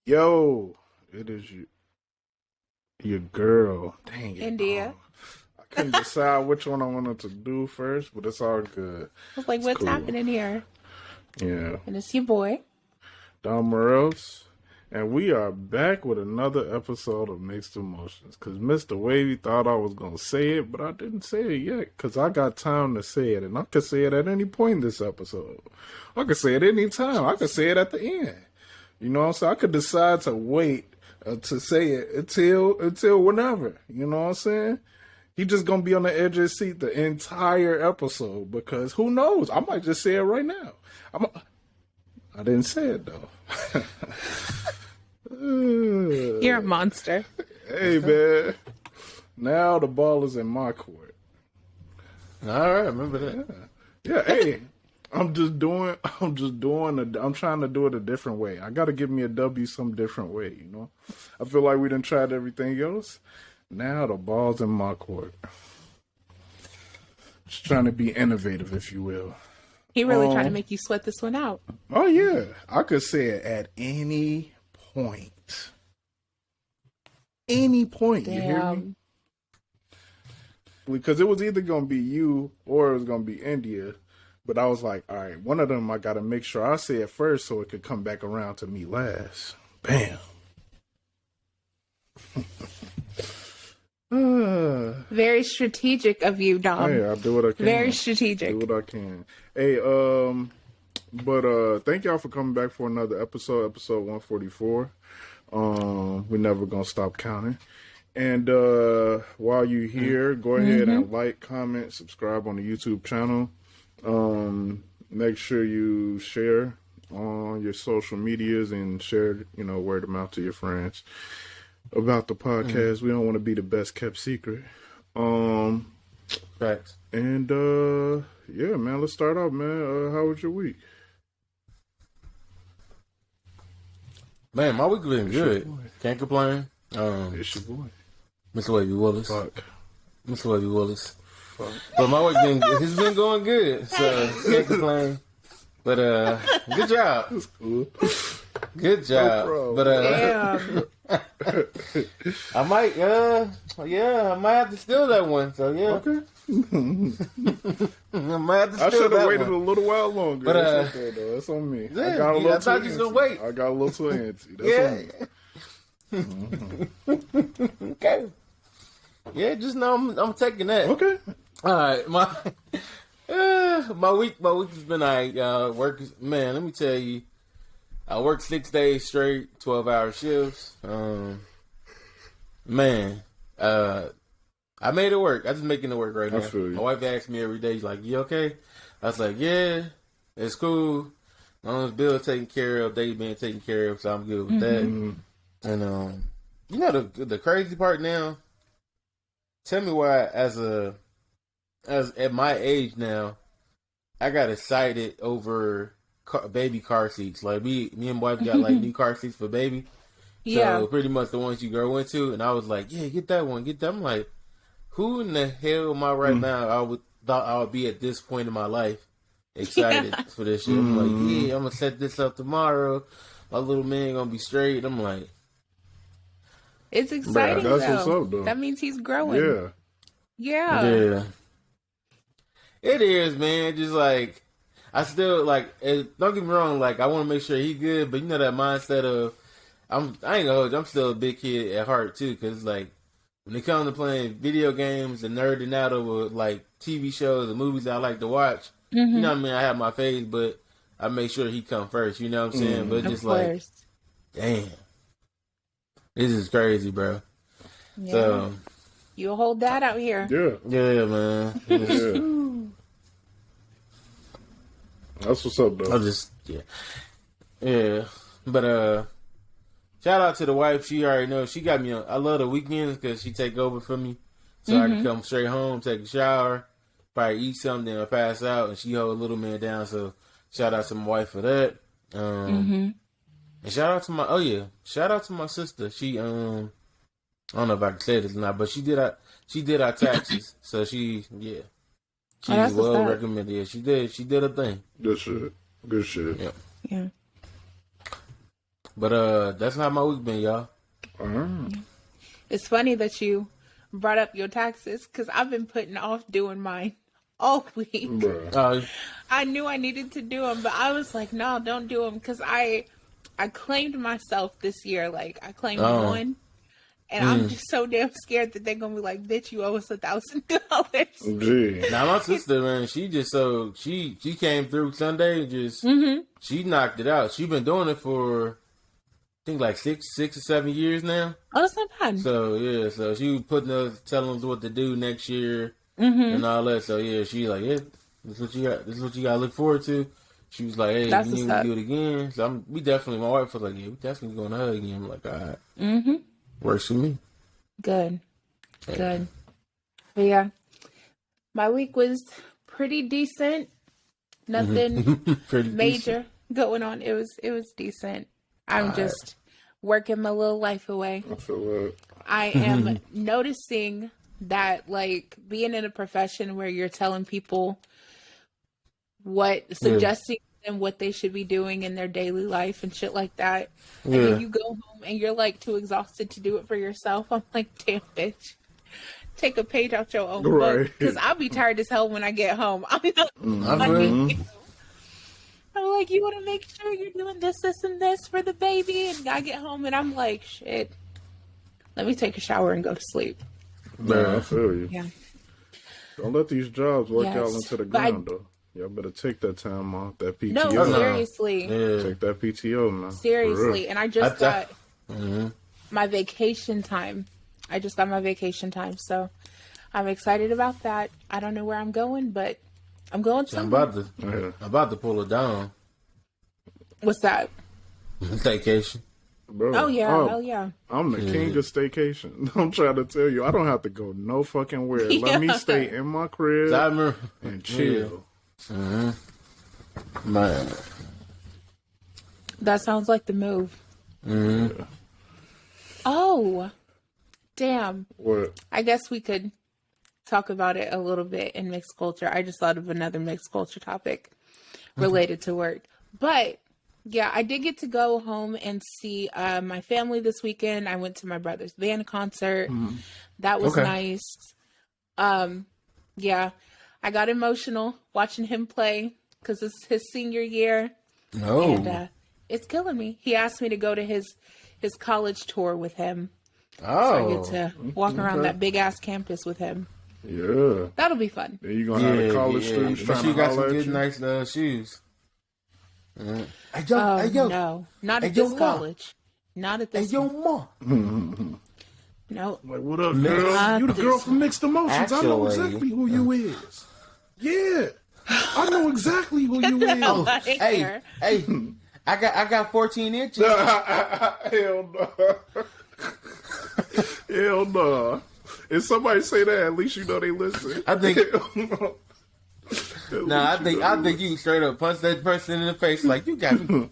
Yo, it is your girl. Dang it. India. I couldn't decide which one I wanted to do first, but it's all good. I was like, what's happening here? Yeah. And it's your boy. DommOrElse. And we are back with another episode of Mixed Emotions. Because Mr. Wavy thought I was going to say it, but I didn't say it yet. Because I got time to say it. And I could say it at any point in this episode. I could say it any time. I could say it at the end. You know what I'm saying? I could decide to wait to say it until whenever. You know what I'm saying? He just going to be on the edge of his seat the entire episode. Because who knows? I might just say it right now. I didn't say it, though. You're a monster. Hey, man. Now the ball is in my court. All right, remember that. Yeah, hey. I'm trying to do it a different way. I got to give me a W some different way, you know? I feel like we done tried everything else. Now the ball's in my court. Just trying to be innovative, if you will. He really trying to make you sweat this one out. Oh, yeah. I could say it at any point. Any point, Damn. You hear me? Because it was either going to be you or it was going to be India. But I was like, all right, one of them I got to make sure I say it first so it could come back around to me last. Bam. Very strategic of you, Dom. Hey, I do what I can. Very strategic. Do what I can. Hey, but thank y'all for coming back for another episode 144. We're never gonna stop counting. And while you're here, go ahead and like, comment, subscribe on the YouTube channel. Make sure you share on your social medias and share, word of mouth to your friends about the podcast. We don't want to be the best kept secret. Facts. And yeah, man, let's start off, man. How was your week? Man, my week been good. Can't complain. It's your boy, Mr. Wavy Willis. Fuck. Mr. Wavy Willis. Fuck. But my week it's been going good, so can't complain. But good job. That's cool. Good job. No, but Damn. I might have to steal that one. So yeah. Okay. I might have to I steal should have that waited one. a little while longer. But That's okay, though. That's on me. Yeah, I got a little I thought you was gonna wait. I got a little too antsy. That's on me. Okay. Yeah, just know I'm taking that. Okay. All right, my week has been work. Man, let me tell you, I worked 6 days straight, 12-hour shifts. Man, I made it work. I just making it work right now. I feel you. My wife asks me every day, she's like, "You okay?" I was like, "Yeah, it's cool. As long as Bill's taken care of, they being taken care of, so I'm good with that." And the crazy part now. Tell me why, as at my age now, I got excited over baby car seats. Like me and my wife got like new car seats for baby. Yeah. So pretty much the ones you grow into, and I was like, yeah, get that one, get that. I'm like, who in the hell am I right now? Thought I would be at this point in my life excited for this shit. I'm like, yeah, I'm gonna set this up tomorrow. My little man gonna be straight. I'm like, It's exciting, That's though. what's up, though. That means he's growing. Yeah. Yeah. It is, man. Just like, I still, like, don't get me wrong, like, I want to make sure he's good, but that mindset of, I ain't gonna hold you, I'm still a big kid at heart, too, because, like, when it comes to playing video games and nerding out over, like, TV shows and movies I like to watch, you know what I mean? I have my phase, but I make sure he come first, you know what I'm saying? But just like, damn. This is crazy, bro. Yeah. So, You a whole dad out here. yeah, man. Yeah. That's what's up, though. I just, yeah. But shout out to the wife. She already knows. She got me on. I love the weekends because she take over for me, so I can come straight home, take a shower, probably eat something, then I pass out, and she hold little man down. So shout out to my wife for that. And shout out to my sister. She I don't know if I can say this or not, but she did our taxes, so she's well recommended. Yeah, she did a thing. Good shit. Yeah. Yeah. But that's how my week been, y'all. It's funny that you brought up your taxes because I've been putting off doing mine all week. I knew I needed to do them, but I was like, no, don't do them because I claimed myself this year. Like, I claimed one. And I'm just so damn scared that they're going to be like, bitch, you owe us $1,000. Now, my sister, man, she just she came through Sunday and just, she knocked it out. She's been doing it for, I think, like 6 or 7 years now. Oh, that's not bad. So, yeah, so she was telling us what to do next year and all that. So, yeah, she like, yeah, this is what you got. This is what you got to look forward to. She was like, hey, you need to do it again. So, my wife was like, yeah, we definitely going to her again. I'm like, all right. Works for me. Good. But yeah, my week was pretty decent. Nothing major going on. It was decent. I'm just working my little life away. I feel that. I am noticing that, like, being in a profession where you're telling people suggesting them what they should be doing in their daily life and shit like that. And then you go home and you're like too exhausted to do it for yourself. I'm like, damn, bitch. Take a page out your own book. Because I'll be tired as hell when I get home. I'm like, you want to make sure you're doing this, and this for the baby. And I get home and I'm like, shit. Let me take a shower and go to sleep. Man, I feel you. Yeah. Don't let these jobs work out into the ground, though. Y'all better take that time off, that PTO. No, seriously. Yeah. Take that PTO, man. Seriously. And I just got my vacation time. So I'm excited about that. I don't know where I'm going, but I'm going somewhere. I'm about to pull it down. What's that? Staycation. Bro, oh, yeah. Hell yeah. I'm the king of staycation. I'm trying to tell you, I don't have to go no fucking where. Let me stay in my crib and chill. Man. That sounds like the move. Oh, damn. What? I guess we could talk about it a little bit in mixed culture. I just thought of another mixed culture topic related to work. But yeah, I did get to go home and see my family this weekend. I went to my brother's band concert. That was nice. Yeah, I got emotional watching him play because it's his senior year. And it's killing me. He asked me to go to his college tour with him. So I get to walk around that big ass campus with him. Yeah. That'll be fun. Then you're going to have the college students trying to got some holler at good, you. nice shoes. No. Not at this college. Not at this. Hey, yo, ma. No. Like, what up, girl? You the girl from Mixed Emotions. I know exactly who you is. Yeah. I know exactly who you is. Hey, I got 14 inches. Hell no. Hell no. If somebody say that, at least you know they listen. I think. I I think you straight up punch that person in the face like you got me.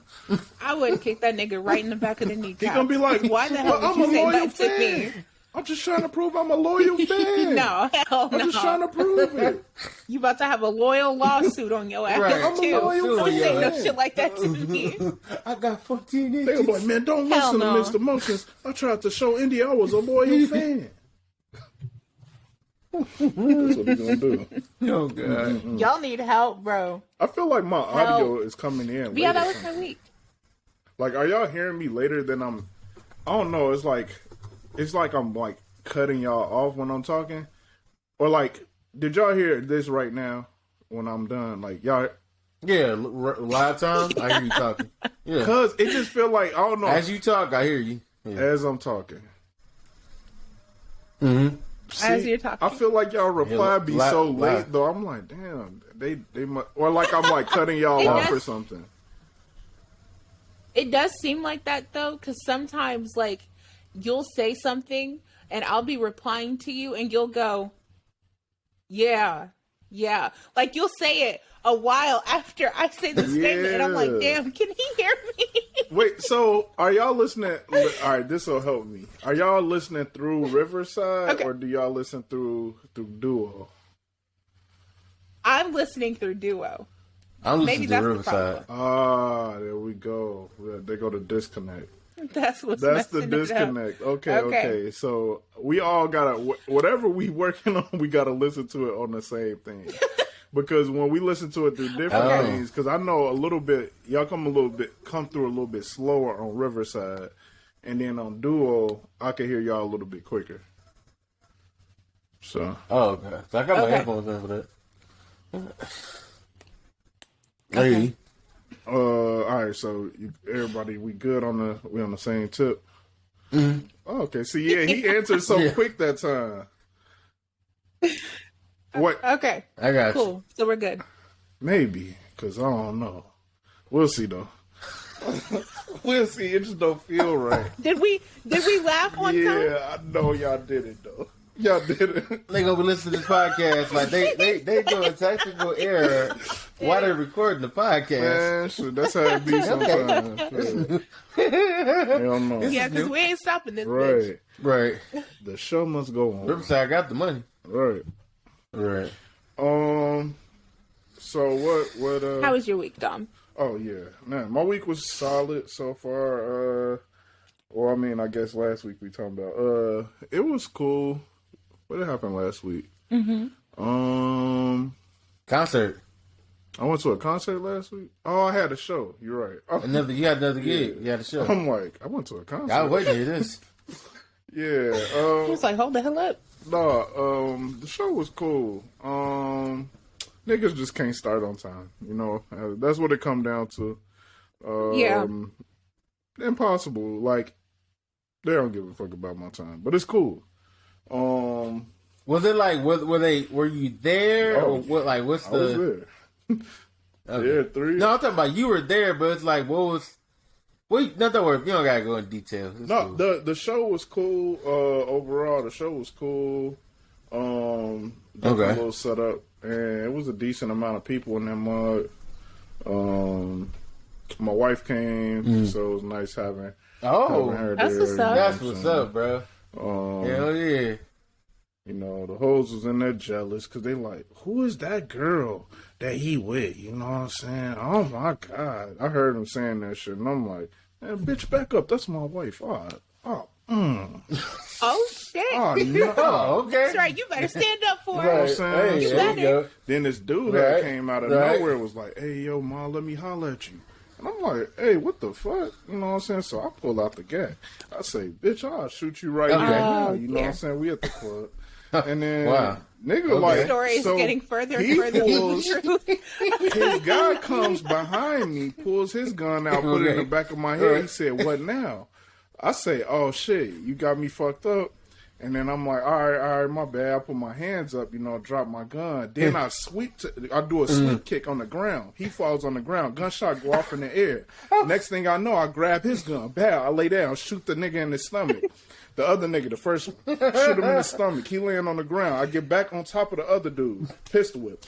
I would kick that nigga right in the back of the kneecap. He gonna be like, why the hell I'm did you a say loyal that to me? I'm just trying to prove I'm a loyal fan. No, hell no. I'm just trying to prove it. You about to have a loyal lawsuit on your ass, Right. I'm a too. loyal Don't say no fan. shit like that to me. I got 14 inches. They gonna be like, man, don't Hell listen no. to Mixed Emotions. I tried to show India I was a loyal fan. That's what he gonna do. Oh, God. Y'all need help, bro. I feel like my audio is coming in later. Yeah, that was my week. Like, are y'all hearing me later than I don't know. It's like I'm like cutting y'all off when I'm talking. Or like, did y'all hear this right now when I'm done? Like, y'all. Yeah, live time, I hear you talking. Yeah. Cause it just feel like, I don't know. As you talk, I hear you. Yeah. As I'm talking. Mm-hmm. See, As you're talking. I feel like y'all reply be so late though. I'm like, damn, they must, or like I'm like cutting y'all off or something. It does seem like that though, because sometimes like you'll say something and I'll be replying to you and you'll go, yeah. Like you'll say it a while after I say the statement and I'm like, damn, can he hear me? Wait, so are y'all listening? All right, this will help me. Are y'all listening through Riverside or do y'all listen through Duo? I'm listening through Duo. I'm listening Maybe to that's the Riverside. Ah, there we go. They go to disconnect. That's what's That's the messing it up. disconnect. Okay. So we all gotta whatever we working on, we gotta listen to it on the same thing. Because when we listen to it through different things, because I know a little bit, y'all come through a little bit slower on Riverside, and then on Duo, I can hear y'all a little bit quicker. So. Oh, okay. So I got my headphones in for that. Hey. All right. So everybody, we good we on the same tip. Mm-hmm. Oh, okay. See, yeah, he answered so quick that time. What? Okay. I got cool. you. So we're good. Maybe, because I don't know. We'll see, though. We'll see. It just don't feel right. Did we laugh one time? Yeah, I know y'all did it, though. Y'all did it. They gonna be listening to this podcast like they doing technical error while they're recording the podcast. Man, shit, that's how it be sometimes. Hell no. Yeah, because we ain't stopping this. Right. Bitch. Right. The show must go on. Riverside got the money. Right. Right. So what? How was your week, Dom? Oh yeah, man, my week was solid so far. Well, I mean, I guess last week we talked about. It was cool. What happened last week? Concert. I went to a concert last week. Oh, I had a show. You're right. Oh, You had another gig. You had a show. I'm like, I went to a concert. I was waiting to hear this. Yeah. I was like, hold the hell up. No, the show was cool. Niggas just can't start on time. You know, that's what it come down to. Yeah. Impossible. Like, they don't give a fuck about my time, but it's cool. Was it like were you there or what? Like, what's the? I was there. Okay. Yeah, 3. No, I'm talking about you were there, but it's like what was? Wait, no, don't worry. You don't gotta go in detail. It's No, cool. the show was cool. Overall, the show was cool. A little setup, and it was a decent amount of people in that mug. My wife came, so it was nice having her that's there. what's up. That's what's up, bro. Hell yeah. You know, the hoes was in there jealous because they like, who is that girl that he with? You know what I'm saying? Oh my God. I heard him saying that shit and I'm like, man, bitch, back up. That's my wife. Oh shit. Oh, no. Oh, okay. That's right. You better stand up for You know what I'm her. saying? Hey, So there you go. then this dude that came out of nowhere was like, hey, yo, Ma, let me holler at you. And I'm like, hey, what the fuck? You know what I'm saying? So I pull out the gat. I say, bitch, I'll shoot you right now. You know what I'm saying? We at the club. And then, nigga, like, The story is so getting further and he further from pulls, the truth. his guy comes behind me, pulls his gun out, put it in the back of my head. He said, what now? I say, oh, shit, you got me fucked up. And then I'm like, all right, my bad. I put my hands up, you know, drop my gun. Then I do a sweep kick on the ground. He falls on the ground. Gunshot go off in the air. Next thing I know, I grab his gun. Bow, I lay down, shoot the nigga in the stomach. The other nigga, the first one, shoot him in the stomach. He laying on the ground. I get back on top of the other dude. Pistol whip.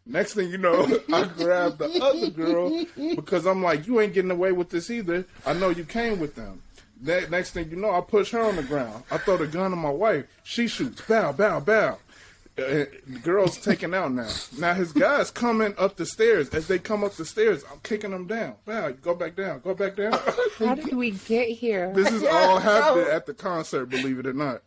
Next thing you know, I grab the other girl because I'm like, you ain't getting away with this either. I know you came with them. Next thing you know, I push her on the ground. I throw the gun on my wife. She shoots. Bow, bow, bow. The girl's taken out now. Now his guy's coming up the stairs. As they come up the stairs, I'm kicking them down. Bow, go back down. Go back down. How did we get here? This is all happening at the concert, believe it or not.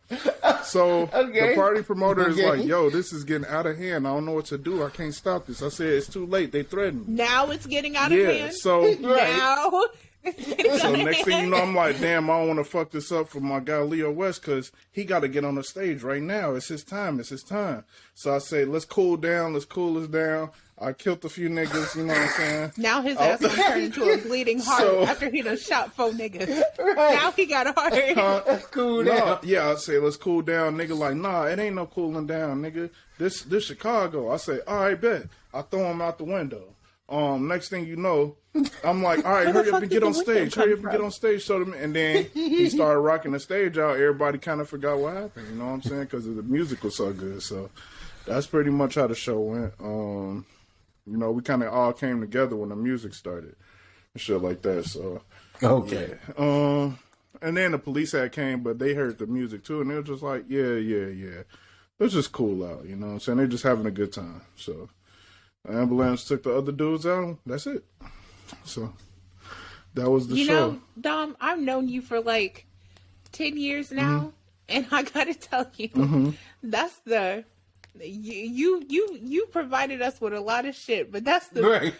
So the party promoter is like, yo, this is getting out of hand. I don't know what to do. I can't stop this. I said, it's too late. They threatened me. Now it's getting out of hand. So Now So next thing you know, I'm like, damn, I don't want to fuck this up for my guy Leo West because he got to get on the stage right now. It's his time. So I say, let's cool down. Let's cool this down. I killed a few niggas, you know what I'm saying? Now his ass gonna turn into a bleeding heart after he done shot 4 niggas. Right. Now he got a heart. Cool down. Yeah, I say, let's cool down. Nigga like, nah, it ain't no cooling down, nigga. This Chicago. I say, all right, bet. I throw him out the window. Next thing you know, I'm like, all right, hurry up and get on stage. Show them. And then he started rocking the stage out. Everybody kind of forgot what happened. You know what I'm saying? Because the music was so good. So that's pretty much how the show went. You know, we kind of all came together when the music started and shit like that. So okay. Yeah. And then the police had came, but they heard the music too, and they were just like, yeah. Let's just cool out. You know what I'm saying? They're just having a good time. So. ambulance took the other dudes out. That's it. So that was the show. You know, Dom, I've known you for like 10 years now, and I gotta tell you, that's the you provided us with a lot of shit, but that's the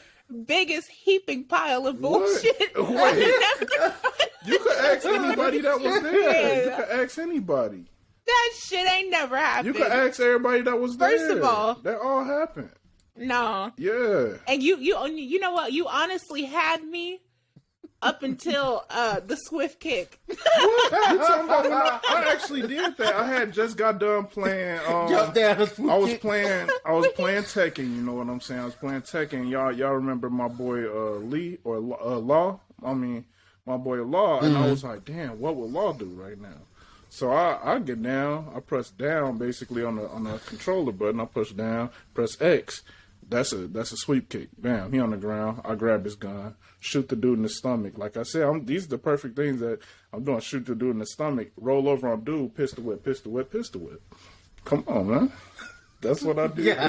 biggest heaping pile of bullshit. You could ask anybody that was there. You could ask anybody. That shit ain't never happened. You could ask everybody that was there. First of all, that all happened. No. Yeah. And you know what? You honestly had me up until the swift kick. What? You talking about when I actually did that? I had just got done playing. I was playing Tekken. You know what I'm saying? I was playing Tekken. Y'all remember my boy Lee or Law? I mean, my boy Law. And I was like, damn, what would Law do right now? So I get down. I press down basically on the controller button. I push down, press X. That's a sweep kick. Bam, he on the ground. I grab his gun, shoot the dude in the stomach. Like I said, these are the perfect things that I'm doing. Shoot the dude in the stomach, roll over on dude, pistol whip, pistol whip, pistol whip. Come on, man. That's what I did. Yeah.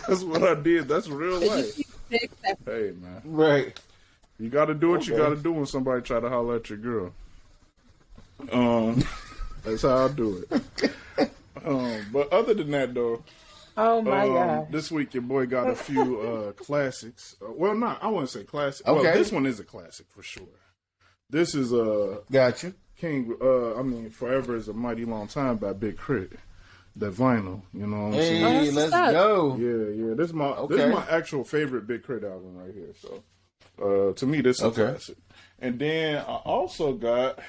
That's what I did. That's real life. Hey, man. Right. You got to do what you got to do when somebody try to holler at your girl. That's how I do it. But other than that, though. Oh my God! This week your boy got a few classics. I wouldn't say classic. Okay. Well, this one is a classic for sure. This is Gotcha. King. Forever is a mighty long time by Big Crit. That vinyl, you know what I'm saying? Hey, let's go. Yeah. This is my actual favorite Big Crit album right here. So, to me, this is a classic. And then I also got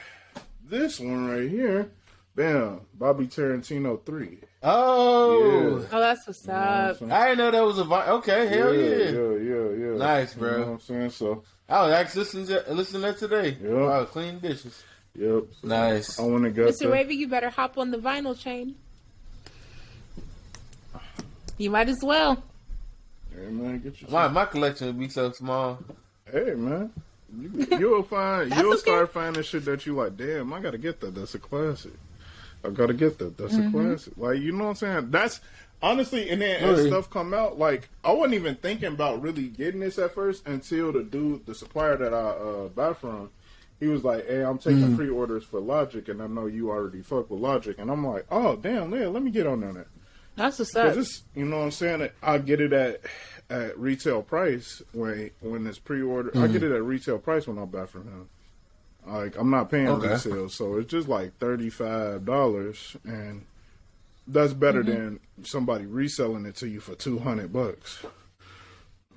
this one right here. Bam, Bobby Tarantino 3. Oh, that's what's up. I didn't know that was a okay. Hell yeah. Nice, bro. You know what I'm saying? So I was actually listening to that today. Yep. Wow, clean dishes. Yep. Nice. I want to go. Mr. Wavy, you better hop on the vinyl chain. You might as well. Hey man, get your. My collection would be so small. Hey man, you'll start finding shit that you like. Damn, I gotta get that. That's a classic. I gotta get that. That's a classic. Like, you know what I'm saying? That's honestly, and then as stuff come out, like I wasn't even thinking about really getting this at first until the supplier that I buy from, he was like, "Hey, I'm taking pre-orders for Logic, and I know you already fuck with Logic," and I'm like, "Oh, damn, yeah, let me get on that." That's what's up. You know what I'm saying? I get it at retail price when it's pre-order. I get it at retail price when I buy from him. Like, I'm not paying resale, so it's just like $35, and that's better than somebody reselling it to you for $200.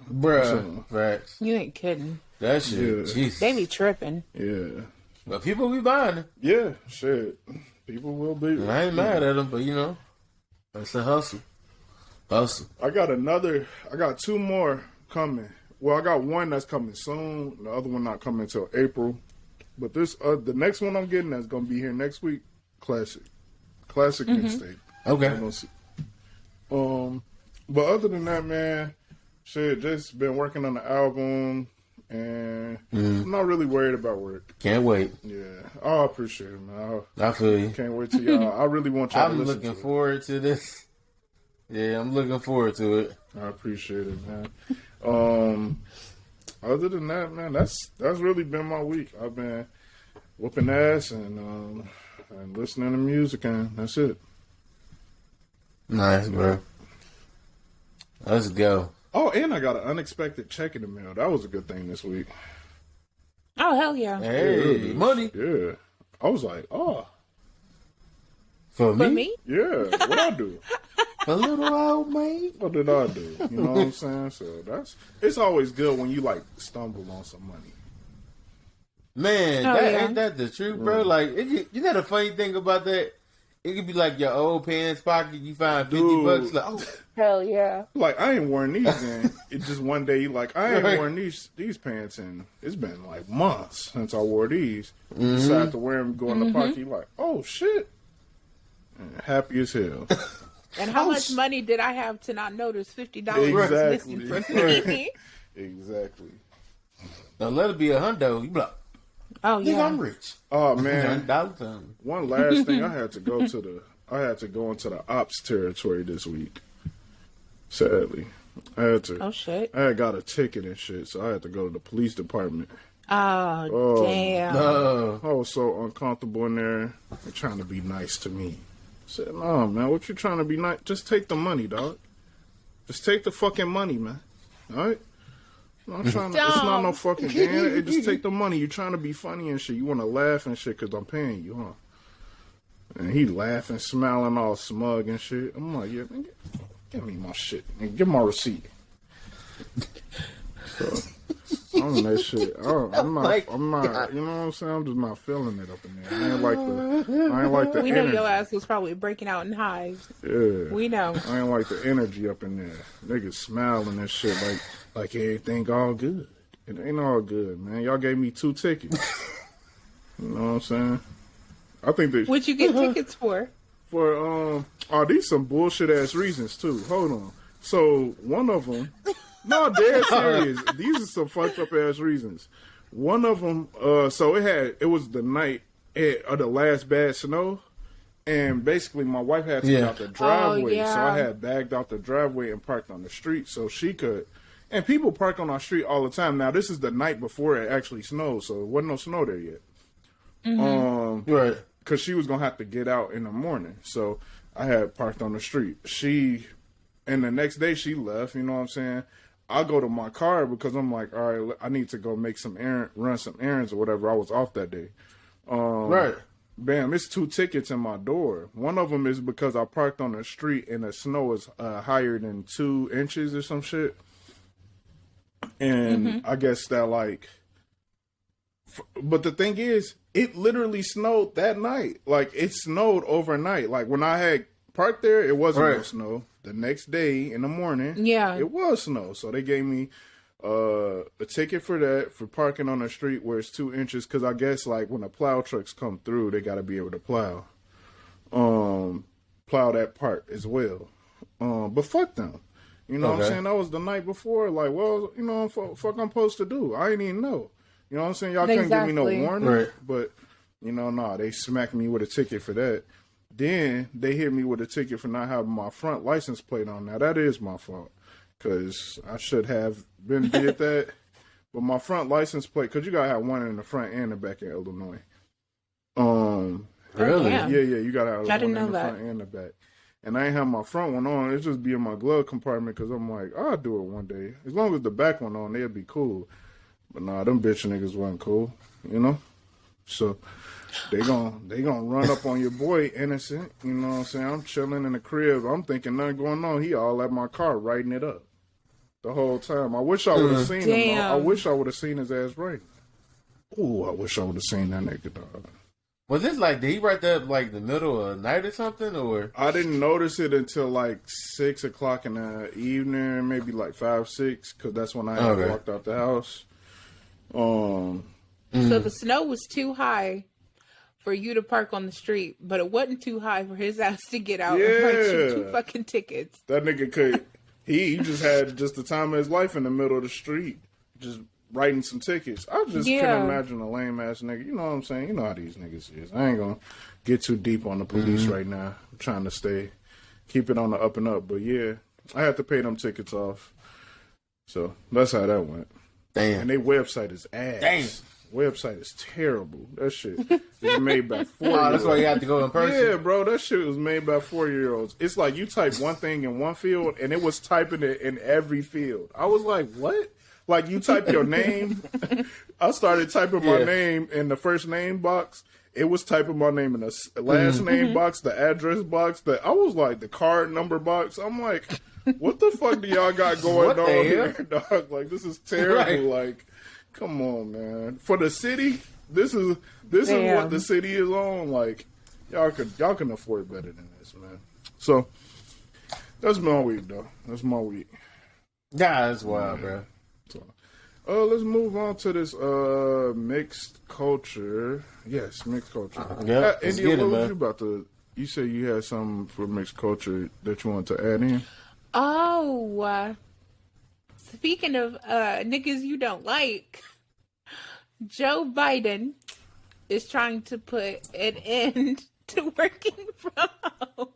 Bruh, facts. You ain't kidding. That shit, Jesus. They be tripping. Yeah. But people be buying it. Yeah, shit. People will be. And I ain't mad at them, but you know, that's a hustle. I got two more coming. Well, I got one that's coming soon. The other one not coming until April. But this, the next one I'm getting that's gonna be here next week. Classic mixtape. Okay. But other than that, man, shit, just been working on the album, and I'm not really worried about work. Can't wait. Yeah, I appreciate it, man. I feel you. Can't wait till y'all. I really want y'all to listen to it. I'm looking forward to this. Yeah, I'm looking forward to it. I appreciate it, man. Other than that, man, that's really been my week. I've been whooping ass and listening to music, and that's it. Nice, bro. Let's go. Oh, and I got an unexpected check in the mail. That was a good thing this week. Oh, hell yeah. Hey, money. Yeah. I was like, oh. For me? Yeah. What I do? A little old mate. What did I do? You know what I'm saying? So it's always good when you like stumble on some money. Man, ain't that the truth, bro? Like, you know the funny thing about that? It could be like your old pants pocket. You find $50. Like, oh, hell yeah! Like, I ain't worn these in. It's just one day you like, I ain't worn these pants in. It's been like months since I wore these. You decide to wear them, go in the pocket. You like, oh shit! And happy as hell. And how much money did I have to not notice $50 missing from me? Exactly. Now let it be $100. You be like, oh yeah, I'm rich. Oh man, $100. One last thing, I had to go into the ops territory this week. Sadly, I had to. Oh shit! I had got a ticket and shit, so I had to go to the police department. Oh damn! I was so uncomfortable in there. They're trying to be nice to me. I said, "No, man, what you trying to be nice? Just take the money, dog. Just take the fucking money, man. All right." I'm trying to, it's not no fucking game. Just take the money. You're trying to be funny and shit. You want to laugh and shit because I'm paying you, huh? And he laughing, smiling, all smug and shit. I'm like, yeah, man, give me my shit. Man, give my receipt. So, I'm that shit. I'm not, you know what I'm saying? I'm just not feeling it up in there. I ain't like the We energy. know your ass was probably breaking out in hives. Yeah. We know. I ain't like the energy up in there. Niggas smiling and shit like everything all good. It ain't all good, man. Y'all gave me 2 tickets. You know what I'm saying? I think that What'd you get tickets for? for these some bullshit ass reasons too. Hold on. So one of them, no, dead serious. These are some fucked up ass reasons. One of them, so it was the night of the last bad snow, and basically my wife had to get out the driveway, so I had bagged out the driveway and parked on the street so she could. And people park on our street all the time. Now this is the night before it actually snowed, so it wasn't no snow there yet. Right. Because she was gonna have to get out in the morning, so I had parked on the street. And the next day she left. You know what I'm saying? I go to my car because I'm like, all right, I need to go make run some errands or whatever. I was off that day. Right. Bam! It's 2 tickets in my door. One of them is because I parked on the street and the snow is higher than 2 inches or some shit. And I guess that like, but the thing is, it literally snowed that night. Like it snowed overnight. Like when I had parked there, it wasn't no snow. The next day in the morning, it was snow. So they gave me a ticket for that, for parking on the street where it's 2 inches. Because I guess like when the plow trucks come through, they got to be able to plow that part as well. But fuck them. You know what I'm saying? That was the night before. Like, well, you know what fuck I'm supposed to do? I ain't even know. You know what I'm saying? Y'all couldn't give me no warning. Right. But, you know, they smacked me with a ticket for that. Then they hit me with a ticket for not having my front license plate on. Now, that is my fault. Because I should have did that. But my front license plate, because you got to have one in the front and the back in Illinois. Really? Yeah, you got to have one in the front and the back. And I ain't have my front one on. It's just be in my glove compartment because I'm like, I'll do it one day. As long as the back one on, they'll be cool. But nah, them bitch niggas wasn't cool, you know? So they gonna run up on your boy innocent, you know what I'm saying? I'm chilling in the crib. I'm thinking nothing going on. He all at my car writing it up the whole time. I wish I would have seen him. I wish I would have seen his ass writing. Ooh, I wish I would have seen that nigga, dog. Was this like, did he write that like the middle of the night or something? Or I didn't notice it until like 6 o'clock in the evening, maybe like 5, 6, because that's when I walked out the house. So the snow was too high for you to park on the street, but it wasn't too high for his ass to get out and write you 2 fucking tickets. That nigga could. He just had just the time of his life in the middle of the street, just writing some tickets. I just can't imagine a lame ass nigga. You know what I'm saying? You know how these niggas is. I ain't gonna get too deep on the police right now. I'm trying to keep it on the up and up. But yeah, I had to pay them tickets off. So that's how that went. Damn. And their website is ass. Damn. Website is terrible. That shit is made by 4-year-olds. That's why you have to go in person? Yeah, bro. That shit was made by 4-year-olds. It's like you type one thing in one field, and it was typing it in every field. I was like, what? Like, you type your name. I started typing my name in the first name box. It was typing my name in the last name box, the address box. I was like, the card number box. I'm like, what the fuck do y'all got going on here, dog? Like, this is terrible. Right. Like, come on, man. For the city, this is what the city is on. Like, y'all can afford better than this, man. So, that's my week, though. That's my week. Yeah, that's wild, bro. Let's move on to this mixed culture. Yes, mixed culture. India, what was you about to? You said you had something for mixed culture that you wanted to add in. Oh, speaking of niggas you don't like, Joe Biden is trying to put an end to working from home.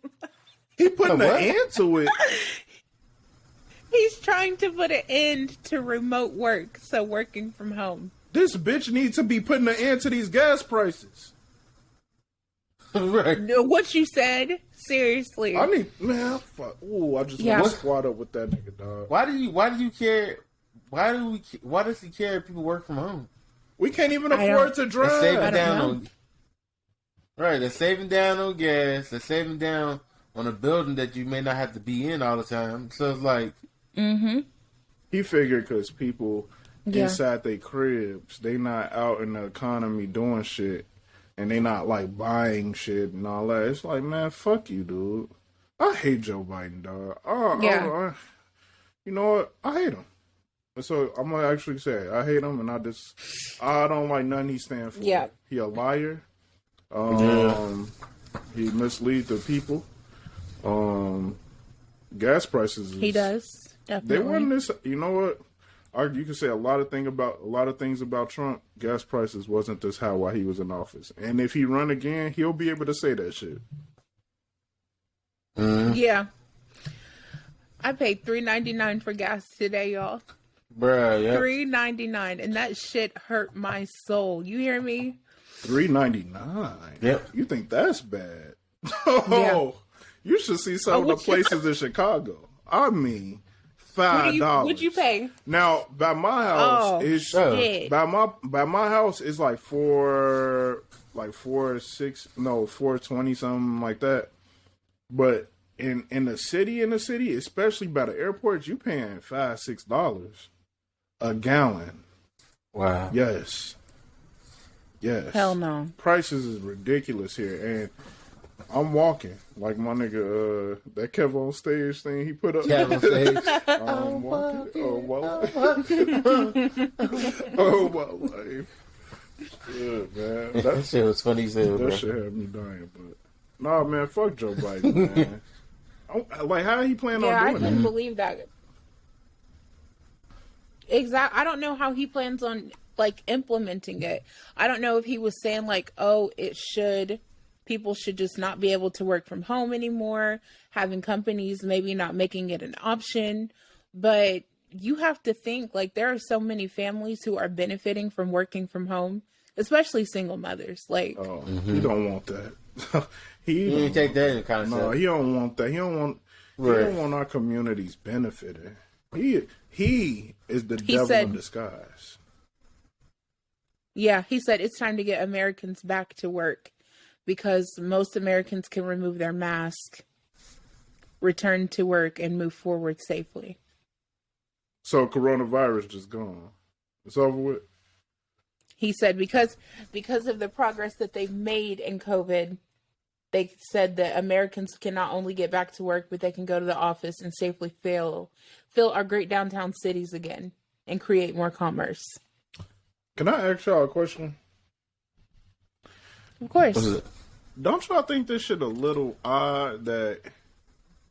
He putting an end to it. He's trying to put an end to remote work, so working from home. This bitch needs to be putting an end to these gas prices. Right. What you said? Seriously. I need, man, fuck. Ooh, I just want to squat up with that nigga, dog. Why do you care? Why does he care if people work from home? We can't even afford to drive. They're saving down on, right, they're saving down on gas. They're saving down on a building that you may not have to be in all the time. So it's like... Mm-hmm. He figured because people inside their cribs, they not out in the economy doing shit. And they not, like, buying shit and all that. It's like, man, fuck you, dude. I hate Joe Biden, dog. You know what? I hate him. So I'm going to actually say I hate him, and I don't like nothing he stands for. Yeah. He a liar. He misleads the people. Gas prices. He does. Definitely. They weren't this. You know what? You can say a lot of things about Trump. Gas prices wasn't this high while he was in office, and if he run again, he'll be able to say that shit. Yeah, I paid $3.99 for gas today, y'all. Bruh, yeah. $3.99, and that shit hurt my soul. You hear me? $3.99. Yep. You think that's bad? Oh, you should see some of the places in Chicago. I mean. $5. What'd you pay? Now, by my house, by my house it's like 420 something like that. But in the city, especially by the airport, you paying $5-6 a gallon. Wow. Yes. Hell no. Prices is ridiculous here, and I'm walking like my nigga, that Kev on stage thing he put up. Kev on stage. I'm walking. Oh my life. Good, man. That shit was funny as hell, bro. That shit had me dying, but nah, man, fuck Joe Biden, man. Like, how he plan on doing I it? couldn't believe that. Exactly. I don't know how he plans on like implementing it. I don't know if he was saying like, oh, people should just not be able to work from home anymore, having companies maybe not making it an option. But you have to think, like, there are so many families who are benefiting from working from home, especially single mothers. Like, He don't want that. He didn't take that into concept. No, he don't want that. He don't want our communities benefiting. He is the devil in disguise. Yeah, he said it's time to get Americans back to work, because most Americans can remove their mask, return to work, and move forward safely. So coronavirus just gone. It's over with? He said because of the progress that they've made in COVID, they said that Americans can not only get back to work, but they can go to the office and safely fill our great downtown cities again and create more commerce. Can I ask y'all a question? Of course. Don't y'all think this shit a little odd that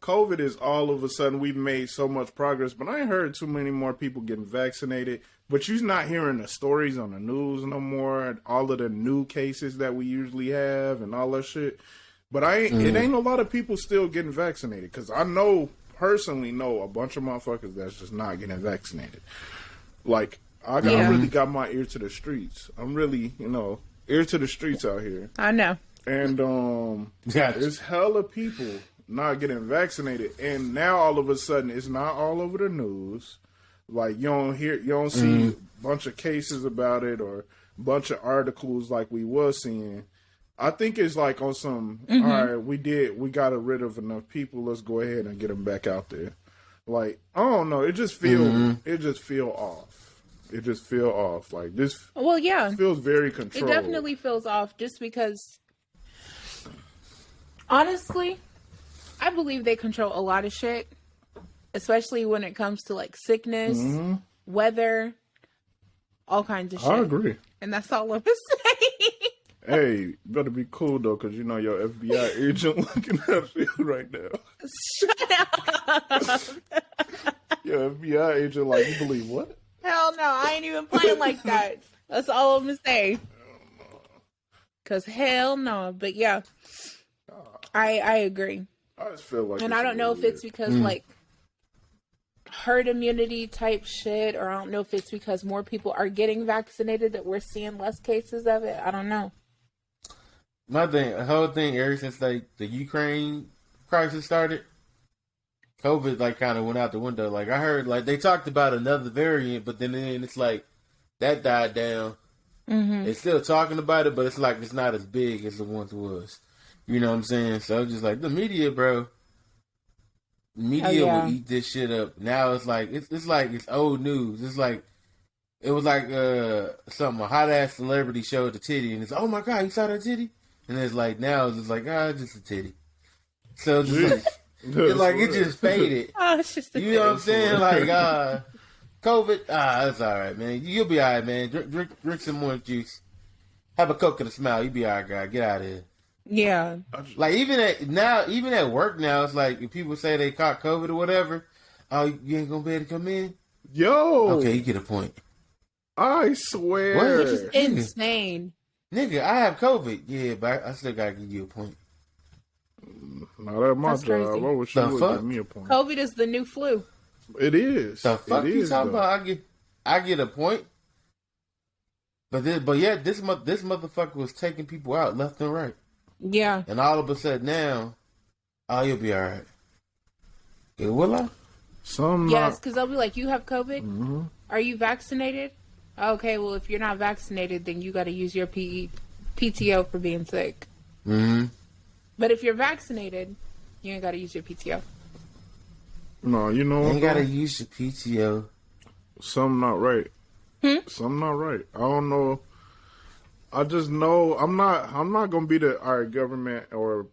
COVID is all of a sudden we've made so much progress, but I ain't heard too many more people getting vaccinated, but you're not hearing the stories on the news no more, all of the new cases that we usually have and all that shit. But it ain't a lot of people still getting vaccinated, because I personally know a bunch of motherfuckers that's just not getting vaccinated. Like, I really got my ear to the streets. I'm really, ear to the streets out here. I know. And there's hella people not getting vaccinated, and now all of a sudden it's not all over the news. Like, you don't see a bunch of cases about it or a bunch of articles like we was seeing. I think it's like on some, all right, we got rid of enough people, let's go ahead and get them back out there. Like, I don't know, it just feel off. It just feel off. Like, this feels very controlled. It definitely feels off, just because, honestly, I believe they control a lot of shit, especially when it comes to like sickness, weather, all kinds of shit. I agree. And that's all I'm saying. Hey, you better be cool though, because your FBI agent looking at you right now. Shut up. Your FBI agent, like, you believe what? Hell no, I ain't even playing like that. That's all I'm gonna say. Because hell no. But yeah, I agree. I just feel like, and I don't know if it's because like herd immunity type shit, or I don't know if it's because more people are getting vaccinated that we're seeing less cases of it. I don't know. The whole thing ever since like the Ukraine crisis started, COVID like kind of went out the window. Like I heard like they talked about another variant, but then it's like that died down. Mm-hmm. They're still talking about it, but it's like it's not as big as the once was. You know what I'm saying? So just like the media, bro. Media will eat this shit up. Now it's like it's old news. It's like it was like something a hot ass celebrity showed the titty and it's oh my god, you saw that titty? And it's like now it's just like it's just a titty. So it's just like it just faded. Oh, it's just you know what I'm saying? Like COVID, that's all right, man. You'll be all right, man. Drink some more juice. Have a Coke and a smile. You'll be all right, guy. Get out of here. Yeah. Like even at work now, it's like if people say they caught COVID or whatever, oh, you ain't gonna be able to come in. Yo. Okay, you get a point. I swear. What? Which is insane. Nigga, I have COVID. Yeah, but I still gotta give you a point. Not at my job. I wish you would give me a point. COVID is the new flu. It is. The fuck you talking about? I get a point. But this motherfucker was taking people out left and right. Yeah. And all of a sudden now, oh, you'll be all right. Yeah, will I? Yes, because they'll be like, you have COVID? Mm-hmm. Are you vaccinated? Okay, well, if you're not vaccinated, then you got to use your PTO for being sick. Mm-hmm. But if you're vaccinated, you ain't got to use your PTO. No, you know what? You ain't got to use your PTO. Something not right. Something not right. I don't know. I just know I'm not gonna be our government or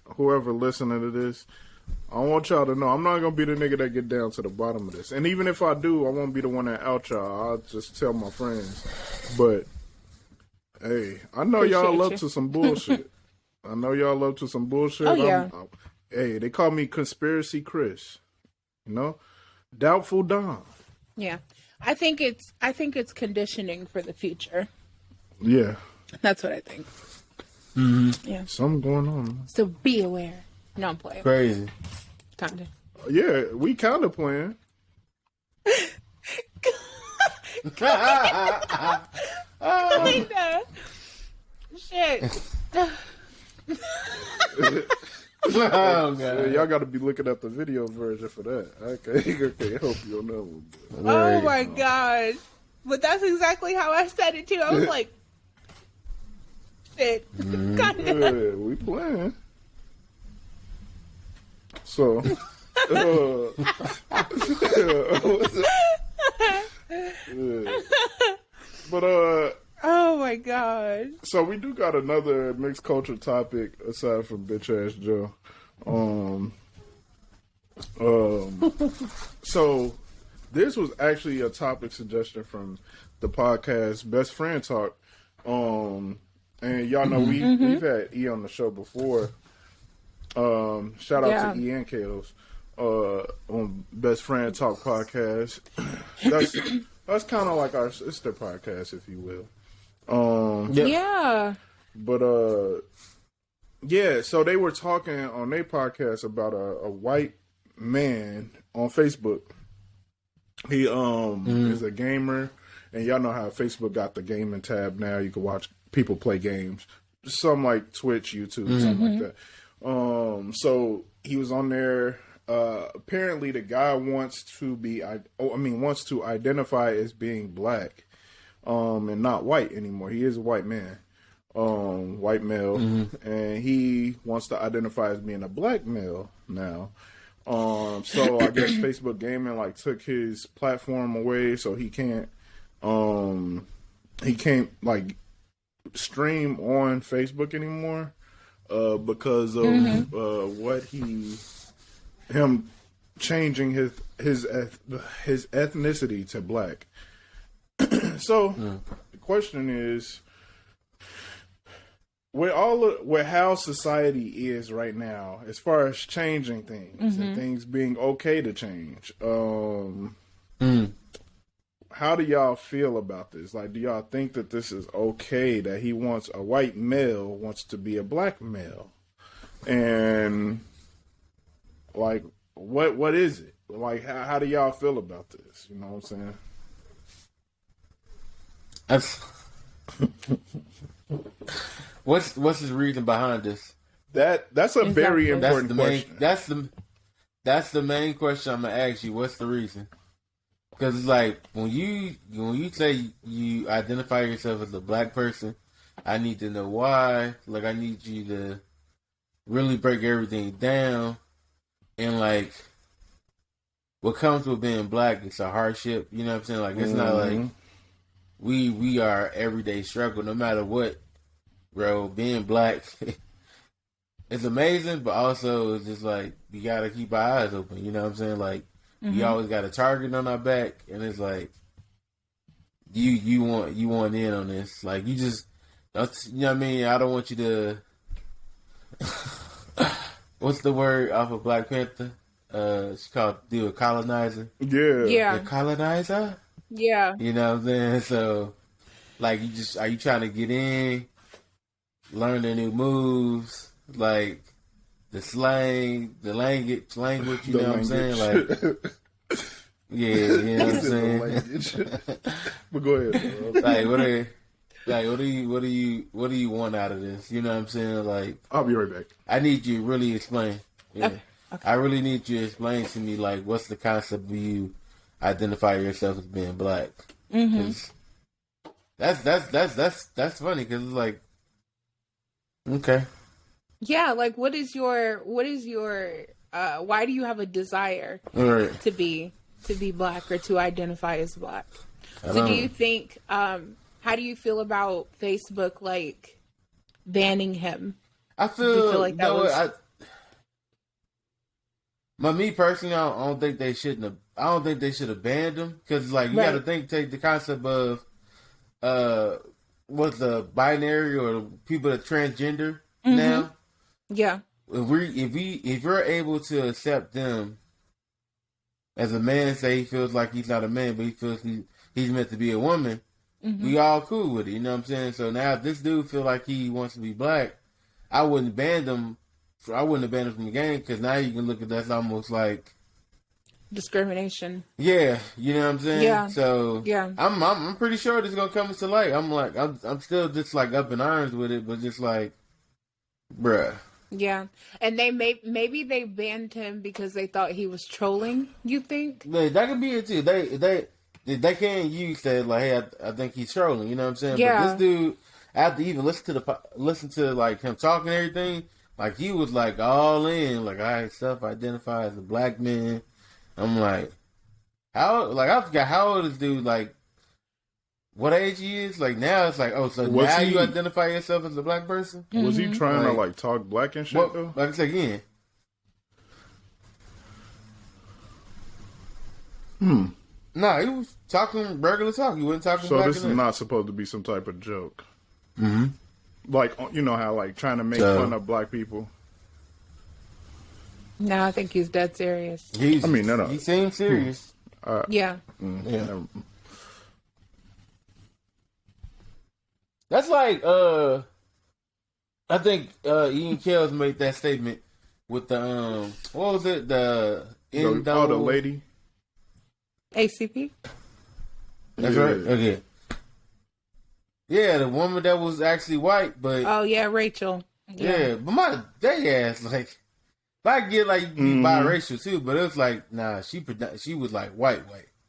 whoever listening to this. I want y'all to know I'm not gonna be the nigga that get down to the bottom of this. And even if I do, I won't be the one that out y'all. I'll just tell my friends. But hey, I know y'all love to some bullshit. Oh yeah. Hey, they call me Conspiracy Chris. Doubtful Don. Yeah. I think it's conditioning for the future. Yeah. That's what I think. Mm-hmm. Yeah. Something going on. So be aware. No, I'm playing. Crazy. Kinda. Yeah, we kind of playing. Kinda. Shit. Oh, God. Y'all got to be looking at the video version for that. Okay, help you on that one. Oh my god! But that's exactly how I said it too. I was like, "Shit." Yeah, we playing. So, but oh my god! So we do got another mixed culture topic aside from bitch ass Joe. So this was actually a topic suggestion from the podcast Best Friend Talk. And y'all know we've had E on the show before. Shout out to E and Kalos on Best Friend Talk podcast. That's kind of like our sister podcast, if you will. Yeah. But yeah, so they were talking on their podcast about a white man on Facebook. He is a gamer, and y'all know how Facebook got the gaming tab now. You can watch people play games, some like Twitch, YouTube, something like that. So he was on there. Apparently, the guy wants to identify as being black, and not white anymore. He is a white man. White male, and he wants to identify as being a black male now. So I guess Facebook Gaming took his platform away, so he can't stream on Facebook anymore because of him changing his ethnicity to black. So the question is, with how society is right now, as far as changing things and things being okay to change, how do y'all feel about this? Do y'all think that this is okay that a white male wants to be a black male? And what is it? like, how do y'all feel about this? You know what I'm saying? That's what's his reason behind this? That's a very important question. That's the main question I'm gonna ask you. What's the reason? Because it's like when you say you identify yourself as a black person, I need to know why. Like, I need you to really break everything down, and like what comes with being black, it's a hardship. You know what I'm saying? Like, it's not like we are everyday struggle, no matter what, bro. Being black, it's amazing, but also it's just like we gotta keep our eyes open. You know what I'm saying? Like, we always got a target on our back, and it's like you want in on this. Like, you just, you know what I mean? I don't want you to. What's the word off of Black Panther? It's called a colonizer. Yeah. The colonizer. Yeah. You know what I'm saying? So, like, are you trying to get in, learn the new moves, like the slang, the language, you know what I'm saying? Like, yeah, you know what I'm saying? But go ahead, bro. What do you want out of this? You know what I'm saying? Like, I'll be right back. I need you to really explain. Yeah. Okay. I really need you to explain to me, like, what's the concept of you identify yourself as being black? That's funny, because it's like, okay. Yeah, like, what is your why do you have a desire to be black or to identify as black? So do you think, how do you feel about Facebook, like, banning him? I feel like that was... me personally, I don't think they should have banned him, because, like, you got to take the concept of what's the binary or people that transgender now. Yeah. If we're able to accept them as a man and say he feels like he's not a man, but he feels he's meant to be a woman, we all cool with it. You know what I'm saying? So now if this dude feel like he wants to be black, I wouldn't have banned him from the game, because now you can look at that's almost like discrimination. Yeah, you know what I'm saying? Yeah. So yeah, I'm pretty sure this is gonna come into light. I'm still just like up in arms with it, but just like, bruh. Yeah, and maybe they banned him because they thought he was trolling. You think? That could be it too. They can't use that like, hey, I think he's trolling. You know what I'm saying? Yeah. But this dude, after even listen to like him talking and everything, like he was like all in, like I self-identify as a black man. I'm like, how? Like I forgot how old this dude, like what age he is. Like now it's like, oh, so now you identify yourself as a black person? Was he trying to like talk black and shit though? Like I said again. No, he was talking regular talk. He wasn't talking. So this is not supposed to be some type of joke. Like, you know how like trying to make fun of black people. No, I think he's dead serious. He seems serious. Yeah. Yeah. That's like I think Ian Kells made that statement with the what was it, the lady ACP. That's right. Okay. Yeah, the woman that was actually white, but oh yeah, Rachel. Yeah, but that ass like I get like you be biracial too, but it was like nah, she was like white.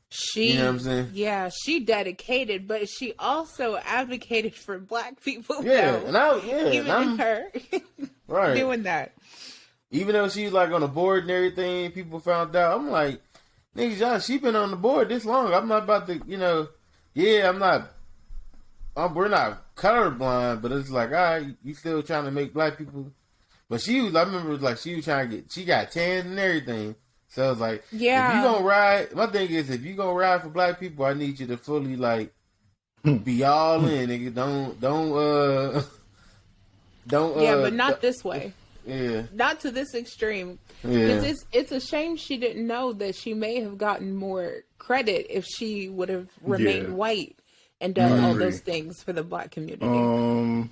She, you know what I'm saying? Yeah, she dedicated, but she also advocated for black people. Yeah, though, and her right doing that. Even though she's like on the board and everything, people found out. I'm like, niggas, y'all, she been on the board this long. I'm not about to, we're not colorblind, but it's like, all right, you still trying to make black people. But I remember like she was trying to she got tans and everything. So it's like, yeah. If you gonna ride, my thing is, if you gonna ride for black people, I need you to fully like be all in, nigga. Don't. Yeah, but not this way. Yeah. Not to this extreme. Yeah. It's a shame she didn't know that she may have gotten more credit if she would have remained white and done all those things for the black community.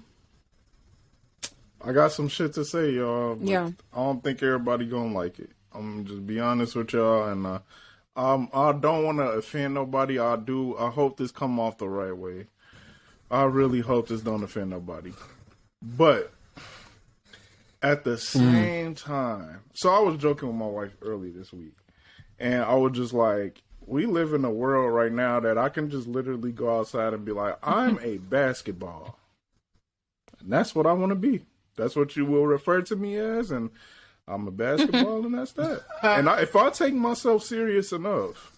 I got some shit to say, y'all. But yeah. I don't think everybody gonna like it. I'm just be honest with y'all, and I don't want to offend nobody. I hope this come off the right way. I really hope this don't offend nobody. But at the same time, so I was joking with my wife early this week, and I was just like, we live in a world right now that I can just literally go outside and be like, I'm a basketball. And that's what I want to be. That's what you will refer to me as, and I'm a basketball, and that's that. And if I take myself serious enough,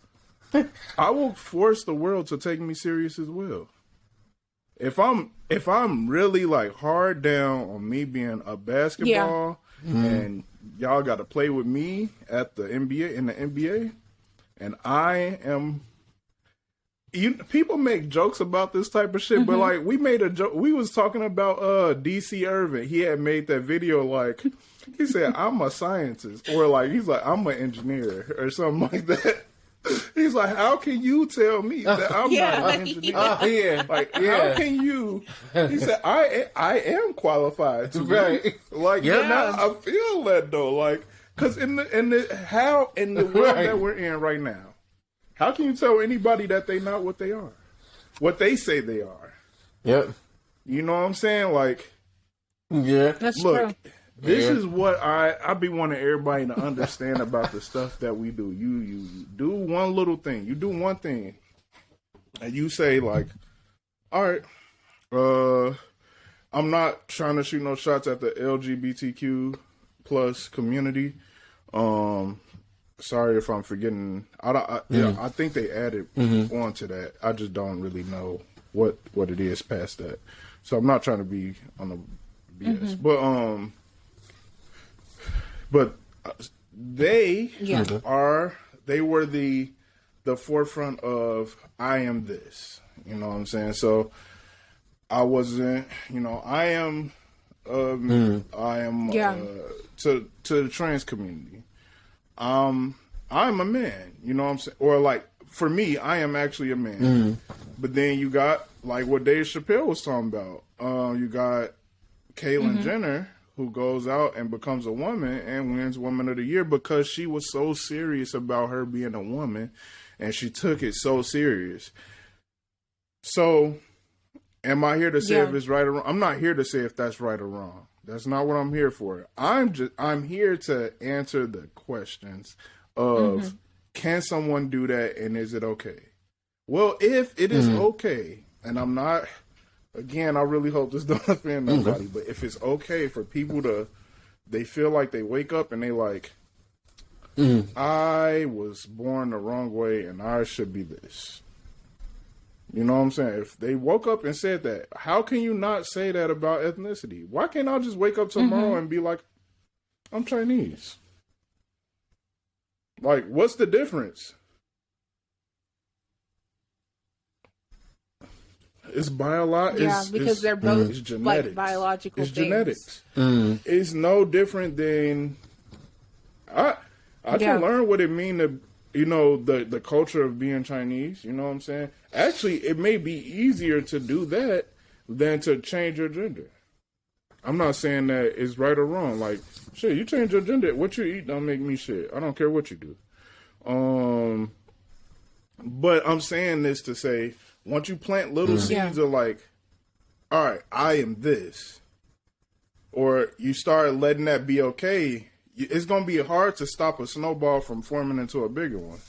I will force the world to take me serious as well. If I'm really like hard down on me being a basketball, and y'all got to play with me at the NBA in the NBA, and I am. People make jokes about this type of shit, but like we made a joke. We was talking about DC Irvin. He had made that video like he said, "I'm a scientist," or like he's like, "I'm an engineer," or something like that. He's like, "How can you tell me that I'm not an engineer?" Like, how can you? He said, "I am qualified to be." Like, now I feel that though, like, because in the world that we're in right now. How can you tell anybody that they not what they are? What they say they are. Yep. You know what I'm saying? Like, That's look, true. this is what I be wanting everybody to understand about the stuff that we do. You do one little thing. You do one thing. And you say like, all right, I'm not trying to shoot no shots at the LGBTQ plus community. Sorry if I'm forgetting. I think they added on to that. I just don't really know what it is past that. So I'm not trying to be on the BS. But they were the forefront of I am this. You know what I'm saying? So I wasn't. I am. I am to the trans community. I'm a man, you know what I'm saying? Or like, for me, I am actually a man. But then you got, like what Dave Chappelle was talking about. You got Caitlyn Jenner, who goes out and becomes a woman and wins Woman of the Year because she was so serious about her being a woman, and she took it so serious. So, am I here to say if it's right or wrong? I'm not here to say if that's right or wrong. That's not what I'm here for. I'm here to answer the questions of can someone do that and is it okay? Well, if it is okay, and I'm not, again, I really hope this don't offend nobody, but if it's okay for people they feel like they wake up and they like, I was born the wrong way and I should be this. You know what I'm saying? If they woke up and said that, how can you not say that about ethnicity? Why can't I just wake up tomorrow and be like, I'm Chinese? Like, what's the difference? It's biological. Yeah, because they're both genetics. like biological it's things. Genetics. It's no different than I can learn what it means to, the culture of being Chinese. You know what I'm saying? Actually, it may be easier to do that than to change your gender. I'm not saying that it's right or wrong. Like, shit, you change your gender, what you eat don't make me shit. I don't care what you do. But I'm saying this to say, once you plant little seeds of like, all right, I am this, or you start letting that be okay, it's going to be hard to stop a snowball from forming into a bigger one.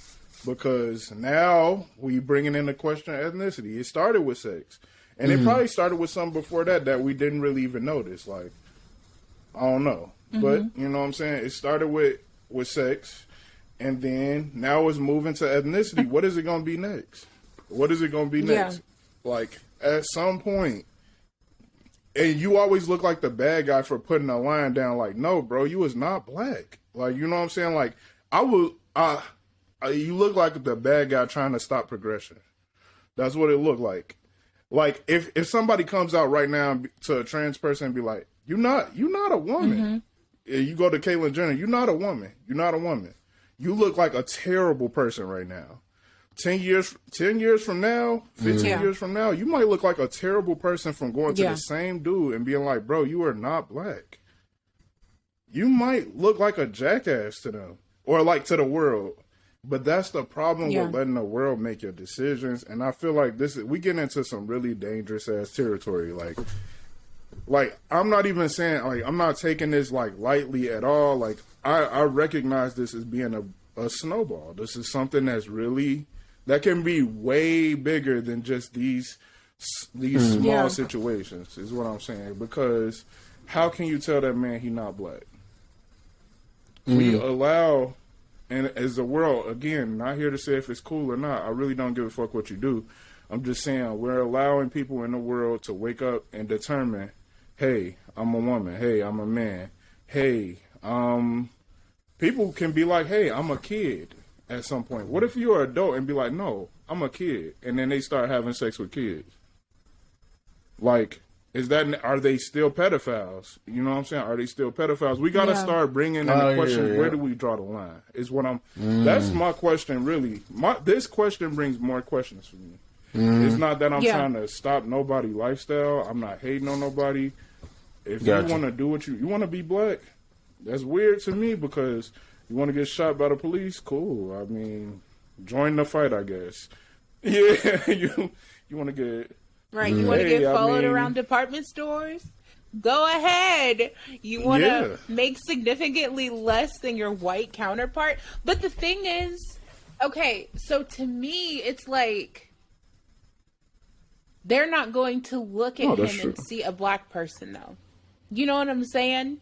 Because now we bringing in the question of ethnicity. It started with sex. And it probably started with something before that we didn't really even notice. Like, I don't know. But, you know what I'm saying? It started with sex. And then now it's moving to ethnicity. What is it going to be next? What is it going to be next? Like, at some point, and you always look like the bad guy for putting a line down. Like, no, bro, you was not black. Like, you know what I'm saying? Like, you look like the bad guy trying to stop progression. That's what it looked like. Like, if somebody comes out right now to a trans person and be like, you're not a woman. You go to Caitlyn Jenner, you're not a woman. You're not a woman. You look like a terrible person right now. 10 years from now, 15 years from now, you might look like a terrible person from going to the same dude and being like, bro, you are not black. You might look like a jackass to them. or like to the world. But that's the problem with letting the world make your decisions. And I feel like we get into some really dangerous ass territory. Like I'm not even saying, like, I'm not taking this like lightly at all. Like I recognize this as being a snowball. This is something that can be way bigger than just these small situations, is what I'm saying. Because how can you tell that man he not black? We allow, and as the world, again, not here to say if it's cool or not. I really don't give a fuck what you do. I'm just saying we're allowing people in the world to wake up and determine, hey, I'm a woman. Hey, I'm a man. Hey, people can be like, hey, I'm a kid at some point. What if you're an adult and be like, no, I'm a kid, and then they start having sex with kids? Like, are they still pedophiles? You know what I'm saying? Are they still pedophiles? We got to start bringing in the question, where do we draw the line? Is what that's my question, really. This question brings more questions for me. It's not that I'm trying to stop nobody's lifestyle. I'm not hating on nobody. If you want to do what you want to be black, that's weird to me, because you want to get shot by the police, cool. I mean, join the fight, I guess. Yeah, you want to get... Right, you want to get followed around department stores? Go ahead. You want to make significantly less than your white counterpart? But the thing is, okay, so to me, it's like, they're not going to look at him and see a black person, though. You know what I'm saying?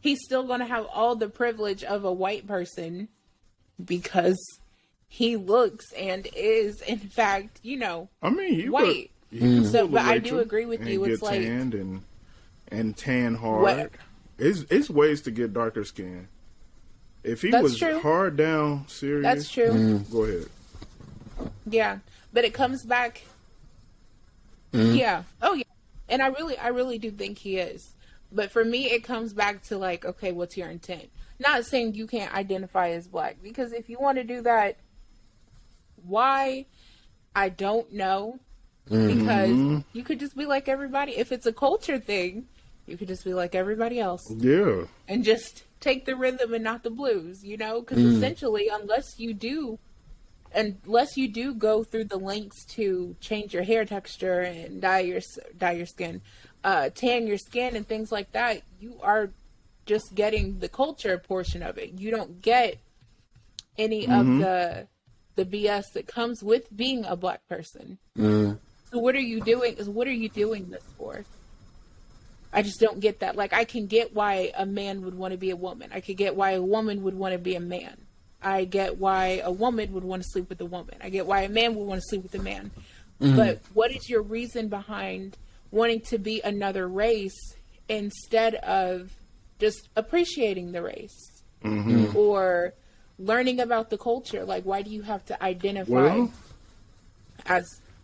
He's still going to have all the privilege of a white person because he looks and is, in fact, white. But I do agree with you. It's like tanned and tan hard. It's ways to get darker skin. If he was hard down, serious, that's true. Go ahead. Yeah, but it comes back. Yeah. Oh yeah. And I really do think he is. But for me, it comes back to like, okay, what's your intent? Not saying you can't identify as black, because if you want to do that, why? I don't know. Because you could just be like everybody. If it's a culture thing, you could just be like everybody else. Yeah. And just take the rhythm and not the blues, Because essentially, unless you do go through the lengths to change your hair texture and dye your skin, tan your skin and things like that, you are just getting the culture portion of it. You don't get any of the BS that comes with being a black person. So what are you doing? What are you doing this for? I just don't get that. Like, I can get why a man would want to be a woman. I could get why a woman would want to be a man. I get why a woman would want to sleep with a woman. I get why a man would want to sleep with a man. But what is your reason behind wanting to be another race instead of just appreciating the race or learning about the culture? Like, why do you have to identify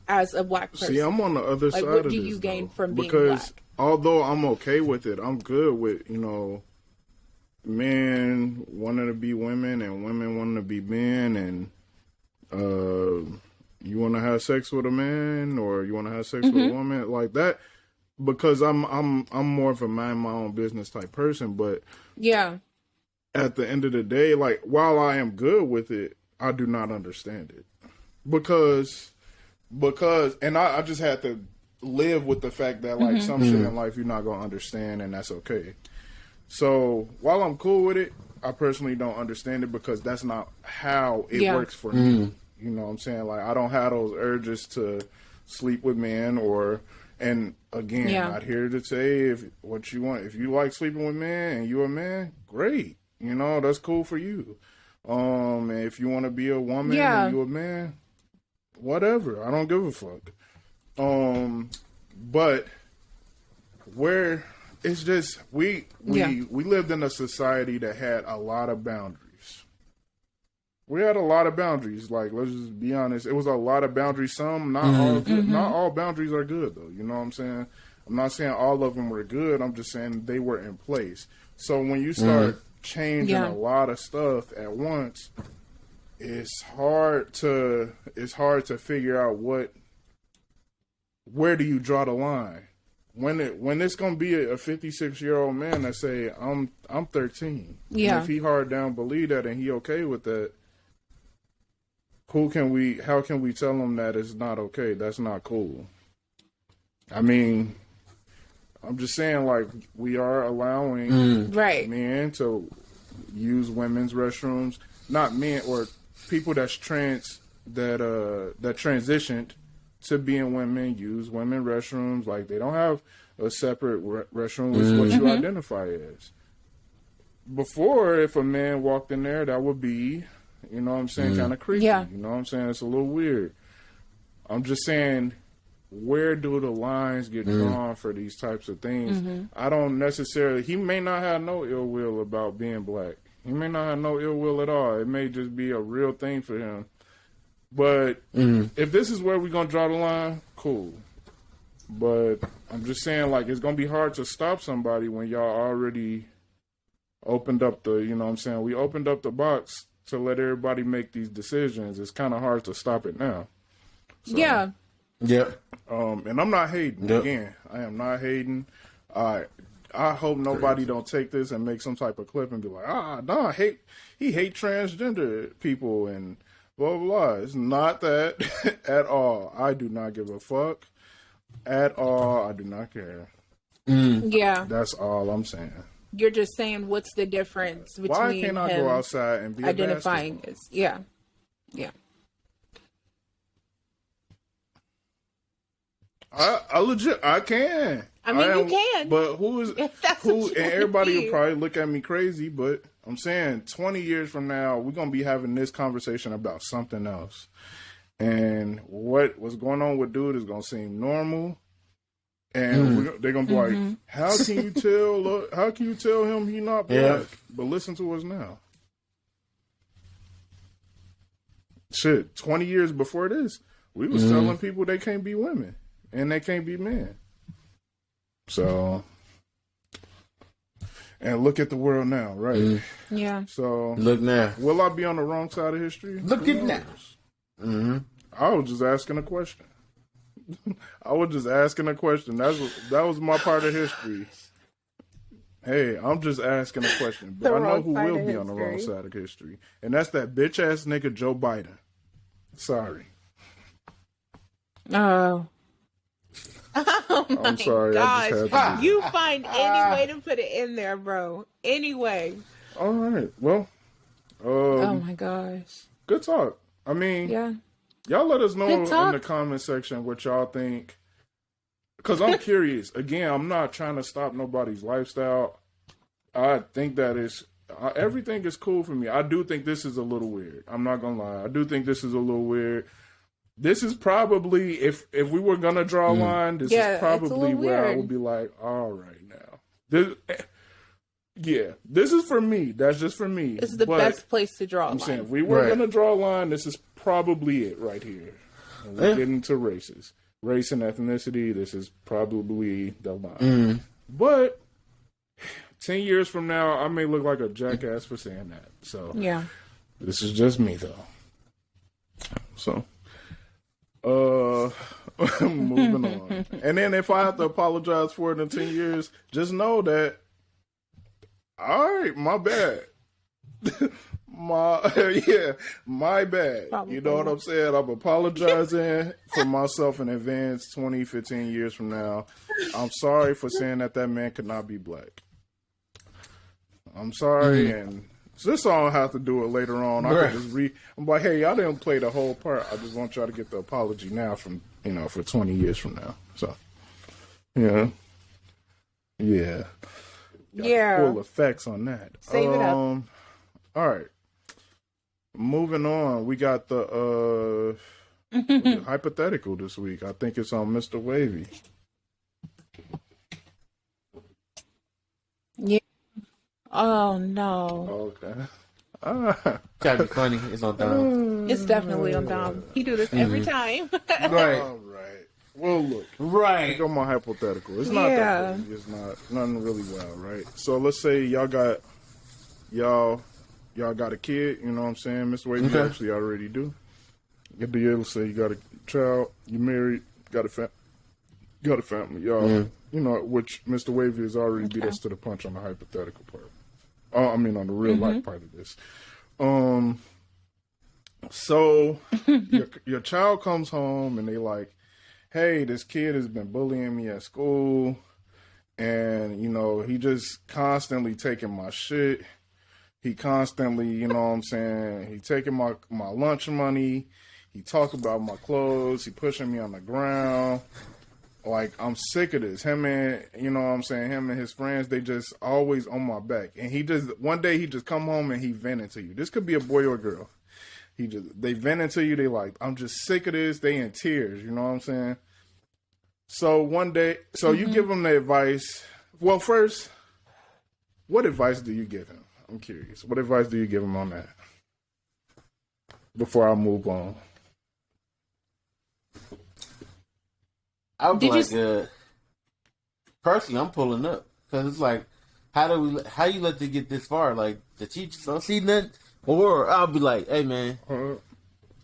as a black person? See, I'm on the other side of this. What do you gain from being black? Because although I'm okay with it, I'm good with, men wanting to be women and women wanting to be men, and you want to have sex with a man or you want to have sex with a woman like that. Because I'm more of a mind my own business type person, but at the end of the day, like, while I am good with it, I do not understand it because and I just had to live with the fact that like some shit in life you're not gonna understand, and that's okay. So while I'm cool with it, I personally don't understand it because that's not how it works for me. You know what I'm saying? Like, I don't have those urges to sleep with men and again, not here to say what you want. If you like sleeping with men and you're a man, great. That's cool for you. And if you want to be a woman and you're a man, whatever. I don't give a fuck. But where it's just we lived in a society that had a lot of boundaries. We had a lot of boundaries. Like, let's just be honest. It was a lot of boundaries. Some, not all good. Not all boundaries are good, though. You know what I'm saying? I'm not saying all of them were good. I'm just saying they were in place. So when you start changing a lot of stuff at once, it's hard to figure out where do you draw the line. when it's gonna be a 56-year-old man that say I'm 13. Yeah. And if he hard down believe that and he okay with that, how can we tell him that it's not okay? That's not cool. I mean, I'm just saying, like, we are allowing men to use women's restrooms, not men or people that transitioned to being women use women restrooms. Like, they don't have a separate restroom with what you identify as. Before, if a man walked in there, that would be, you know what I'm saying, kind of creepy. Yeah. You know what I'm saying? It's a little weird. I'm just saying, where do the lines get drawn for these types of things? I don't necessarily... He may not have no ill will about being black. He may not have no ill will at all. It may just be a real thing for him. But if this is where we're going to draw the line, cool. But I'm just saying, like, it's going to be hard to stop somebody when y'all already opened up the... You know what I'm saying? We opened up the box to let everybody make these decisions. It's kind of hard to stop it now. So, yeah. Yep. And I'm not hating. Yep. Again, I am not hating. I hope nobody don't take this and make some type of clip and be like, no, he hate transgender people and blah, blah, blah. It's not that at all. I do not give a fuck at all. I do not care. Yeah. That's all I'm saying. You're just saying, what's the difference between Why can't I him go outside and be identifying as? Yeah. Yeah. I can. I mean, you can. But That's who? what And you everybody do. will probably look at me crazy. But I'm saying, 20 years from now, we're gonna be having this conversation about something else. And what's going on with dude is gonna seem normal. And they're gonna be like, "How can you tell? How can you tell him he not black?" Yeah. But listen to us now. Shit, 20 years before this, we was telling people they can't be women and they can't be men. So, and look at the world now, right? Yeah. So, Look now. will I be on the wrong side of history? Look Who at now. knows? I was just asking a question. I was just asking a question. That was my part of history. Hey, I'm just asking a question. But The I know wrong who side will of be on the wrong history. side of history. And that's that bitch ass nigga Joe Biden. Sorry. Oh. I'm sorry. I just had to do You find any way to put it in there, bro. Anyway. that. All right. Well, Oh my gosh. good talk. I mean, Yeah. y'all let us know Good in talk. the comment section what y'all think. Because I'm curious. Again, I'm not trying to stop nobody's lifestyle. I think that everything is cool for me. I do think this is a little weird. I'm not going to lie. I do think this is a little weird. This is probably, if we were going to draw a line, this Yeah, is it's a probably little where I weird. would be like, all right now. This is for me. That's just for me. This is the But best place to draw a I'm line. saying, if we were Right. going to draw a line, this is probably it right here. And we get into races. Race and ethnicity, this is probably the line. But 10 years from now, I may look like a jackass for saying that. So Yeah. this is just me, though. So, moving on. And then if I have to apologize for it in 10 years, just know that, all right, my bad. My bad. Probably. You know what I'm saying? I'm apologizing for myself in advance 20, 15 years from now. I'm sorry for saying that man could not be black. I'm sorry, and this I don't have to do it later on. I Right. can just I'm like, hey, y'all didn't play the whole part. I just want y'all to get the apology now from, for 20 years from now. So, yeah. Yeah. Full effects on that. Save it up. All right. Moving on, we got the hypothetical this week. I think it's on Mr. Wavy. Yeah. Oh no. Okay. Try to be funny. It's on Dom. It's definitely on Dom. He do this every time. Right. All right. Well, look. Right. Go my hypothetical. It's not Yeah. that crazy. It's not nothing really wild, right? So let's say y'all got a kid. You know what I'm saying, Mr. Wade? You Okay. actually already do. You'll be able to say you got a child. You married. Got a got a family, y'all. You know, which Mr. Wavy has already beat us to the punch on the hypothetical part. I mean, on the real life part of this. So your child comes home and they like, hey, this kid has been bullying me at school, and you know, he just constantly taking my shit. He constantly, you know what I'm saying, he taking my lunch money. He talk about my clothes. He pushing me on the ground. Like, I'm sick of this. Him and, you know what I'm saying, him and his friends, they just always on my back. And one day he just come home and he vented to you. This could be a boy or a girl. They vented to you. They like, I'm just sick of this. They in tears. You know what I'm saying? So one day, you give him the advice. Well, first, what advice do you give him? I'm curious. What advice do you give him on that? Before I move on. I would like, personally, I'm pulling up. Because it's like, how you let them get this far? Like, the teachers don't see nothing? Or I'll be like, hey, man,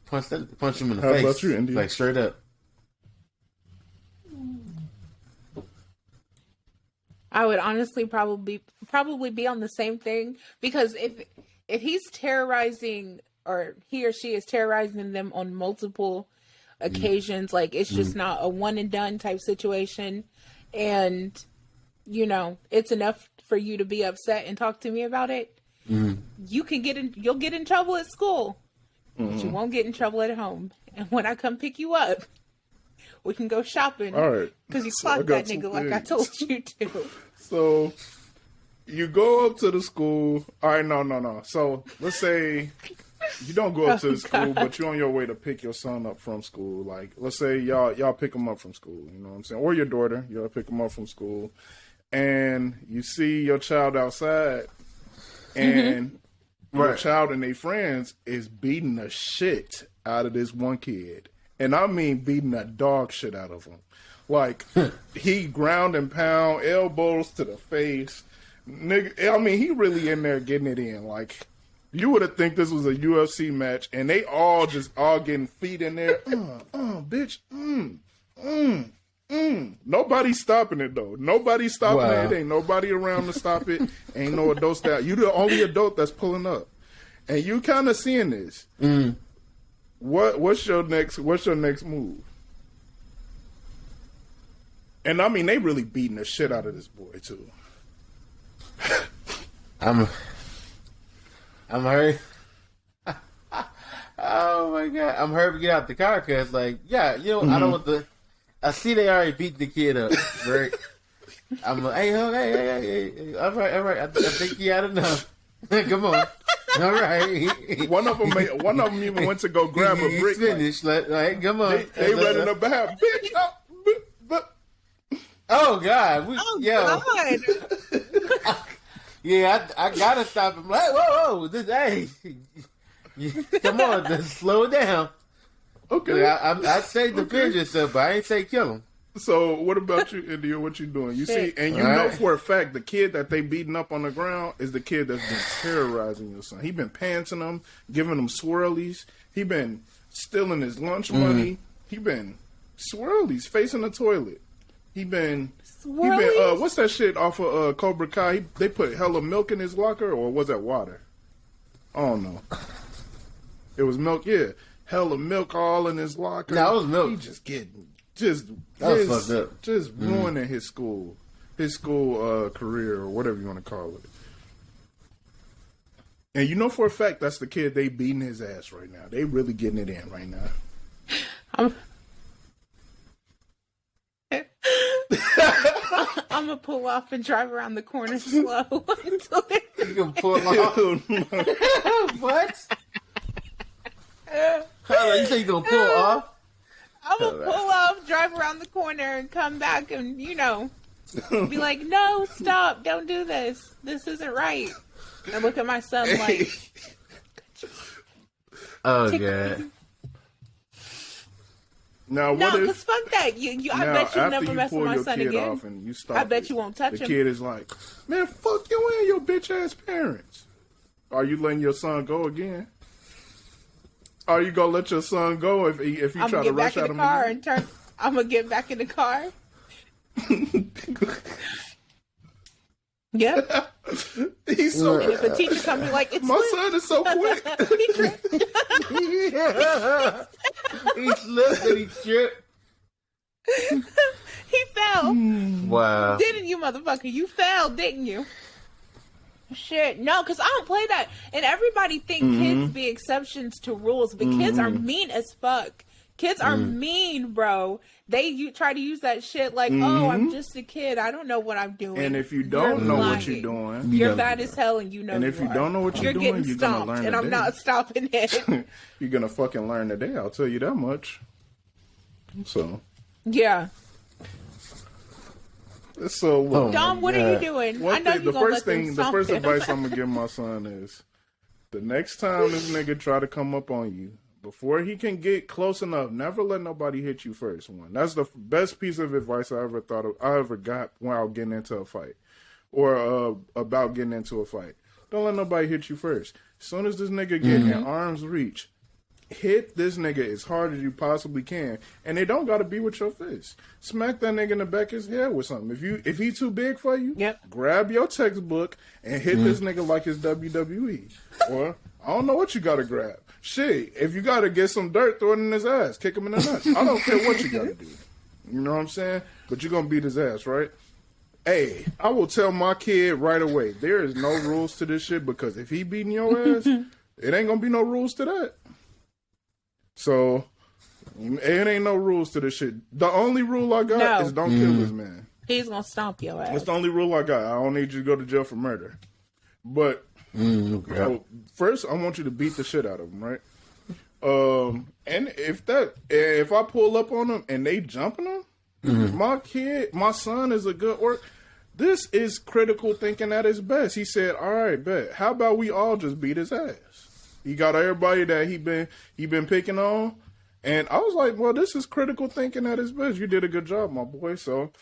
punch him in the face. How about you, India? Like, straight up. I would honestly probably be on the same thing, because if he's terrorizing, or he or she is terrorizing them on multiple occasions, like it's just not a one and done type situation, and you know, it's enough for you to be upset and talk to me about it. You'll get in trouble at school, but you won't get in trouble at home. And when I come pick you up, we can go shopping. All right. Because you clocked that nigga like I told you to. So, you go up to the school. All right, no. So, let's say you don't go up to the school, but you're on your way to pick your son up from school. Like, let's say y'all pick him up from school. You know what I'm saying? Or your daughter. Y'all pick him up from school. And you see your child outside. And your child and their friends is beating the shit out of this one kid. And I mean beating the dog shit out of him. Like, he ground and pound, elbows to the face. Nigga, I mean, he really in there getting it in. Like, you would have think this was a UFC match, and they all getting feet in there. Bitch, Nobody's stopping it, though. Nobody's stopping it. Ain't nobody around to stop it. Ain't no adults there. You the only adult that's pulling up. And you kind of seeing this. What's your next move? And I mean, they really beating the shit out of this boy too. I'm hurt. Oh my god, I'm hurt to get out the car because, like, yeah, you know, I don't want the. I see they already beat the kid up, right? I'm like, hey, all right. I think you had enough. Come on. All right. One of them even went to go grab a brick. Finished. Like, come on. They running up behind. Bitch, oh God. God. Yeah, I gotta stop him. Like, whoa, hey, come on, just slow down. Okay. I say defend yourself, but I ain't say kill him. So what about you, India? What you doing? You see, and you know for a fact the kid that they beating up on the ground is the kid that's been terrorizing your son. He been pantsing him, giving him swirlies. He been stealing his lunch money. He been swirlies, facing the toilet. He been what's that shit off of Cobra Kai? They put hella milk in his locker, or was that water? I don't know. It was milk, yeah. Hella milk all in his locker. No, it was milk. He just getting ruining his school career, or whatever you want to call it. And you know for a fact that's the kid they beating his ass right now. They really getting it in right now. I'm gonna pull off and drive around the corner slow until they. You can pull off. What? You say you gonna pull off? I'm gonna pull off, drive around the corner, and come back, and be like, "No, stop! Don't do this. This isn't right." And look at my son like, "Oh God." Now, because fuck that. I bet you never mess with my son again. Off and you stop I bet you won't touch him. The kid is like, man, fuck you and your bitch ass parents. Are you letting your son go again? Are you gonna let your son go if you try to rush out of him? I'm gonna get back in the car Yeah. He's so. And if a teacher comes to like, it's My slipped. son is so quick. He slipped and he tripped. He fell. Wow. Didn't you, motherfucker? You fell, didn't you? Shit. No, because I don't play that. And everybody think kids be exceptions to rules, but kids are mean as fuck. Kids are mean, bro. They try to use that shit like, oh, I'm just a kid. I don't know what I'm doing. And if you don't know what you're doing, you're bad as hell, and you know. And if you don't know what you're doing, getting you're gonna stomped, learn and I'm today. not stopping it. You're gonna fucking learn today. I'll tell you that much. So Yeah. So Dom, what are you doing? I know you're gonna let them the stomp first him. advice I'm gonna give my son is, the next time this nigga try to come up on you, before he can get close enough, never let nobody hit you first. One, that's the best piece of advice I ever got while getting into a fight, or about getting into a fight. Don't let nobody hit you first. As soon as this nigga get in arm's reach, hit this nigga as hard as you possibly can, and it don't got to be with your fist. Smack that nigga in the back of his head with something. If he too big for you, grab your textbook and hit this nigga like it's WWE. Or I don't know what you got to grab. Shit, if you got to get some dirt, throw it in his ass, kick him in the nuts. I don't care what you got to do. You know what I'm saying? But you're gonna beat his ass, right? Hey, I will tell my kid right away, there is no rules to this shit, because if he beating your ass, it ain't gonna be no rules to that. So, it ain't no rules to this shit. The only rule I got is don't kill this man. He's gonna stomp your ass. That's the only rule I got. I don't need you to go to jail for murder. But first, I want you to beat the shit out of him, right? And if I pull up on them and they jumping him, my son is a good work. This is critical thinking at its best. He said, "All right, bet. How about we all just beat his ass?" He got everybody that he been picking on, and I was like, "Well, this is critical thinking at its best. You did a good job, my boy." So,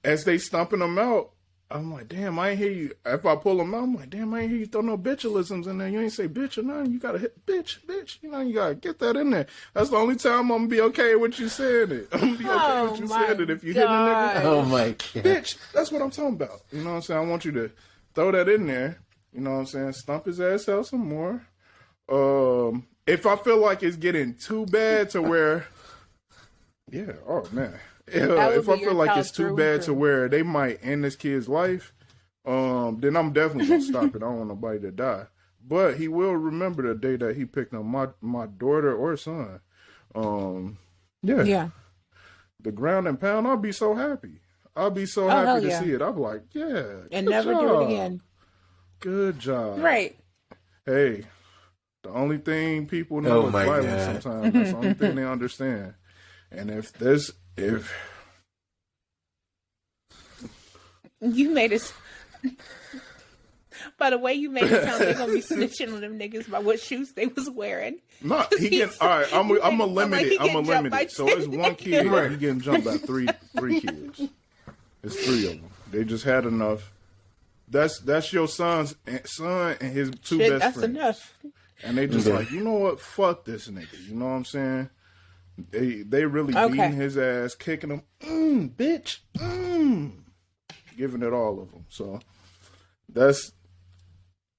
as they stomping him out, I'm like, "Damn, I ain't hear you." If I pull him out, I'm like, "Damn, I ain't hear you throw no bitchalisms in there. You ain't say bitch or nothing. You gotta hit bitch. You know, you gotta get that in there." That's the only time I'm gonna be okay with you saying it. I'm gonna be okay with you saying it if you hitting a nigga. Oh my god, bitch. That's what I'm talking about. You know what I'm saying? I want you to throw that in there. You know what I'm saying? Stomp his ass out some more. If I feel like it's getting too bad to where, oh man. If I feel like it's too bad to where they might end this kid's life, then I'm definitely gonna stop it. I don't want nobody to die. But he will remember the day that he picked up my daughter or son. The ground and pound, I'll be so happy. I'll be so happy to see it. I'll be like, and never do it again. Good job. Right. Hey, the only thing people know is violence sometimes. That's the only thing they understand. And if you made it, by the way you made it sound, they're gonna be snitching on them niggas by what shoes they was wearing. No, he getting all right. I'm a limit it. I'm a limit it. So it's one kid. He getting jumped by three kids. It's 3 of them. They just had enough. That's your son and his two best friends. That's enough. And they just like, you know what? Fuck this nigga. You know what I'm saying? They really beating his ass, kicking him. Bitch. Giving it all of them. So that's,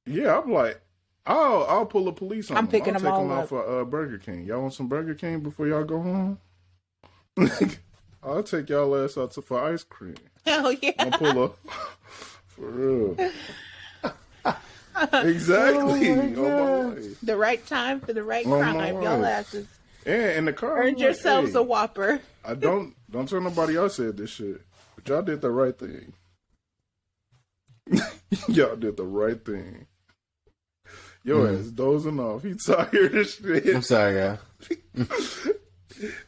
I'm like, I'll pull the police on them. Picking I'll them all take them out up for Burger King. Y'all want some Burger King before y'all go home? I'll take y'all ass out for ice cream. Hell yeah. I'll pull up. For real. Exactly. Oh the right time for the right crime. Y'all asses. Yeah, in the car. Earned yourselves a Whopper. I don't tell nobody else said this shit. But y'all did the right thing. Y'all did the right thing. Your ass dozing off. He tired of shit. I'm sorry, guy.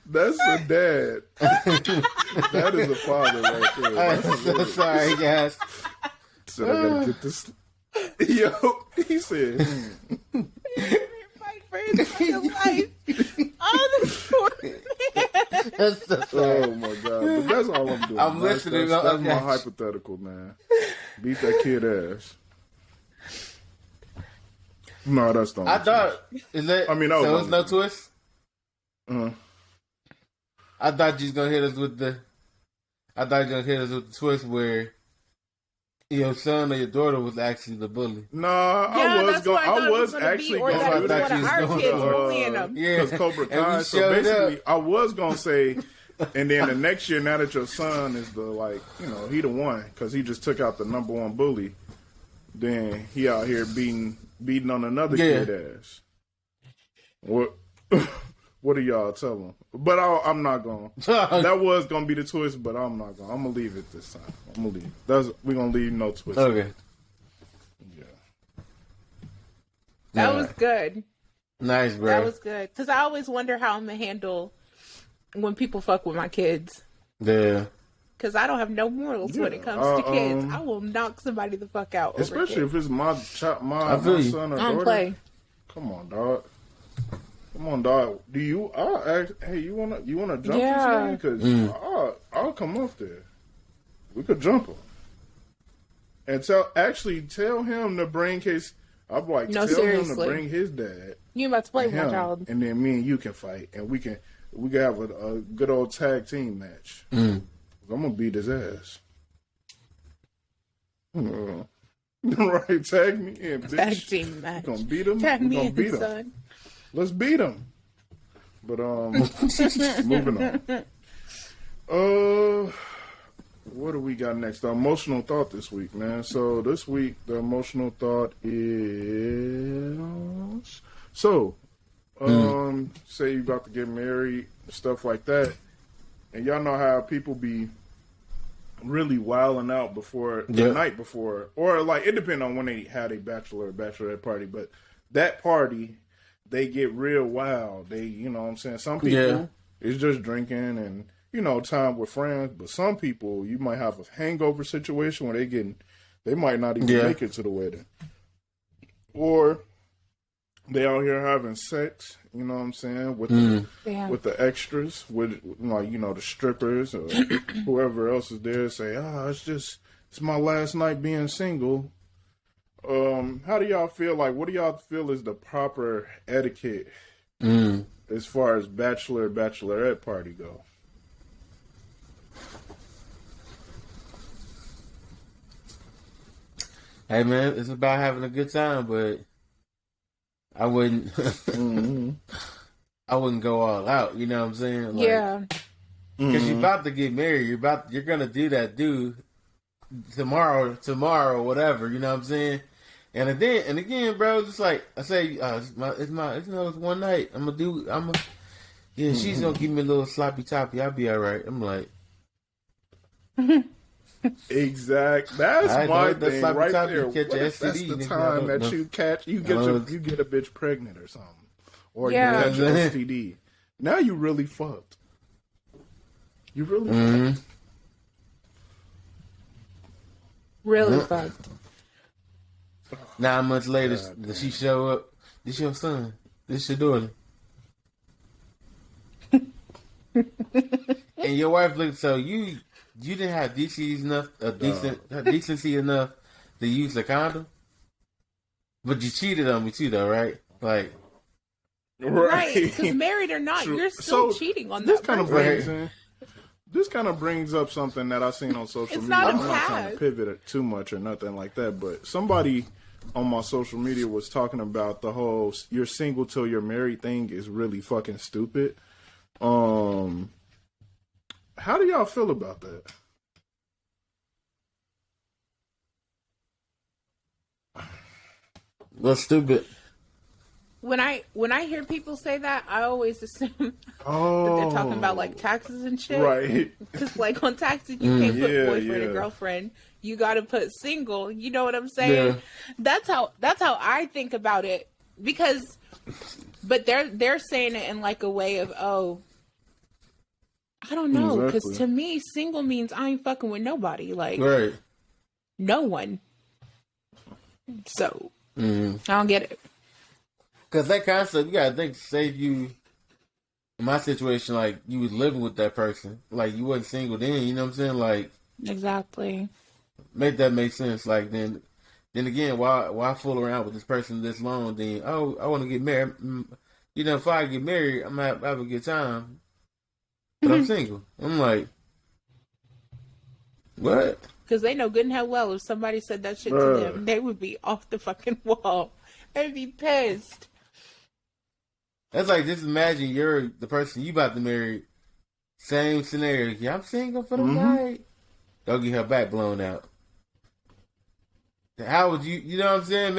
That's a dad. That is a father right there. I'm so sorry, guys. So I gotta get this. Yo, he said. Fight for his fucking life. Oh, this poor man. Oh my god! But that's all I'm doing. I'm listening. That's my hypothetical, man. Beat that kid ass. No, that's the only I thought. Is that? I mean, so it's no twist. Uh-huh. I thought you was gonna hit us with the. I thought you were gonna hit us with the twist where your son or your daughter was actually the bully. No, I was actually going to do that. Yeah, because Cobra Kai. So basically, I was going to say, and then the next year, now that your son is the he the one because he just took out the number one bully. Then he out here beating on another kid ass. What? What do y'all tell him? But I'm not going. That was going to be the twist, but I'm not going. I'm going to leave it this time. I'm going to leave. We're going to leave no twist. Okay. Yeah. That was good. Nice, bro. That was good. Because I always wonder how I'm going to handle when people fuck with my kids. Yeah. Because I don't have no morals when it comes to kids. I will knock somebody the fuck out. Especially if it's my son or daughter. Don't play. Come on, dog. Come on, dog. Do you? I'll ask. Hey, you wanna jump this man? Because I'll come up there. We could jump him and tell him to bring his. I'm like, no, tell seriously. him to bring his dad. You about to play with my child, and then me and you can fight, and we can have a good old tag team match. I'm gonna beat his ass. Right, tag me in, bitch. Tag team match. We're gonna beat him. Tag me in, beat him. son. Let's beat him. But moving on. What do we got next? The emotional thought this week, man. So this week the emotional thought is say you about to get married, stuff like that, and y'all know how people be really wilding out before the night before, or like it depends on when they had a bachelor or bachelorette party, but that party. They get real wild. They, you know what I'm saying? Some people, it's just drinking and, time with friends. But some people, you might have a hangover situation where they might not even make it to the wedding. Or they out here having sex, you know what I'm saying? With the extras, with the strippers or whoever else is there say, it's my last night being single. How do y'all feel? Like, what do y'all feel is the proper etiquette as far as bachelorette party go? Hey man, it's about having a good time, but I wouldn't. I wouldn't go all out. You know what I'm saying? Like, because you're about to get married. You're gonna do that, dude. Tomorrow, whatever. You know what I'm saying? And again, bro, just like I say, it's one night. She's gonna give me a little sloppy toppy. I'll be all right. I'm like, exact. That's my thing right there. That's the time that you get a bitch pregnant or something, or you catch an STD. Now you really fucked. You really fucked. Really fucked. 9 months later, does she show up? This your son. This your daughter. And your wife looked so you didn't have decency enough to use the condom, but you cheated on me too, though, right? Like, right? Because married or not, you're still cheating on that person. This kind of brings up something that I've seen on social media. I'm not trying to pivot too much or nothing like that, but somebody on my social media was talking about the whole "you're single till you're married" thing is really fucking stupid. How do y'all feel about that? That's stupid. When I hear people say that, I always assume that they're talking about like taxes and shit. Right. Because like on taxes, you can't put boyfriend and girlfriend. You got to put single. You know what I'm saying? Yeah. That's how I think about it. But they're saying it in like a way of, I don't know. Because to me, single means I ain't fucking with nobody. Like, no one. So I don't get it. Because that concept, you gotta think, say you, in my situation, like, you was living with that person. Like, you wasn't single then, you know what I'm saying? Like, exactly. Make that make sense. Like, then again, why fool around with this person this long? Then, I want to get married. You know, if I get married, I'm gonna have a good time. But I'm single. I'm like, What? Because they know good and hell well if somebody said that shit to them, they would be off the fucking wall. They'd be pissed. That's like, just imagine you're the person you about to marry. Same scenario. Yeah, I'm single for the night. Don't get her back blown out. How would you? You know what I'm saying?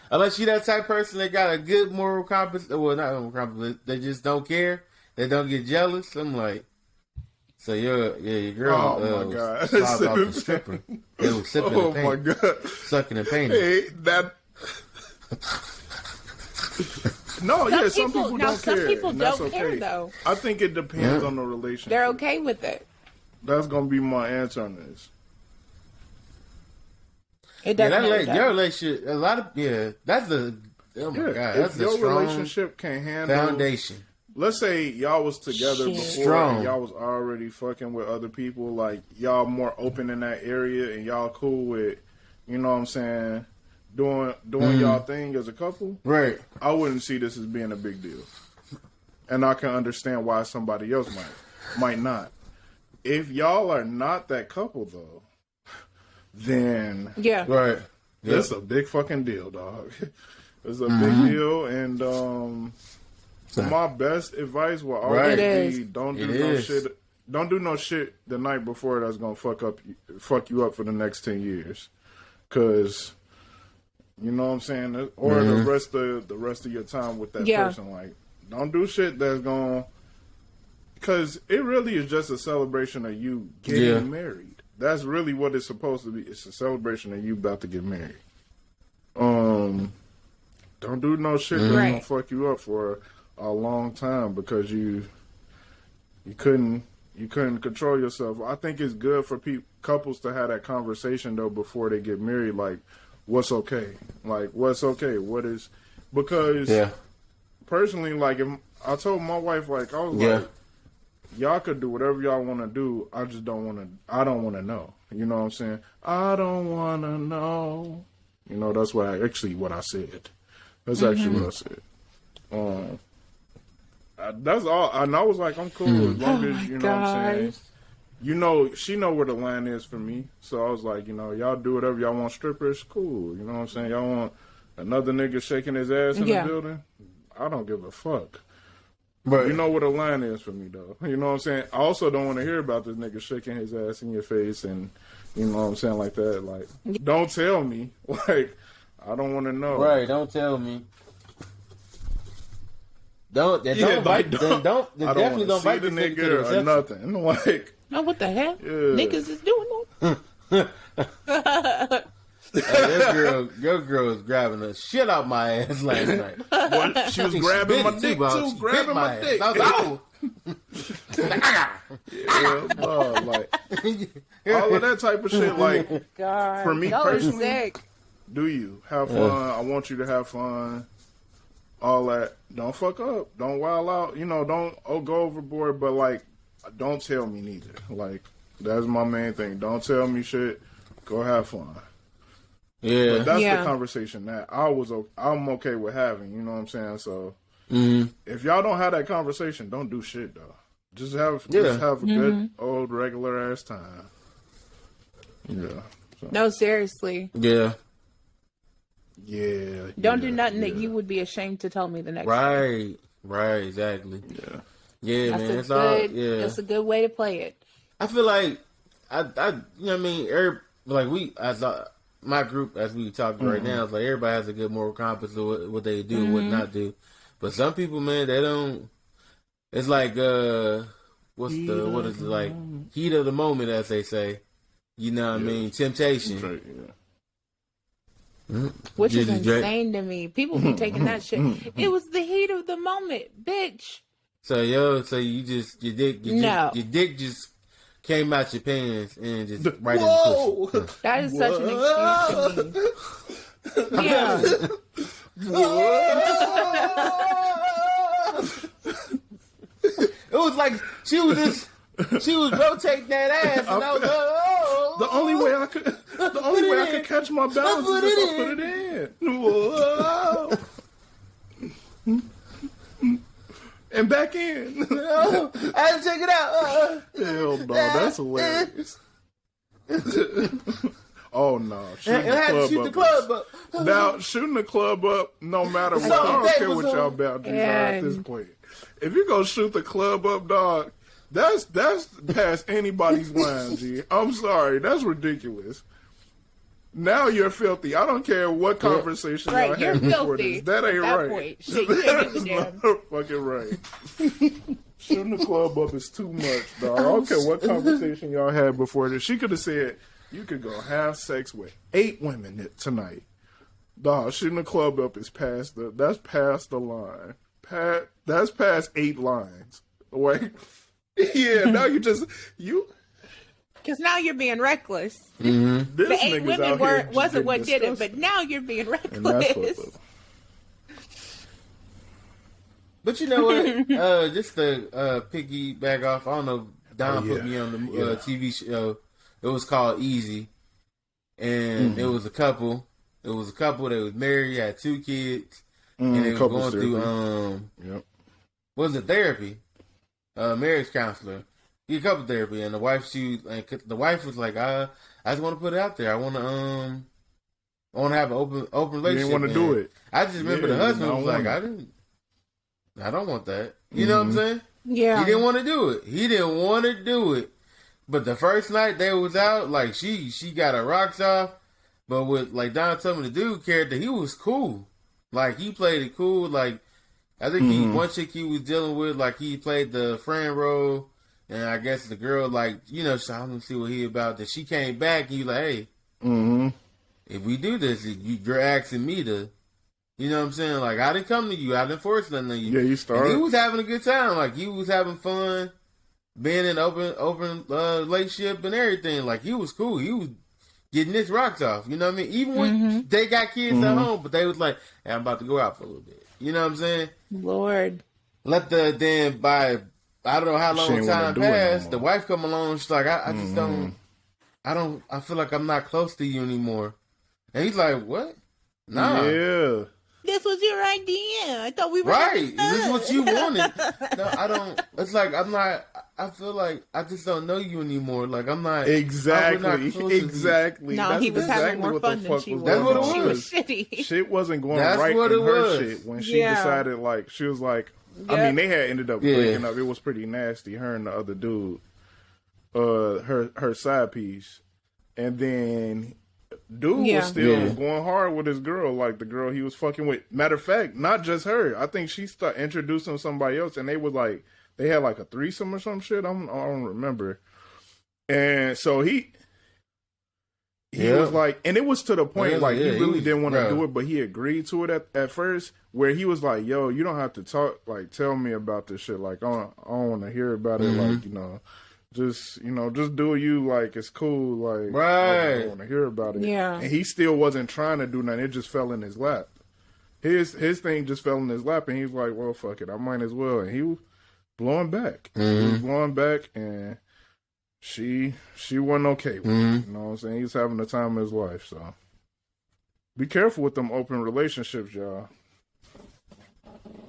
Unless you that type of person that got a good moral compass. Well, not moral compass. They just don't care. They don't get jealous. I'm like, so your girl. Oh my god! Off the stripper. They was sipping the paint. Oh my god! Sucking and painting. Hey, that. No, some people don't care. Some people don't care, though. I think it depends on the relationship. They're okay with it. That's gonna be my answer on this. It doesn't. Your relationship, a lot of that's the god, that's your strong relationship can handle foundation. Let's say y'all was together before and y'all was already fucking with other people, like y'all more open in that area and y'all cool with, you know what I'm saying, doing y'all thing as a couple. Right. I wouldn't see this as being a big deal. And I can understand why somebody else might not. If y'all are not that couple though, then right. It's a big fucking deal, dog. It's a big deal, and my best advice will always be don't do no shit the night before that's gonna fuck you up for the next 10 years, cause you know what I'm saying, or the rest of your time with that person. Like, don't do shit that's gonna, cause it really is just a celebration of you getting married. That's really what it's supposed to be. It's a celebration of you about to get married. Don't do no shit that's gonna fuck you up for a long time because you couldn't control yourself. I think it's good for couples to have that conversation though before they get married. Like, what's okay? Like, what's okay? What is, because personally, like, if I told my wife, like, I was like, y'all could do whatever y'all want to do. I just don't want to. I don't want to know. You know what I'm saying? I don't want to know. You know, that's what I said. That's actually what I said. That's all. And I was like, I'm cool as long as, you know what I'm saying. You know, she know where the line is for me. So I was like, you know, y'all do whatever y'all want. Strippers, cool. You know what I'm saying? Y'all want another nigga shaking his ass in the building? I don't give a fuck. But you know what the line is for me, though. You know what I'm saying? I also don't want to hear about this nigga shaking his ass in your face and, you know what I'm saying, like that. Like, don't tell me. Like, I don't want to know. Right, don't tell me. Don't definitely don't bite the nigga or nothing. Like, oh, what the hell? Niggas is doing that. Your girl was grabbing the shit out my ass last night. What? She was grabbing my dick too, grabbing my dick. I was like, oh. Like all of that type of shit. Like, for me personally, do you have fun? I want you to have fun. All that. Don't fuck up. Don't wild out. You know, don't go overboard. But like, don't tell me neither. Like, that's my main thing. Don't tell me shit. Go have fun. Yeah, but that's the conversation that I'm okay with having. You know what I'm saying? So if y'all don't have that conversation, don't do shit though. Just have a good old regular ass time. Yeah. So. No, seriously. Yeah. Yeah. Don't do nothing that you would be ashamed to tell me the next time. Right, exactly. Yeah. Yeah, man. That's a good way to play it. I feel like I you know what I mean, my group, as we talking right now, is like everybody has a good moral compass of what they do and what not do. But some people, man, they don't. It's like what is it like? Heat of the moment, as they say. You know what I mean? Temptation. Right, Which is insane to me. People be taking that shit. It was the heat of the moment, bitch. So your dick just came out your pants and just right in the pussy. That is such an excuse to me. Yeah. It was like she was rotating that ass, and I was like, the only way I could catch my balance is if I put it in. Whoa. And back in. I had to take it out. Hell no, that's hilarious. Oh no! Shooting the club up. Now shooting the club up, no matter what. I don't care what y'all boundaries are at this point. If you go shoot the club up, dog, that's past anybody's line. G. I'm sorry, that's ridiculous. Now you're filthy. I don't care what conversation y'all had before this. That ain't right. That's not fucking right. Shooting the club up is too much, dog. I don't care what conversation y'all had before this. She could have said, you could go have sex with 8 women tonight. Dog, shooting the club up is past the line. That's past 8 lines. Wait. Yeah, now you because now you're being reckless. Mm-hmm. The 8 women wasn't what did it, but now you're being reckless. But you know what? Just to piggyback off, I don't know. Don put me on the TV show. It was called Easy, and it was a couple. It was a couple that was married, had 2 kids, and they were going through what was it, therapy, marriage counselor. He couple therapy, and the wife the wife was like, I just want to put it out there. I want to have an open relationship. You didn't want to do it. I just remember the husband was like, I don't want that. You know what I'm saying? Yeah. He didn't want to do it. But the first night they was out, like she got her rocks off. But with like Don told me, the dude character, he was cool. Like he played it cool. Like I think one chick he was dealing with, like he played the friend role. And I guess the girl, like, you know, so I'm gonna see what he about. That she came back and he like, hey, if we do this, you're asking me to, you know what I'm saying? Like, I didn't come to you, I didn't force nothing on you. Yeah, you started. And he was having a good time. Like, he was having fun, being in open relationship and everything. Like, he was cool. He was getting his rocks off. You know what I mean? Even when they got kids at home, but they was like, hey, I'm about to go out for a little bit. You know what I'm saying? Lord. I don't know how long time passed. The wife come along. She's like, I just don't. I feel like I'm not close to you anymore. And he's like, what? Nah. Yeah. This was your idea. I thought we were right. This is what you wanted. No, I don't. It's like I'm not. I feel like I just don't know you anymore. Like I'm not. Exactly. Exactly. No, he was having more fun than she was. That's what it was. She was shitty. Shit wasn't going right in her shit when she decided. Like she was like. Yep. I mean, they had ended up breaking up. It was pretty nasty. Her and the other dude, her side piece, and then dude was still going hard with his girl, like the girl he was fucking with. Matter of fact, not just her. I think she started introducing somebody else, and they was like they had like a threesome or some shit. I don't remember. And so he was like, and it was to the point like he really didn't want to do it, but he agreed to it at first. Where he was like, "Yo, you don't have to tell me about this shit. Like, I don't want to hear about it. Like, just do you. Like, it's cool. Like, I don't want to hear about it. Yeah." And he still wasn't trying to do nothing. It just fell in his lap. His thing just fell in his lap, and he was like, "Well, fuck it, I might as well." And he was blowing back. He was blowing back, and she wasn't okay with it. You know what I'm saying? He was having the time of his life. So, be careful with them open relationships, y'all.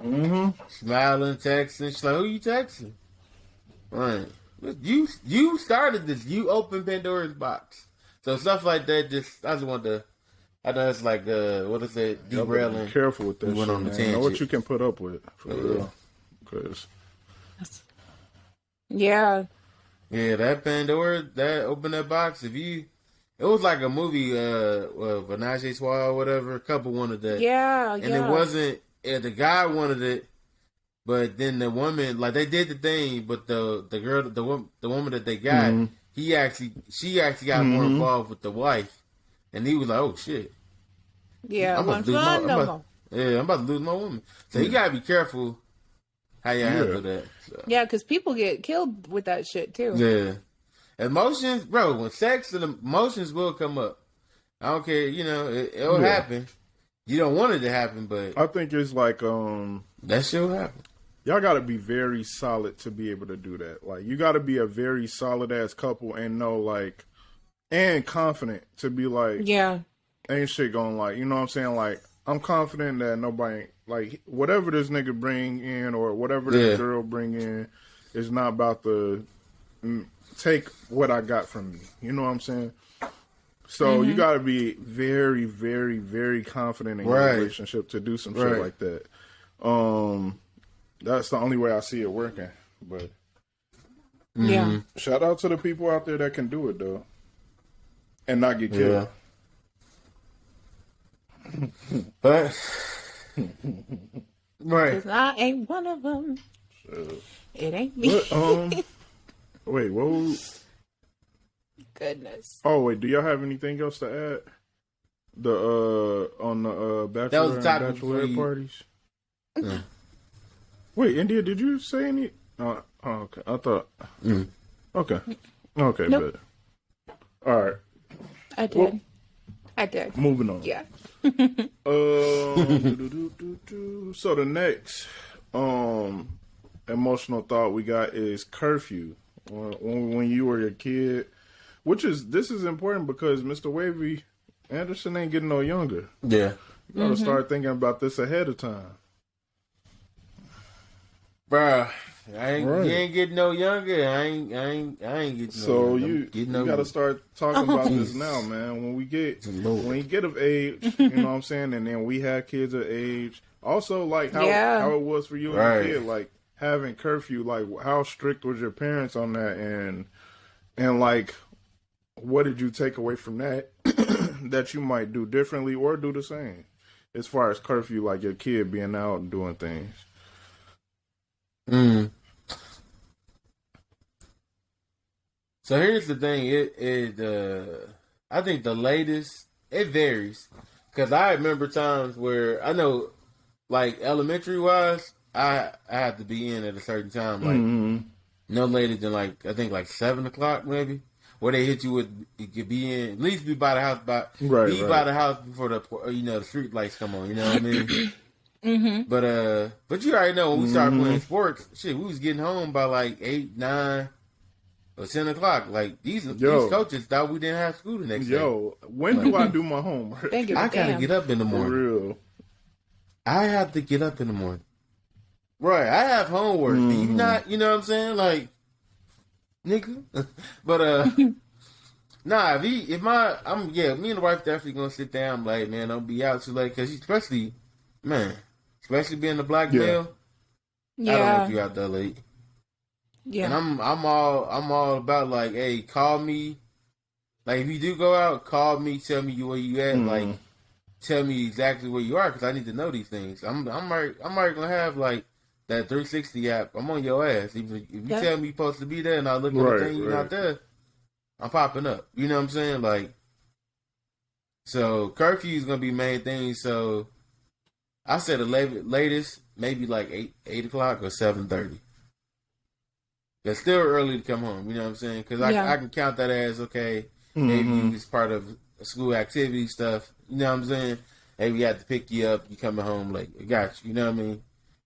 Smiling, texting. She's like, who you texting? Right. You started this. You opened Pandora's box. So stuff like that, I just want to. I know it's like what is it? Derailing. Be careful with that. Went on the tangent. Know what you can put up with for real. Because. Yeah. Yeah, that Pandora, that opened that box. It was like a movie, Vanage Soir or whatever. A couple wanted that. Yeah, and it wasn't. Yeah, the guy wanted it, but then the woman, like they did the thing, but the girl, the woman that they got, she actually got more involved with the wife, and he was like, "Oh shit, yeah, I'm about to lose my woman." So you gotta be careful how you handle that. So. Yeah, because people get killed with that shit too. Yeah, emotions, bro. When sex and emotions will come up, I don't care. It'll happen. You don't want it to happen, but I think it's like that shit will happen. Y'all got to be very solid to be able to do that. Like you got to be a very solid ass couple and know like and confident to be like ain't shit going like you know what I'm saying like I'm confident that nobody like whatever this nigga bring in or whatever this girl bring in is not about to take what I got from you. You know what I'm saying? So you got to be very, very, very confident in your relationship to do some shit like that. That's the only way I see it working. But shout out to the people out there that can do it though, and not get killed. But Cause I ain't one of them. It ain't me. But, wait, what? Goodness. Oh wait, do y'all have anything else to add? On the Bachelor and Bachelorette parties. Yeah. Wait, India, did you say any? Oh, okay. I thought. Okay. Okay, Nope. but all right. I did. Well, I did. Moving on. Yeah. So the next emotional thought we got is curfew. When you were a kid, this is important because Mr. Wavy Anderson ain't getting no younger. Yeah. You gotta start thinking about this ahead of time. Bruh, you ain't getting no younger. I ain't getting no younger. So you gotta start talking about this now, man. When you get of age, you know what I'm saying, and then we have kids of age. Also, like how it was for you as a kid, like having curfew. Like how strict was your parents on that, and like what did you take away from that that you might do differently or do the same as far as curfew, like your kid being out and doing things. So here's the thing. I think the latest, it varies. Because I remember times where, I know, like, elementary-wise, I had to be in at a certain time. Like, no later than, like, I think, like, 7 o'clock, maybe. Where they hit you with, you could be in, at least be by the house, by the house before the street lights come on, you know what I mean? But you already know when we started playing sports, shit, we was getting home by like 8, 9, or 10 o'clock. Like these coaches thought we didn't have school the next day. When do I do my homework? I gotta get up in the morning. For real. I have to get up in the morning. Right, I have homework. Do you not? You know what I'm saying? Like, nigga. But nah. Me and the wife definitely gonna sit down. Like, man, don't be out too late because especially being a black male. Yeah. I don't want you out that late. Yeah. And I'm all about like, hey, call me. Like if you do go out, call me, tell me where you at, like tell me exactly where you are because I need to know these things. I'm already gonna have like that 360 app. I'm on your ass. If you tell me you're supposed to be there and I look at the thing you're not there, I'm popping up. You know what I'm saying? Like, so curfew is gonna be main thing. So I said the latest, maybe like 8 o'clock or 7:30. That's still early to come home. You know what I'm saying? Because I can count that as okay. Maybe it's part of school activity stuff. You know what I'm saying? Maybe we have to pick you up. You coming home late. I got you. You know what I mean?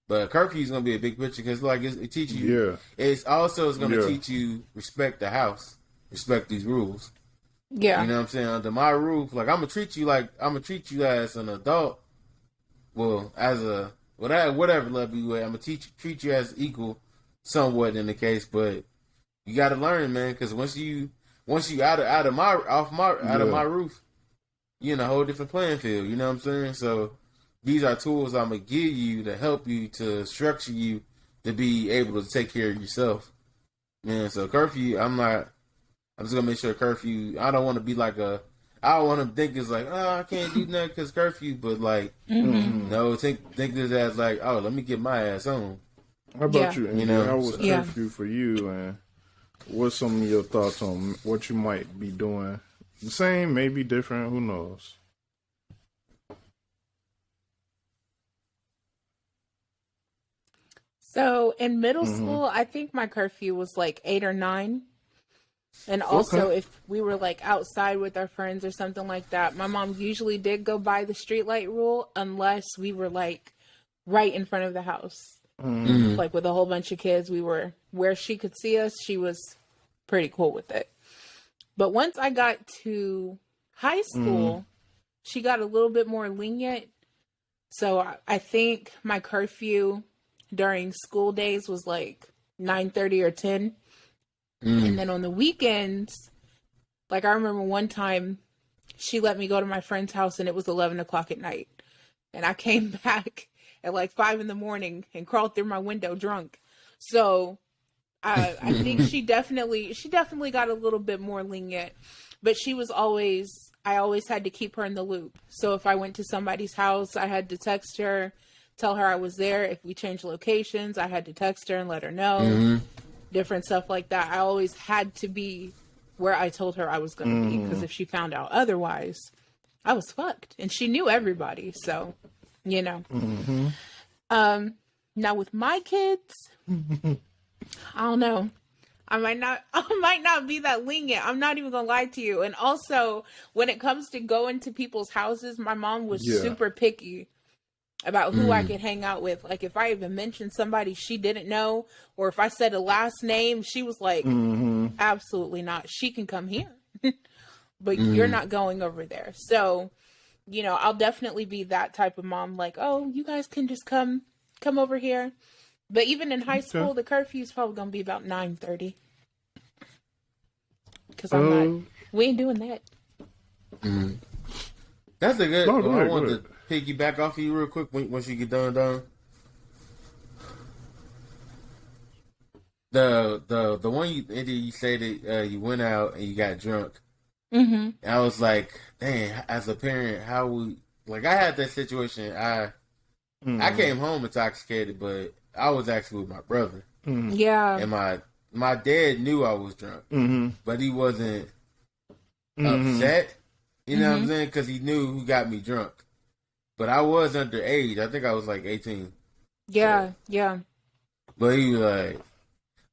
But curfew is gonna be a big picture because like it teaches you. Yeah. It's gonna teach you respect the house, respect these rules. Yeah. You know what I'm saying? Under my roof, like I'm gonna treat you as an adult. Well, as a whatever level you at, I'm gonna treat you as equal, somewhat in the case. But you got to learn, man, because once you out of my roof, you're in a whole different playing field. You know what I'm saying? So these are tools I'm gonna give you to help you to structure you to be able to take care of yourself, man. So curfew, I'm just gonna make sure curfew. I don't want to be like I don't want to think it's like, oh, I can't do nothing because curfew, but like, no, think this as like, oh, let me get my ass on. How about you? You know, how was curfew for you, and what's some of your thoughts on what you might be doing? The same, maybe different. Who knows? So in middle school, I think my curfew was like 8 or 9. And also, if we were like outside with our friends or something like that, my mom usually did go by the streetlight rule unless we were like right in front of the house. Like with a whole bunch of kids, we were where she could see us. She was pretty cool with it. But once I got to high school, she got a little bit more lenient. So I think my curfew during school days was like 9:30 or 10. And then on the weekends, like I remember one time she let me go to my friend's house and it was 11 o'clock at night. And I came back at like 5 in the morning and crawled through my window drunk. So I think she definitely got a little bit more lenient, but I always had to keep her in the loop. So if I went to somebody's house, I had to text her, tell her I was there. If we changed locations, I had to text her and let her know. Different stuff like that. I always had to be where I told her I was going to be, because if she found out otherwise, I was fucked. And she knew everybody, so, you know. Now with my kids, I don't know. I might not be that lenient. I'm not even gonna lie to you. And also, when it comes to going to people's houses, my mom was super picky about who I could hang out with. Like, if I even mentioned somebody she didn't know, or if I said a last name, she was like, absolutely not. She can come here, but you're not going over there. So, you know, I'll definitely be that type of mom. Like, oh, you guys can just come over here. But even in high school, the curfew is probably gonna be about 9:30. Because we ain't doing that. That's a good. I want to piggyback off of you real quick once you get done. The one you said that you went out and you got drunk. And I was like, dang, as a parent, how we like? I had that situation. I came home intoxicated, but I was actually with my brother. Yeah. And my dad knew I was drunk, but he wasn't upset. You know what I'm saying? Because he knew who got me drunk. But I was underage. I think I was like 18. Yeah, so. yeah. But he was like,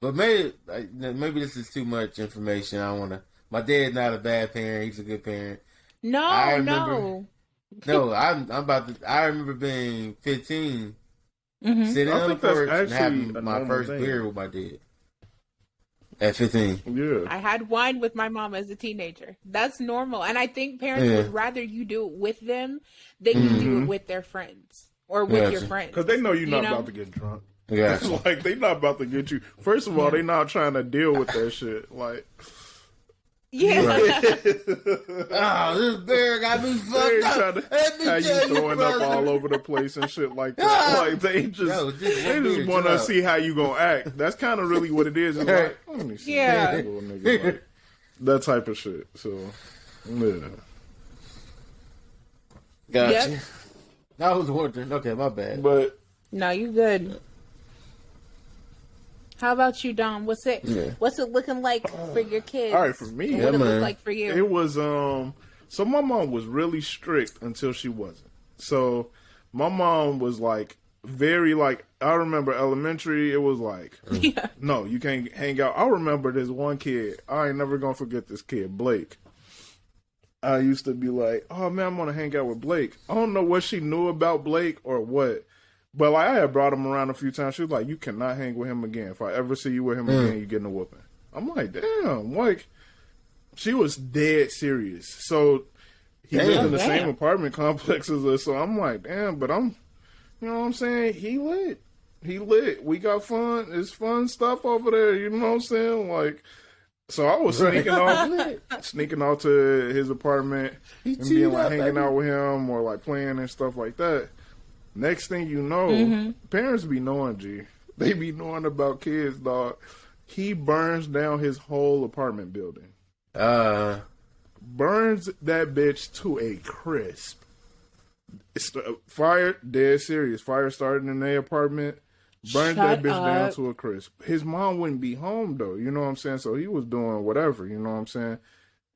but maybe this is too much information. I don't want to. My dad's not a bad parent. He's a good parent. No. I remember being 15. Sitting on the porch and having my first beer with my dad at 15. Yeah, I had wine with my mom as a teenager. That's normal, and I think parents would rather you do it with them than you do it with their friends or with your friends, because they know you're not about to get drunk. Yeah, like they not about to get you. First of all, they not trying to deal with that shit. Like. Yeah. Oh, this bear got me fucked up. How you throwing up all over the place and shit like that. Like they just want to see how you gonna act. That's kind of really what it is. It's like, let me see that little nigga, like, that type of shit. So, yeah. Gotcha. Yep. I was wondering. Okay, my bad. But no, you good. How about you, Dom? What's it looking like for your kids? All right, for me, what it look like for you? It was so my mom was really strict until she wasn't. So my mom was like very like, I remember elementary, it was like, no, you can't hang out. I remember this one kid. I ain't never gonna forget this kid, Blake. I used to be like, oh man, I'm gonna hang out with Blake. I don't know what she knew about Blake or what. But like I had brought him around a few times. She was like, "You cannot hang with him again. If I ever see you with him again, you're getting a whooping." I'm like, "Damn!" Like she was dead serious. So he lived in the same apartment complex as us. So I'm like, "Damn!" But you know what I'm saying? He lit. We got fun. It's fun stuff over there. You know what I'm saying? Like, so I was sneaking off to his apartment and being like hanging out with him or like playing and stuff like that. Next thing you know, parents be knowing, G. They be knowing about kids, dog. He burns down his whole apartment building. Burns that bitch to a crisp. Fire, dead serious. Fire started in their apartment. Burned that bitch down to a crisp. His mom wouldn't be home, though. You know what I'm saying? So he was doing whatever, you know what I'm saying?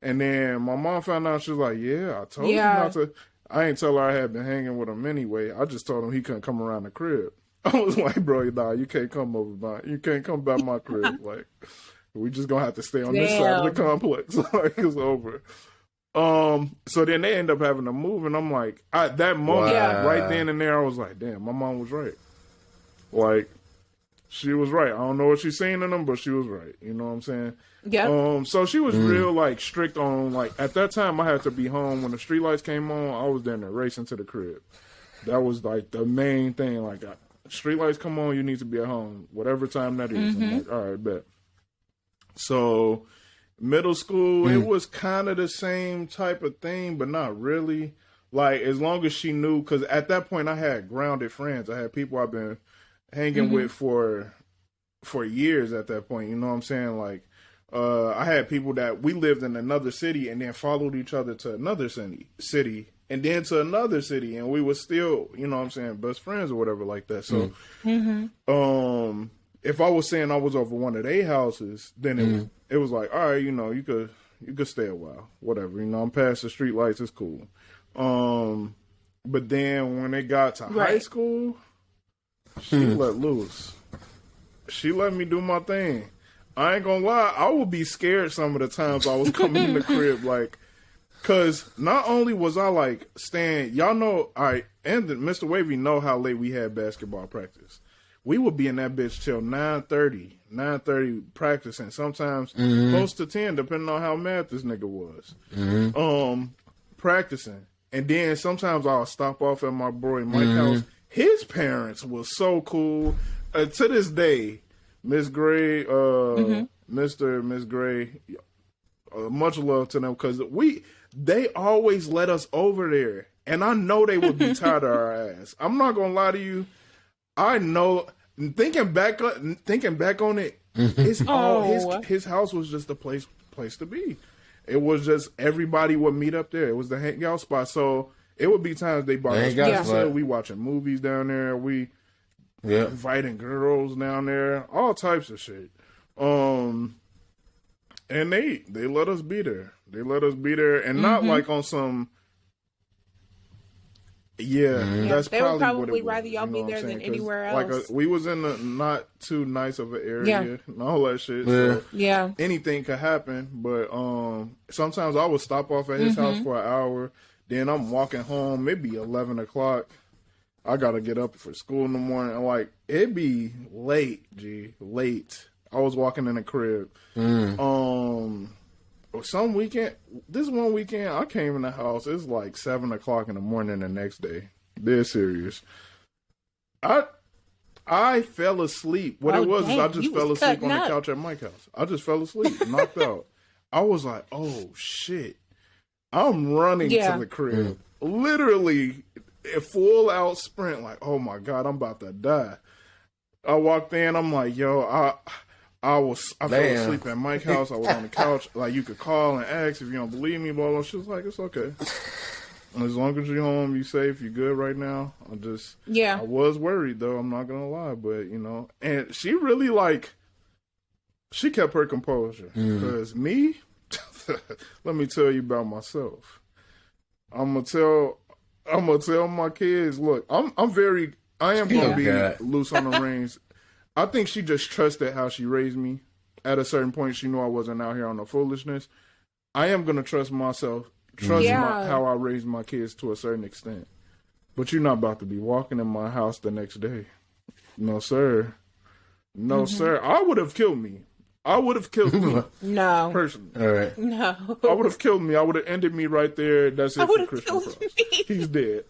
And then my mom found out. She was like, yeah, I told you not to. I ain't tell her I had been hanging with him anyway. I just told him he couldn't come around the crib. I was like, bro, you can't come you can't come by my crib. Like, we just gonna have to stay on this side of the complex. Like, it's over. So then they end up having to move, and I'm like, that moment, right then and there, I was like, damn, my mom was right. Like, she was right. I don't know what she's saying in them, but she was right. You know what I'm saying? Yeah. So she was real like strict on like at that time I had to be home when the street lights came on. I was down there racing to the crib. That was like the main thing. Like street lights come on, you need to be at home, whatever time that is. I'm like, all right, bet. So middle school, it was kind of the same type of thing, but not really. Like, as long as she knew, because at that point I had grounded friends. I had people I've been hanging with for years at that point. You know what I'm saying? Like, I had people that we lived in another city and then followed each other to another city and then to another city, and we were still, you know what I'm saying, best friends or whatever like that. So, if I was saying I was over one of their houses, then it was like, all right, you know, you could stay a while, whatever. You know, I'm past the street lights, it's cool. But then when it got to high school, she let loose. She let me do my thing. I ain't gonna lie, I would be scared some of the times I was coming in the crib, like, cause not only was I like staying, y'all know, and Mr. Wavy know how late we had basketball practice. We would be in that bitch till 9:30 practicing, sometimes close to 10, depending on how mad this nigga was. Practicing. And then sometimes I'll stop off at my boy Mike's house. His parents was so cool. To this day, Miss Gray, Miss Gray, much love to them, because they always let us over there. And I know they would be tired of our ass. I'm not gonna lie to you. I know, thinking back on it, it's his house was just a place to be. It was just, everybody would meet up there. It was the hangout spot. So it would be times they bought us pizza. We watching movies down there. We inviting girls down there. All types of shit. And they let us be there. They let us be there, and not like on some. That's they probably would probably what it was, rather y'all be there than anywhere else. Like we was in a not too nice of an area and all that shit. So anything could happen. But sometimes I would stop off at his house for an hour. Then I'm walking home. It'd be 11 o'clock. I gotta get up for school in the morning. And like, it'd be late, late. I was walking in the crib. This one weekend, I came in the house. It's like 7 o'clock in the morning the next day. Dead serious. I fell asleep. What it was is I just fell asleep on the couch at Mike's house. I just fell asleep, knocked out. I was like, oh shit. I'm running to the crib. Literally a full out sprint, like, oh my God, I'm about to die. I walked in, I'm like, yo, I fell asleep at Mike's house. I was on the couch. Like, you could call and ask if you don't believe me, blah, blah. She was like, it's okay. As long as you're home, you safe, you good right now. I was worried, though. I'm not going to lie. But, you know, and she really, like, she kept her composure. Because me, let me tell you about myself. I'm going to tell my kids, look, I am going to be loose on the reins. I think she just trusted how she raised me. At a certain point, she knew I wasn't out here on the foolishness. I am going to trust myself, how I raised my kids to a certain extent. But you're not about to be walking in my house the next day. No, sir. No, sir. I would have killed me. I would have killed me. No. Personally. All right. No. I would have killed me. I would have ended me right there. That's it for Christian Cross. He's dead.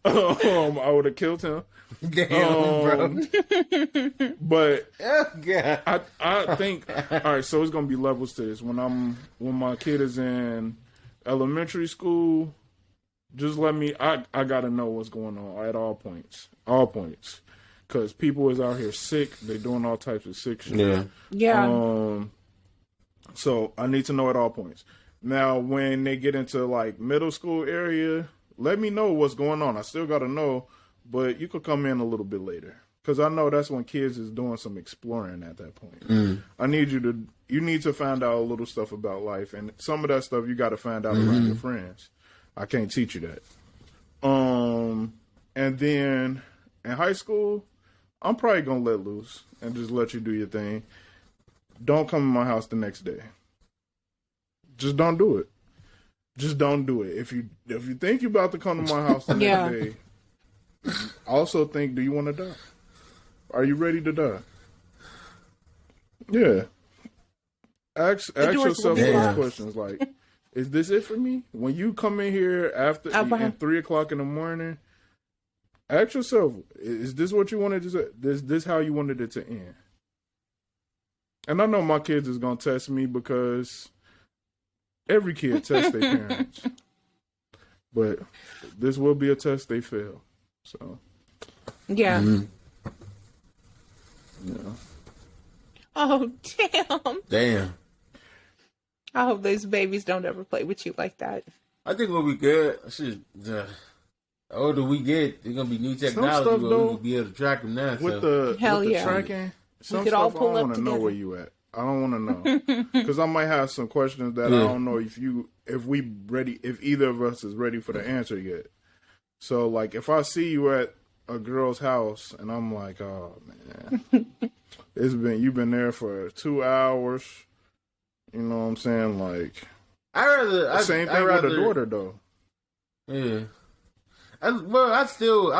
I would have killed him. Damn, bro. But God. I think, all right, so it's gonna be levels to this. When my kid is in elementary school, just let me. I gotta know what's going on at all points. All points. Because people is out here sick. They're doing all types of sick shit. Yeah. So I need to know at all points. Now, when they get into, like, middle school area, let me know what's going on. I still got to know, but you could come in a little bit later. Because I know that's when kids is doing some exploring at that point. I need you need to find out a little stuff about life. And some of that stuff you got to find out around your friends. I can't teach you that. And then in high school, I'm probably going to let loose and just let you do your thing. Don't come to my house the next day. Just don't do it. Just don't do it. If you think you're about to come to my house the next day, also think, do you want to die? Are you ready to die? Yeah. Ask yourself those questions like, is this it for me? When you come in here at 3 o'clock in the morning, ask yourself, is this what you wanted to say? Is this how you wanted it to end? And I know my kids is gonna test me because every kid tests their parents. But this will be a test they fail. So yeah. Mm-hmm. yeah. Oh damn. Damn. I hope those babies don't ever play with you like that. I think we'll be good. Shit, the older we get, there's gonna be new technology stuff, where though, we can be able to track them now. With so. the Hell with the yeah. tracking, some could all stuff I pull don't up want to know together. where you at. I don't want to know because I might have some questions that I don't know if either of us is ready for the answer yet. So like if I see you at a girl's house and I'm like, oh man, you've been there for 2 hours. You know what I'm saying? Like same thing with a daughter though. Yeah. I would still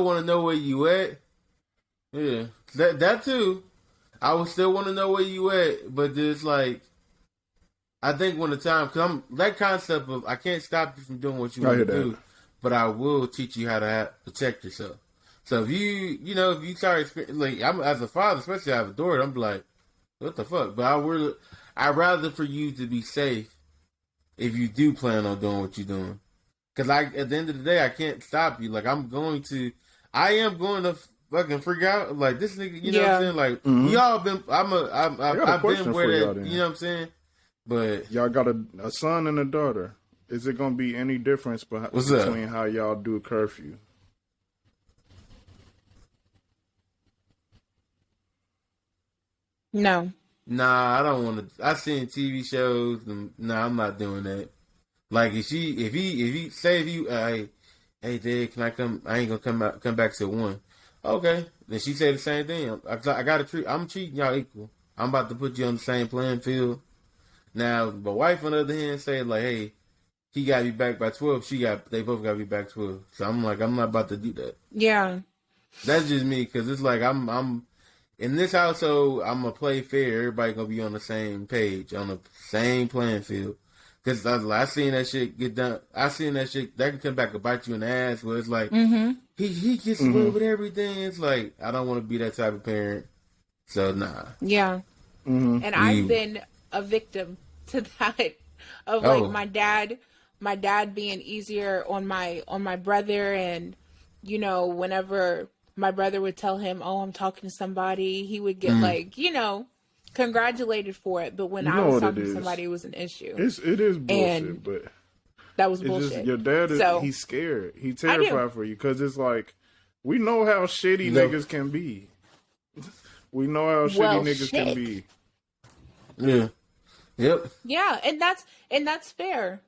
want to know where you at. Yeah, that too. I would still want to know where you at, but just like, I think when the time comes, that concept of I can't stop you from doing what you want to do, but I will teach you how to protect yourself. So if you start like, I'm as a father, especially I have a daughter, I'm like, what the fuck? But I'd rather for you to be safe if you do plan on doing what you're doing. Because at the end of the day, I can't stop you. Like, I am going to fucking freak out. Like, this nigga, you know what I'm saying? Like, we all been, I've been where that, you know what I'm saying? But. Y'all got a son and a daughter. Is it going to be any difference between how y'all do curfew? No. Nah, I don't want to. I've seen TV shows. Nah, I'm not doing that. Like if he hey Dad, can I come? I ain't gonna come back till 1. Okay, then she said the same thing. I'm treating y'all equal. I'm about to put you on the same playing field. Now, my wife on the other hand said like, hey, he got to be back by 12. They both got to be back 12. So I'm like, I'm not about to do that. Yeah, that's just me because it's like I'm in this household. I'm gonna play fair. Everybody gonna be on the same page, on the same playing field. Because I seen that shit get done. I seen that shit that can come back and bite you in the ass. Where it's like he gets away with everything. It's like I don't want to be that type of parent. So nah. Yeah, and I've been a victim to that of like my dad being easier on my brother, and whenever my brother would tell him, "Oh, I'm talking to somebody," he would get like congratulated for it, but when I was talking to somebody, it was an issue. It is bullshit, but that was bullshit. Just, your dad he's scared. He's terrified for you because it's like we know how shitty niggas can be. We know how shitty niggas can be. Yeah. Yep. Yeah, and that's fair.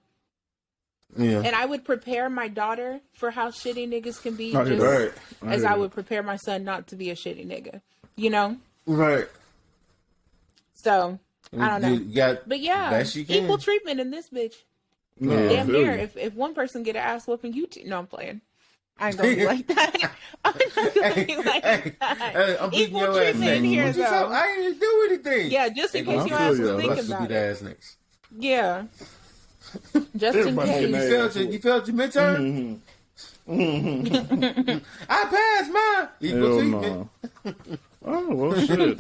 Yeah. And I would prepare my daughter for how shitty niggas can be, as I would prepare my son not to be a shitty nigga. You know? Right. So I don't know. But yeah, equal treatment in this bitch. No, damn near. If one person get an ass whooping, no, I'm playing. I ain't gonna be like that. I'm not gonna be like that. I'm equal treatment in here, though. I didn't do anything. Yeah, just in case your ass was thinking about it. Yeah. Just in case. You felt your midterm? I passed mine. Equal treatment. Oh, well, shit.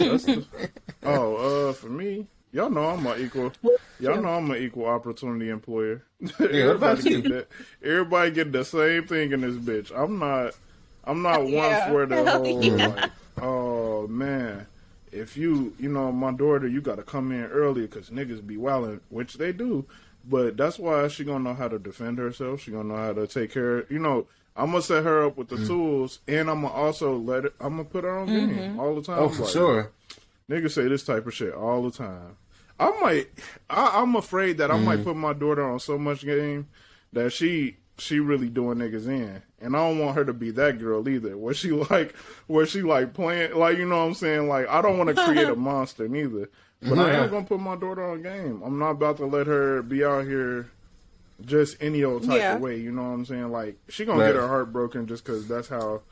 For me, y'all know I'm an equal. Y'all know I'm an equal opportunity employer. Yeah, what about you? Everybody get the same thing in this bitch. I'm not one for the whole like, oh man, if my daughter, you got to come in early because niggas be wilding, which they do. But that's why she gonna know how to defend herself. She gonna know how to take care. I'm gonna set her up with the tools, and I'm gonna also I'm gonna put her on game all the time. Oh, for sure. Niggas say this type of shit all the time. I'm afraid that I might put my daughter on so much game that she really doing niggas in, and I don't want her to be that girl either. Where she playing, like, you know what I'm saying? Like, I don't want to create a monster neither. But I am gonna put my daughter on game. I'm not about to let her be out here just any old type of way. You know what I'm saying? Like, she gonna get her heart broken just because that's how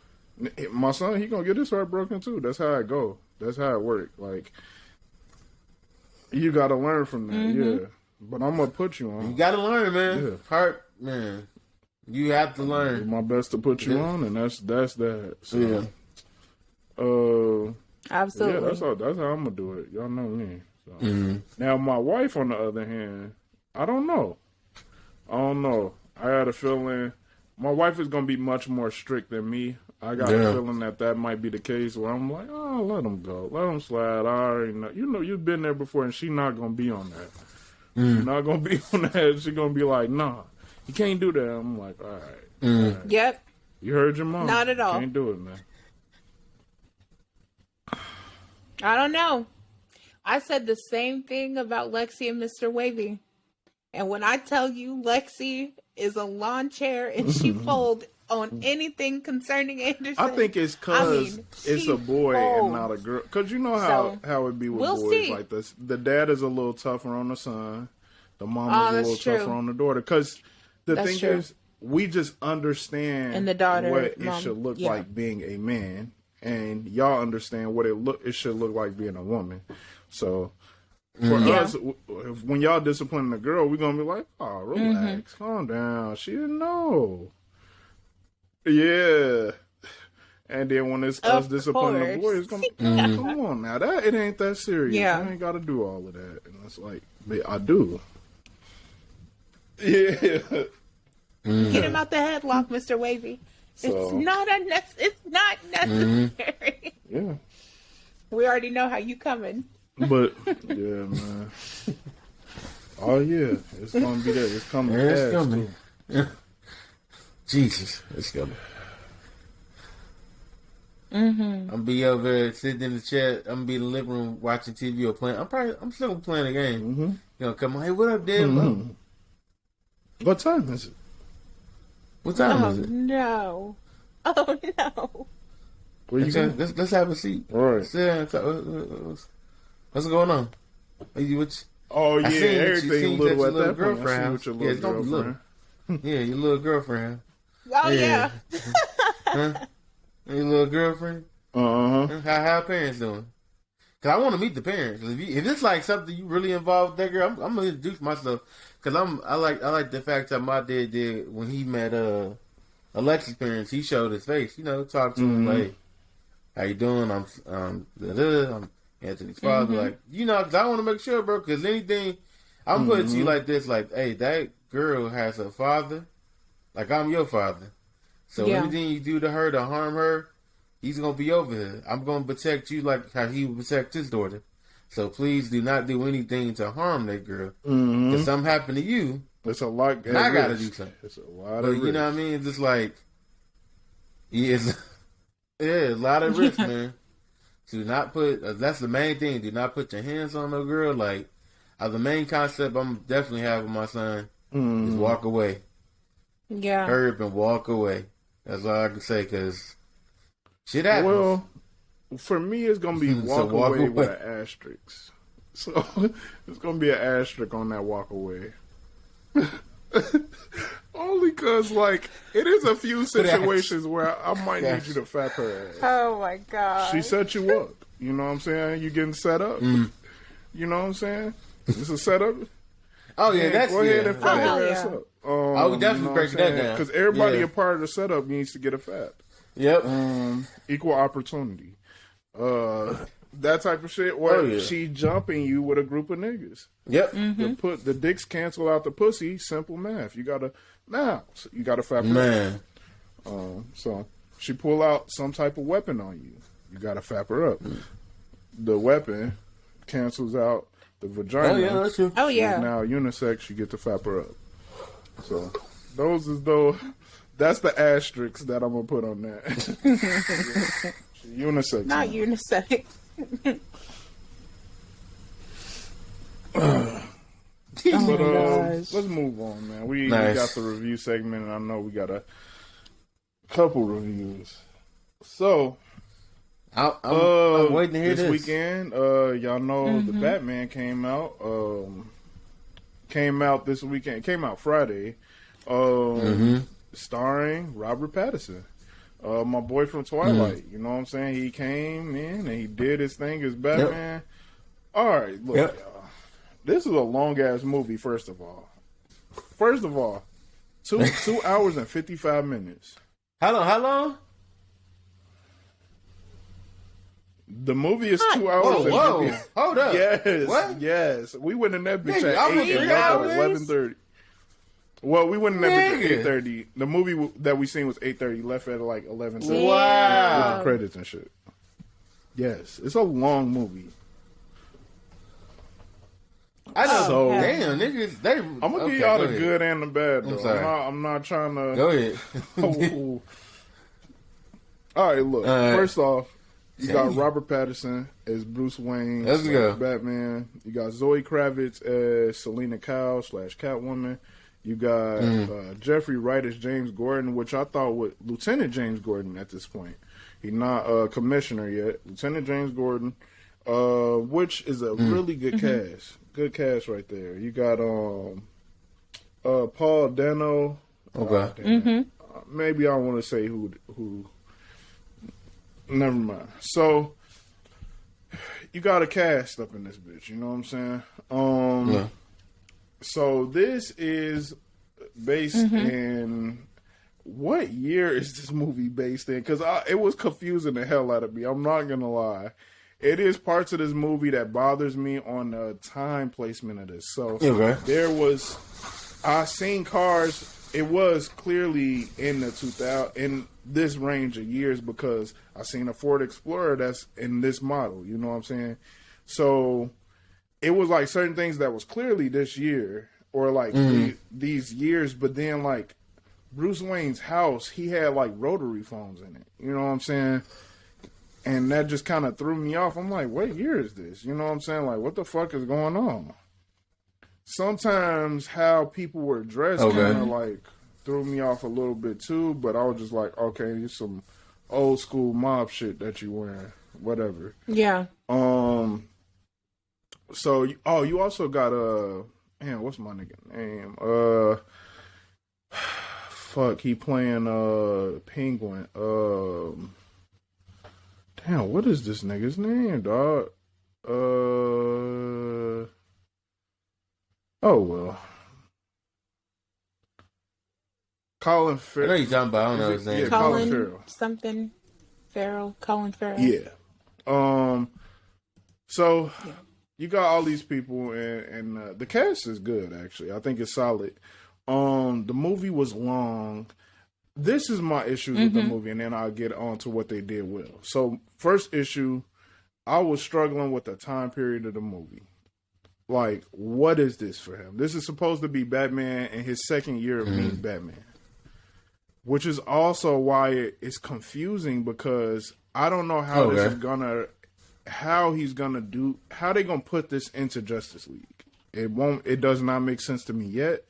my son, he gonna get his heart broken too. That's how it go. That's how it work. Like, you gotta learn from that. Yeah, but I'm gonna put you on. You gotta learn, man. Yeah. Heart, man. You have to learn. Do my best to put you on, and that's that. So, I Absolutely. Yeah, that's how I'm gonna do it. Y'all know me. So. Now my wife, on the other hand, I don't know. I had a feeling my wife is gonna be much more strict than me. I got a feeling that might be the case where I'm like, oh, let him go, let him slide. I already know. You know, you've been there before, and she's not gonna be on that. She's not gonna be on that. She's gonna be like, nah, you can't do that. I'm like, all right. All right. Yep. You heard your mom. Not at all. Can't do it, man. I don't know. I said the same thing about Lexi and Mr. Wavy. And when I tell you Lexi is a lawn chair and she folds on anything concerning Anderson. I think it's because it's a boy and not a girl. Because you know how it be with boys like this. The dad is a little tougher on the son. The mom is a little tougher on the daughter. Because the thing is, we just understand and the daughter, what it should look like being a man. And y'all understand what it should look like being a woman. So for us, when y'all disciplining a girl, we're gonna be like, "Oh, relax, calm down. She didn't know." Yeah. And then when it's us disciplining the boy, it's gonna come on now. It ain't that serious. Yeah. I ain't got to do all of that. And it's like, I do. Yeah. Get him out the headlock, Mr. Wavy. It's not necessary. Yeah. We already know how you coming. But yeah, man. Oh yeah, it's gonna be there. It's coming. Yeah, it's coming. Jesus, it's coming. I'm gonna be over there sitting in the chair. I'm gonna be in the living room watching TV or playing. I'm still playing a game. You know, come on, hey, what up, Dad? What time is it? What time is it? No. Oh no. Where you going? Let's have a seat. All right. What's going on? Oh yeah, everything little at that point. I see what your little girlfriend. Yeah, your little girlfriend. Oh yeah. Huh? Your little girlfriend. How parents doing? Cause I want to meet the parents. If it's like something you really involved with that girl, I'm gonna introduce myself. Cause I like the fact that my dad did when he met Alexi's parents. He showed his face. You know, talked to him like, "How you doing? I'm Anthony's father." Like, you know, cause I want to make sure, bro. Cause anything, I'm putting it to you like this: like, hey, that girl has a father. Like, I'm your father. So anything you do to her to harm her, he's gonna be over here. I'm gonna protect you like how he would protect his daughter. So please do not do anything to harm that girl. If something happened to you, it's a lot. I gotta do something. It's a lot but of risk. You know what I mean? It's just like, a lot of risk, man. Do not put. That's the main thing. Do not put your hands on no girl. Like, the main concept I'm definitely having my son is walk away. Yeah. Hurry up and walk away. That's all I can say. Cause shit happens. Well, for me, it's gonna be walk away with an asterisk. So it's gonna be an asterisk on that walk away. Only cause like it is a few situations where I might need you to fap her ass. Oh my god. She set you up. You know what I'm saying? You getting set up. You know what I'm saying? It's a setup. Oh yeah, that's go ahead and fap her ass up. I would definitely break that down because everybody a part of the setup needs to get a fap. Yep. Equal opportunity. That type of shit. Or she jumping you with a group of niggas. Yep. The dicks cancel out the pussy. Simple math. You gotta fap her up. So she pull out some type of weapon on you. You gotta fap her up. The weapon cancels out the vagina. Oh yeah, that's true. Oh yeah. Now unisex, you get to fap her up. So those is though. That's the asterisk that I'm gonna put on that. Unisex. Not unisex. But let's move on, man. We got the review segment, and I know we got a couple reviews. So, I'm waiting to hear this weekend. Y'all know the Batman came out. Came out this weekend. Came out Friday. Starring Robert Pattinson. My boy from Twilight. You know what I'm saying? He came in and he did his thing as Batman. Yep. All right, look, y'all. This is a long ass movie. First of all, 2 hours and 55 minutes. How long? The movie is 2 hours. Whoa. Hold up. Yes. What? Yes. We went in that bitch Nigga, at 8 and left at hours? 11:30. Well, we went in that bitch Nigga. at 8:30. The movie that we seen was 8:30. Left at like 11:30. Wow. With the credits and shit. Yes. It's a long movie. I know. So- Damn, niggas. They. I'm gonna give y'all the good and the bad though. sorry. I'm not trying to. Go ahead. Oh. All right, look. First off, you got Robert Pattinson as Bruce Wayne. Let's go. Batman. You got Zoe Kravitz as Selena Kyle / Catwoman. You got Jeffrey Wright as James Gordon, which I thought was Lieutenant James Gordon at this point. He's not commissioner yet. Lieutenant James Gordon, which is a really good cast. Good cast right there. You got Paul Dano. Okay. Maybe I want to say who. Never mind. So you got a cast up in this bitch. You know what I'm saying? So this is based in what year is this movie based in? Because it was confusing the hell out of me. I'm not gonna lie. It is parts of this movie that bothers me on the time placement of this. So there was, I seen cars. It was clearly in the 2000 in this range of years because I seen a Ford Explorer that's in this model. You know what I'm saying? So it was like certain things that was clearly this year or like these years, but then like Bruce Wayne's house, he had like rotary phones in it. You know what I'm saying? And that just kind of threw me off. I'm like, what year is this? You know what I'm saying? Like, what the fuck is going on? Sometimes how people were dressed kind of like threw me off a little bit too, but I was just like, okay, it's some old school mob shit that you wearing, whatever. Yeah. So, you also got man, what's my nigga name? Fuck, he playing Penguin. Damn, what is this nigga's name, dog? Oh well. Colin Farrell. I know you're talking about. I don't know his name. Yeah, Colin Farrell. something Farrell. Colin Farrell. Yeah. So you got all these people, and the cast is good. Actually, I think it's solid. The movie was long. This is my issues with the movie, and then I'll get on to what they did well. So, first issue, I was struggling with the time period of the movie. Like, what is this for him? This is supposed to be Batman in his second year of being Batman. Which is also why it's confusing because I don't know how this is gonna, how they gonna put this into Justice League. It does not make sense to me yet.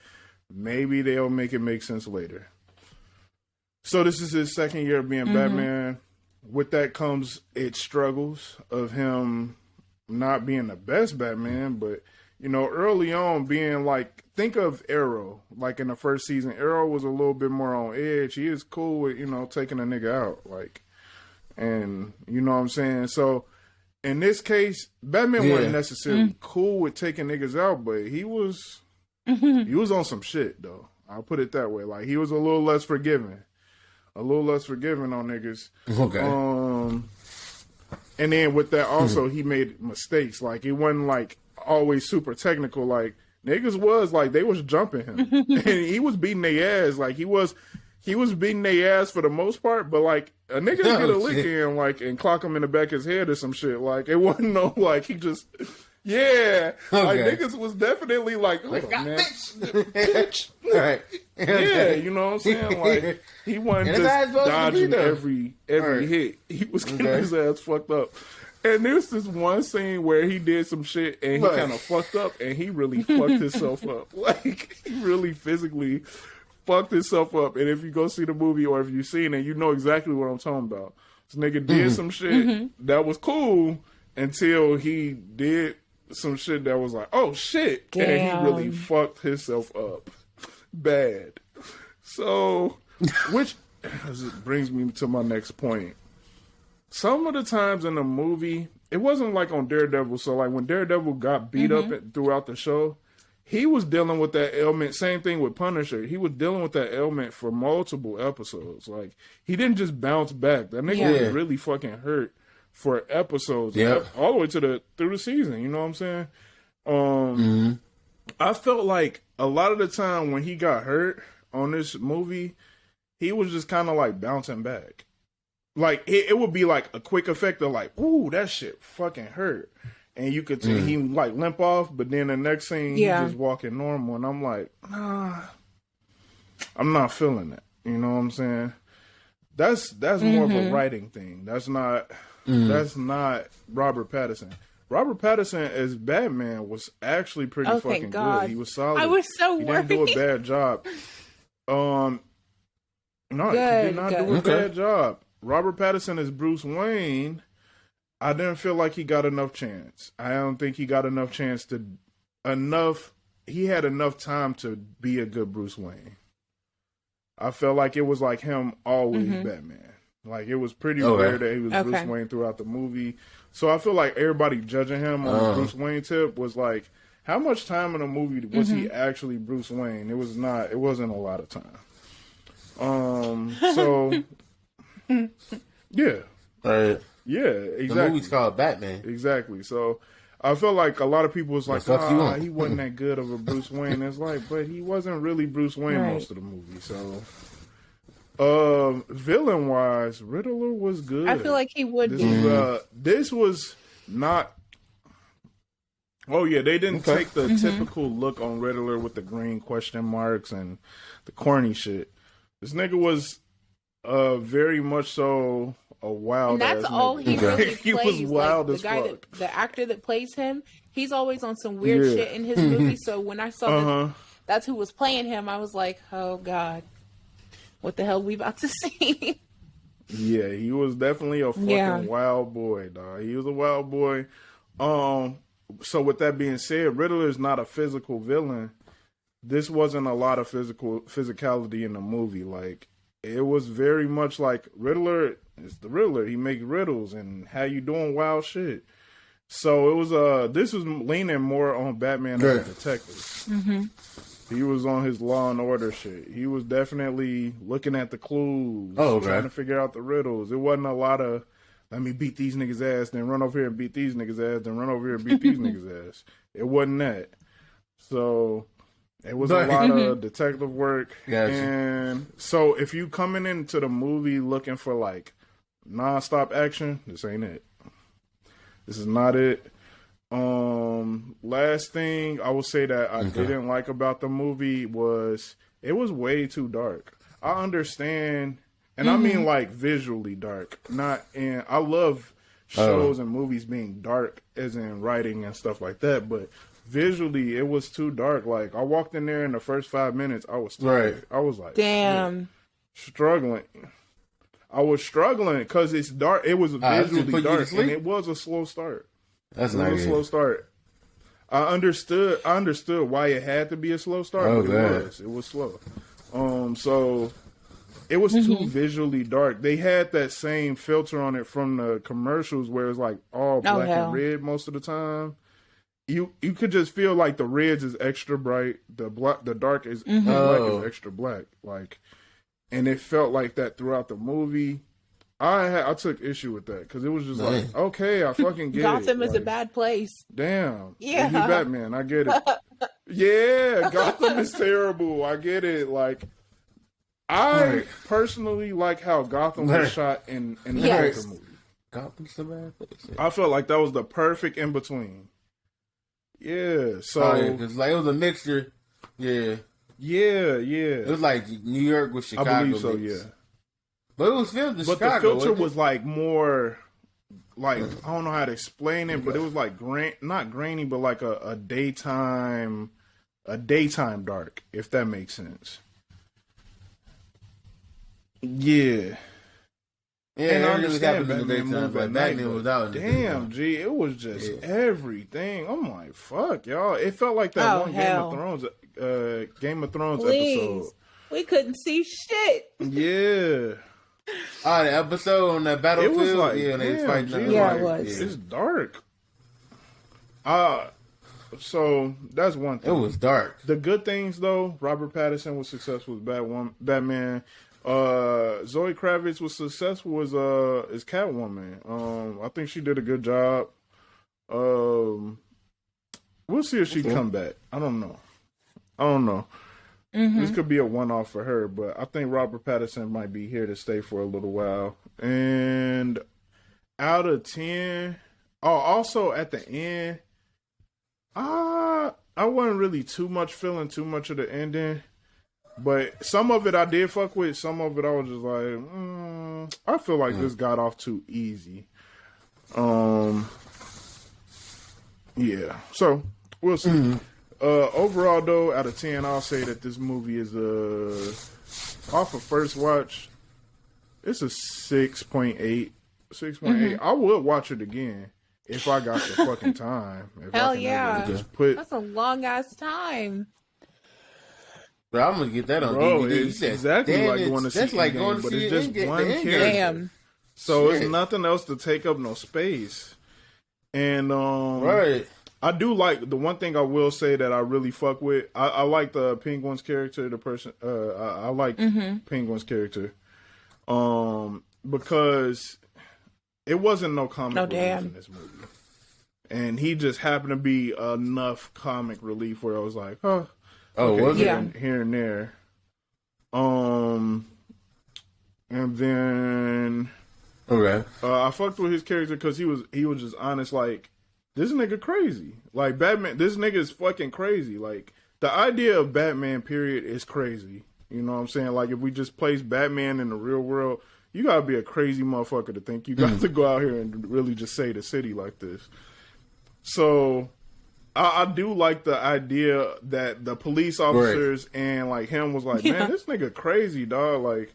Maybe they'll make it make sense later. So this is his second year of being Batman. With that comes its struggles of him not being the best Batman, but you know, early on being like, think of Arrow, like in the first season, Arrow was a little bit more on edge. He is cool with, you know, taking a nigga out, like, and you know what I'm saying? So in this case, Batman wasn't necessarily cool with taking niggas out, but he was on some shit though. I'll put it that way. Like he was a little less forgiving. On niggas. Okay. And then with that also, he made mistakes. Like it wasn't like always super technical. Like niggas was like they was jumping him, and he was beating their ass. Like he was beating their ass for the most part. But like a nigga get a lick in, like and clock him in the back of his head or some shit. Like it wasn't no like he just. Yeah, like niggas was definitely like, oh, man, bitch. Right. Yeah, you know what I'm saying? Like he wasn't just dodging every hit. He was getting his ass fucked up. And there's this one scene where he did some shit and he kind of fucked up and he really fucked himself up. Like he really physically fucked himself up. And if you go see the movie or if you've seen it, you know exactly what I'm talking about. This nigga did some shit that was cool until he did some shit that was like, oh shit. Damn. And he really fucked himself up bad. So, which brings me to my next point. Some of the times in the movie, it wasn't like on Daredevil. So like when Daredevil got beat up throughout the show, he was dealing with that ailment. Same thing with Punisher. He was dealing with that ailment for multiple episodes. Like he didn't just bounce back. That nigga was really fucking hurt for episodes, Yep. all the way through the season. You know what I'm saying? I felt like a lot of the time when he got hurt on this movie, he was just kind of like bouncing back. Like it would be like a quick effect of like, ooh, that shit fucking hurt. And you could see he like limp off, but then the next scene he's just walking normal, and I'm like, I'm not feeling it. You know what I'm saying? That's more of a writing thing. That's not Robert Pattinson. Robert Pattinson as Batman was actually pretty fucking good. He was solid. I was so he worried. didn't do a bad job. No, he did not do a bad job. Robert Pattinson as Bruce Wayne, I didn't feel like he got enough chance. I don't think he got enough chance he had enough time to be a good Bruce Wayne. I felt like it was like him always Batman. Like it was pretty rare that he was Bruce Wayne throughout the movie. So I feel like everybody judging him on the Bruce Wayne tip was like, how much time in the movie was he actually Bruce Wayne? It wasn't a lot of time. So yeah. Right. Yeah, exactly. The movie's called Batman. Exactly. So I felt like a lot of people was like, he wasn't that good of a Bruce Wayne. It's like, but he wasn't really Bruce Wayne most of the movie. So villain wise, Riddler was good. I feel like he would be. This was not. Oh yeah, they didn't take the typical look on Riddler with the green question marks and the corny shit. This nigga was very much so a wild. And that's all he really he plays. was wild like, as the guy fuck. the actor that plays him, he's always on some weird shit in his movie. So when I saw that's who was playing him, I was like, oh god, what the hell we about to see? Yeah, he was definitely a fucking wild boy, dog. He was a wild boy. So with that being said, Riddler is not a physical villain. This wasn't a lot of physicality in the movie. Like it was very much like Riddler is the Riddler. He makes riddles and how you doing wild shit. So it was this was leaning more on Batman as a detective. He was on his Law and Order shit. He was definitely looking at the clues, trying to figure out the riddles. It wasn't a lot of let me beat these niggas' ass, then run over here and beat these niggas' ass, then run over here and beat these niggas' ass. It wasn't that. So it was a lot of detective work. Gotcha. And so if you coming into the movie looking for like nonstop action, this ain't it. This is not it. Last thing I will say that I didn't like about the movie was it was way too dark. I understand, and I mean like visually dark. I love shows and movies being dark as in writing and stuff like that, but visually it was too dark. Like I walked in there in the first 5 minutes, I was tired. I was like, damn, struggling. I was struggling because it's dark. It was visually dark, and it was a slow start. That's not a slow start. I understood why it had to be a slow start. But it was slow. So it was too visually dark. They had that same filter on it from the commercials where it's like all black and red most of the time. You could just feel like the reds is extra bright, the dark is black is extra black, like, and it felt like that throughout the movie. I took issue with that because it was just like, okay, I fucking get Gotham it. is a bad place. Damn. Yeah. He Batman. I get it. Yeah, Gotham is terrible. I get it. Like, I personally like how Gotham was shot in the Joker movie. Gotham's a bad place. I felt like that was the perfect in between. Yeah. So because like it was a mixture. Yeah. Yeah. It was like New York with Chicago. I believe so. mix. Yeah. But it was filmed in Chicago. But the filter was like more, like I don't know how to explain it, but it was like not grainy, but like a daytime dark, if that makes sense. Yeah. Yeah, and I it really happened understand in the daytime. Like Batman was out. Damn, G, it was just everything. I'm like, fuck, y'all. It felt like that Game of Thrones episode. We couldn't see shit. Yeah. The episode on that battlefield. It was like, they was fighting. Yeah, it was. It's dark. So that's one thing. It was dark. The good things though, Robert Pattinson was successful as Batman. Zoe Kravitz was successful as Catwoman. I think she did a good job. We'll see if she come back. I don't know. This could be a one-off for her, but I think Robert Pattinson might be here to stay for a little while. And out of 10, also at the end, I wasn't really feeling too much of the ending, but some of it I did fuck with. Some of it I was just like, I feel like this got off too easy. Yeah. So we'll see. Overall, though, out of 10, I'll say that this movie is off of first watch, it's a 6.8. 6.8. I would watch it again if I got the fucking time. Hell yeah. That's a long ass time. Bro, I'm gonna get that on DVD. It's exactly like going to see Endgame, but it's just one character. Damn. So it's nothing else to take up no space. And right. I do like the one thing I will say that I really fuck with. I like the Penguin's character. The person I like Penguin's character, because it wasn't no comic relief in this movie, and he just happened to be enough comic relief where I was like, okay, was it here and there, and then I fucked with his character because he was just honest, like. This nigga crazy. Like, Batman, this nigga is fucking crazy. Like, the idea of Batman, period, is crazy. You know what I'm saying? Like, if we just place Batman in the real world, you gotta be a crazy motherfucker to think you got to go out here and really just save the city like this. So, I do like the idea that the police officers and, like, him was like, man, this nigga crazy, dog. Like,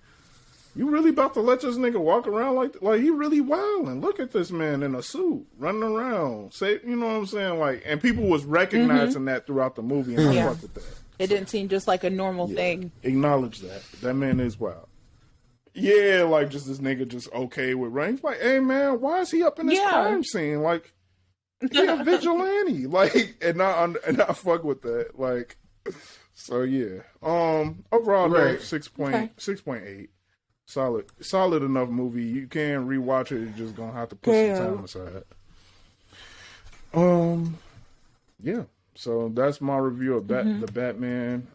you really about to let this nigga walk around like he really wildin'? Look at this man in a suit running around. Say, you know what I'm saying? Like, and people was recognizing that throughout the movie, and I fuck with that. It didn't seem just like a normal thing. Acknowledge that. That man is wild. Yeah, like just this nigga just okay with ranks. Like, hey man, why is he up in this crime scene? Like, he a vigilante. Like, and I fuck with that. Like, so yeah. Overall, 6.8. Solid enough movie. You can rewatch it. You're just gonna have to put some time aside. Yeah. So that's my review of the Batman.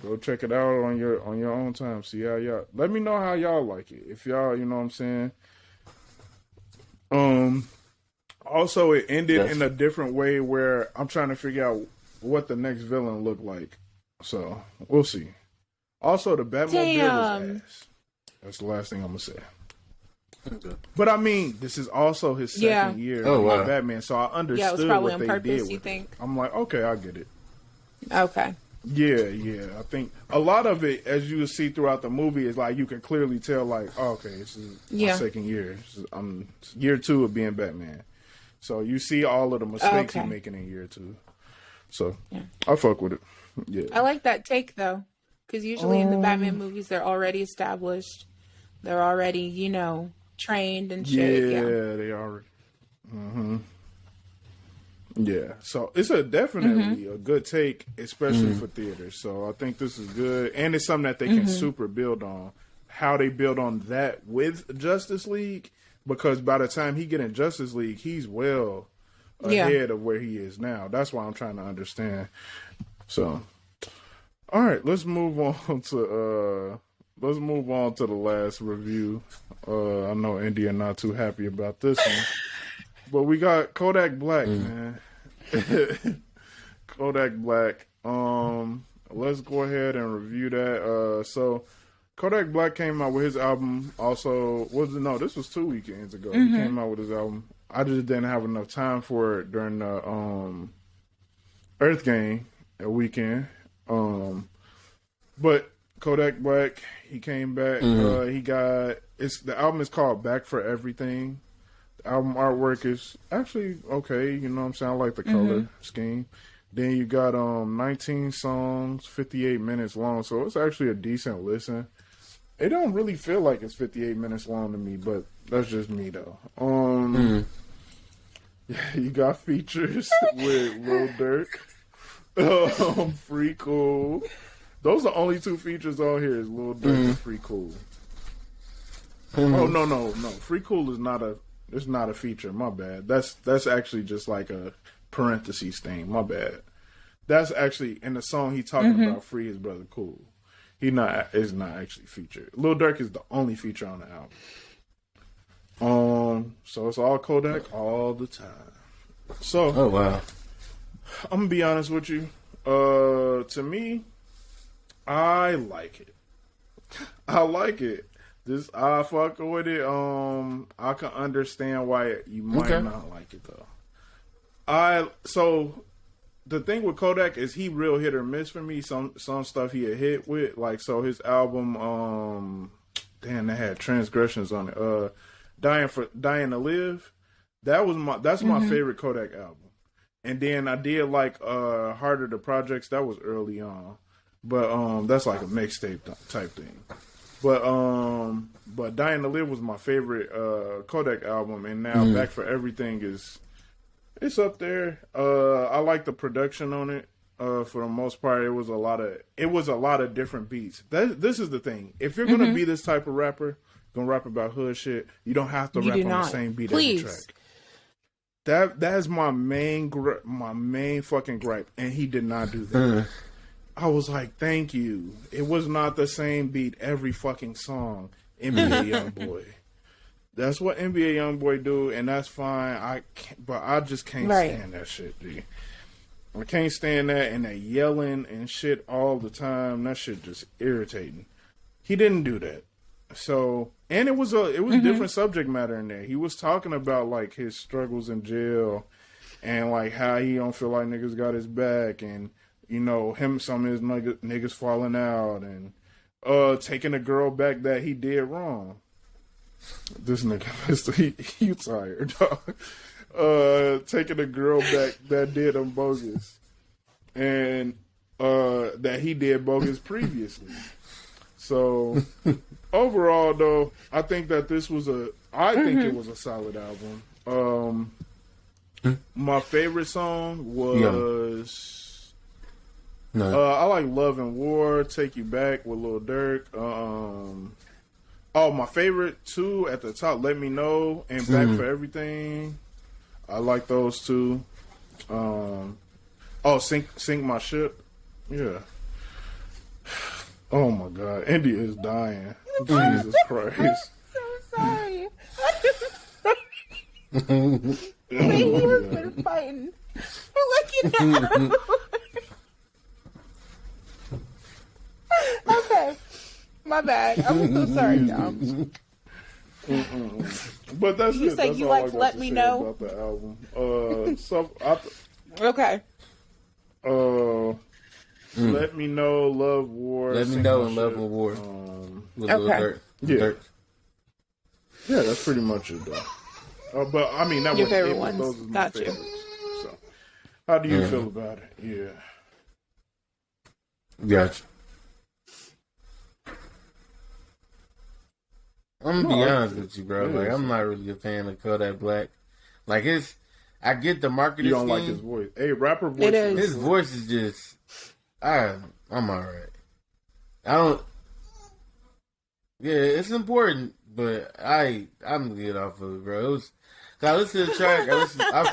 Go check it out on your own time. See how y'all. Let me know how y'all like it. If y'all, you know what I'm saying. Also, it ended in a different way where I'm trying to figure out what the next villain looked like. So we'll see. Also, the Batmobile was ass. That's the last thing I'm gonna say. But I mean, this is also his second year with Batman, so I understood what they did. You think? I'm like, okay, I get it. Okay. Yeah. I think a lot of it, as you see throughout the movie, is like you can clearly tell, like, oh, okay, this is my second year. I'm year 2 of being Batman, so you see all of the mistakes he's making in year 2. So I fuck with it. Yeah, I like that take though, because usually in the Batman movies, they're already established. They're already, you know, trained and shit. Yeah, they are. Yeah, so it's definitely a good take, especially for theaters. So I think this is good, and it's something that they can super build on. How they build on that with Justice League, because by the time he get in Justice League, he's well ahead of where he is now. That's why I'm trying to understand. So, all right, let's move on to the last review. I know India not too happy about this one, but we got Kodak Black, man. Kodak Black. Let's go ahead and review that. So Kodak Black came out with his album. Also, this was 2 weekends ago. He came out with his album. I just didn't have enough time for it during the Earth Gang weekend. But Kodak Black, he came back. The album is called Back for Everything. The album artwork is actually okay. You know what I'm saying? I like the color scheme. Then you got 19 songs, 58 minutes long. So it's actually a decent listen. It don't really feel like it's 58 minutes long to me, but that's just me though. You got features with Lil Durk, Free Cool, Those are the only two features on here is Lil Durk and Free Cool. Oh no. Free Cool is not a feature, my bad. That's actually just like a parentheses thing, my bad. That's actually in the song he talking about Free His Brother Cool. Is not actually featured. Lil Durk is the only feature on the album. So it's all Kadak all the time. So oh wow. I'm gonna be honest with you. To me, I like it. I like it. I fuck with it. I can understand why you might not like it though. So the thing with Kadak is he real hit or miss for me. Some stuff he a hit with, like so his album. Damn, they had transgressions on it. Dying to Live. That's my favorite Kadak album. And then I did like Harder the Projects. That was early on, but that's like a mixtape type thing. But Dying to Live was my favorite Kadak album, and now Back for Everything it's up there. I like the production on it. For the most part, it was a lot of different beats. This is the thing. If you're gonna be this type of rapper, gonna rap about hood shit, you don't have to rap on the same beat every track. That is my main fucking gripe, and he did not do that. I was like, thank you. It was not the same beat every fucking song. NBA Youngboy. That's what NBA Youngboy do, and that's fine. But I just can't stand that shit, dude. I can't stand that, and that yelling and shit all the time. That shit just irritating. He didn't do that. So, and it was different subject matter in there. He was talking about like his struggles in jail, and like how he don't feel like niggas got his back, and you know some of his niggas falling out, and taking a girl back that he did wrong. This nigga, he tired, dog. Taking a girl back that did him bogus, and that he did bogus previously. So overall, though, I think that think it was a solid album. My favorite song was I like Love and War, Take You Back with Lil Durk. My favorite two at the top, Let Me Know and Back for Everything. I like those two. Sink My Ship. Yeah. Oh my God, India is dying. Jesus Christ. I'm so sorry. He has been fighting. Look at him. Okay. My bad. I'm so sorry, y'all. But that's you it. said That's you all like I got Let to Me say Know about the album. Okay. Let Me Know, Love War. Let Me Know and Love and War. Okay. Yeah. Yeah, that's pretty much it, though. But I mean, that Your was favorite it. ones. Those are my Got you. favorites. So, how do you feel about it? Yeah. Gotcha. I'm gonna be honest with you, bro. Like, I'm not really a fan of Kodak Black. Like, I get the marketing. You don't scheme. like his voice. Hey, rapper voice. It is. His voice is just. I'm alright. I don't. Yeah, it's important, but I'm gonna get off of it, bro. It was. Cause I listened to the track. I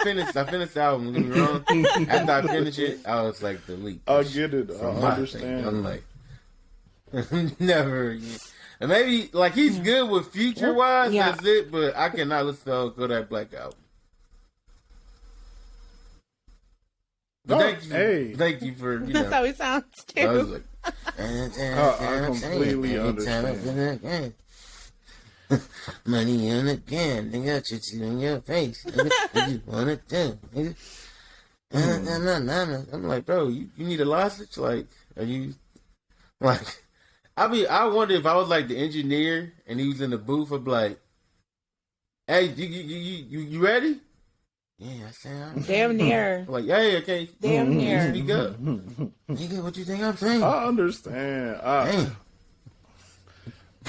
finished the album. Don't get me wrong. After I finished it, I was like, delete. I get it. I understand. I'm like, never. And maybe like he's good with future wise. Yeah. That's it. But I cannot listen to the whole Kodak Black album. But thank you for That's how he sounds too. I was like, I completely understand. Money on the can, nigga, shit's in your face. What you wanna do? Nigga? I'm like, bro, you need a license? Like, are you like? I wonder if I was like the engineer and he was in the booth. I'd be like, hey, you ready? Yeah, I sound Damn near. like, hey, okay, Damn near. speak up, nigga. What you think I'm saying? I understand.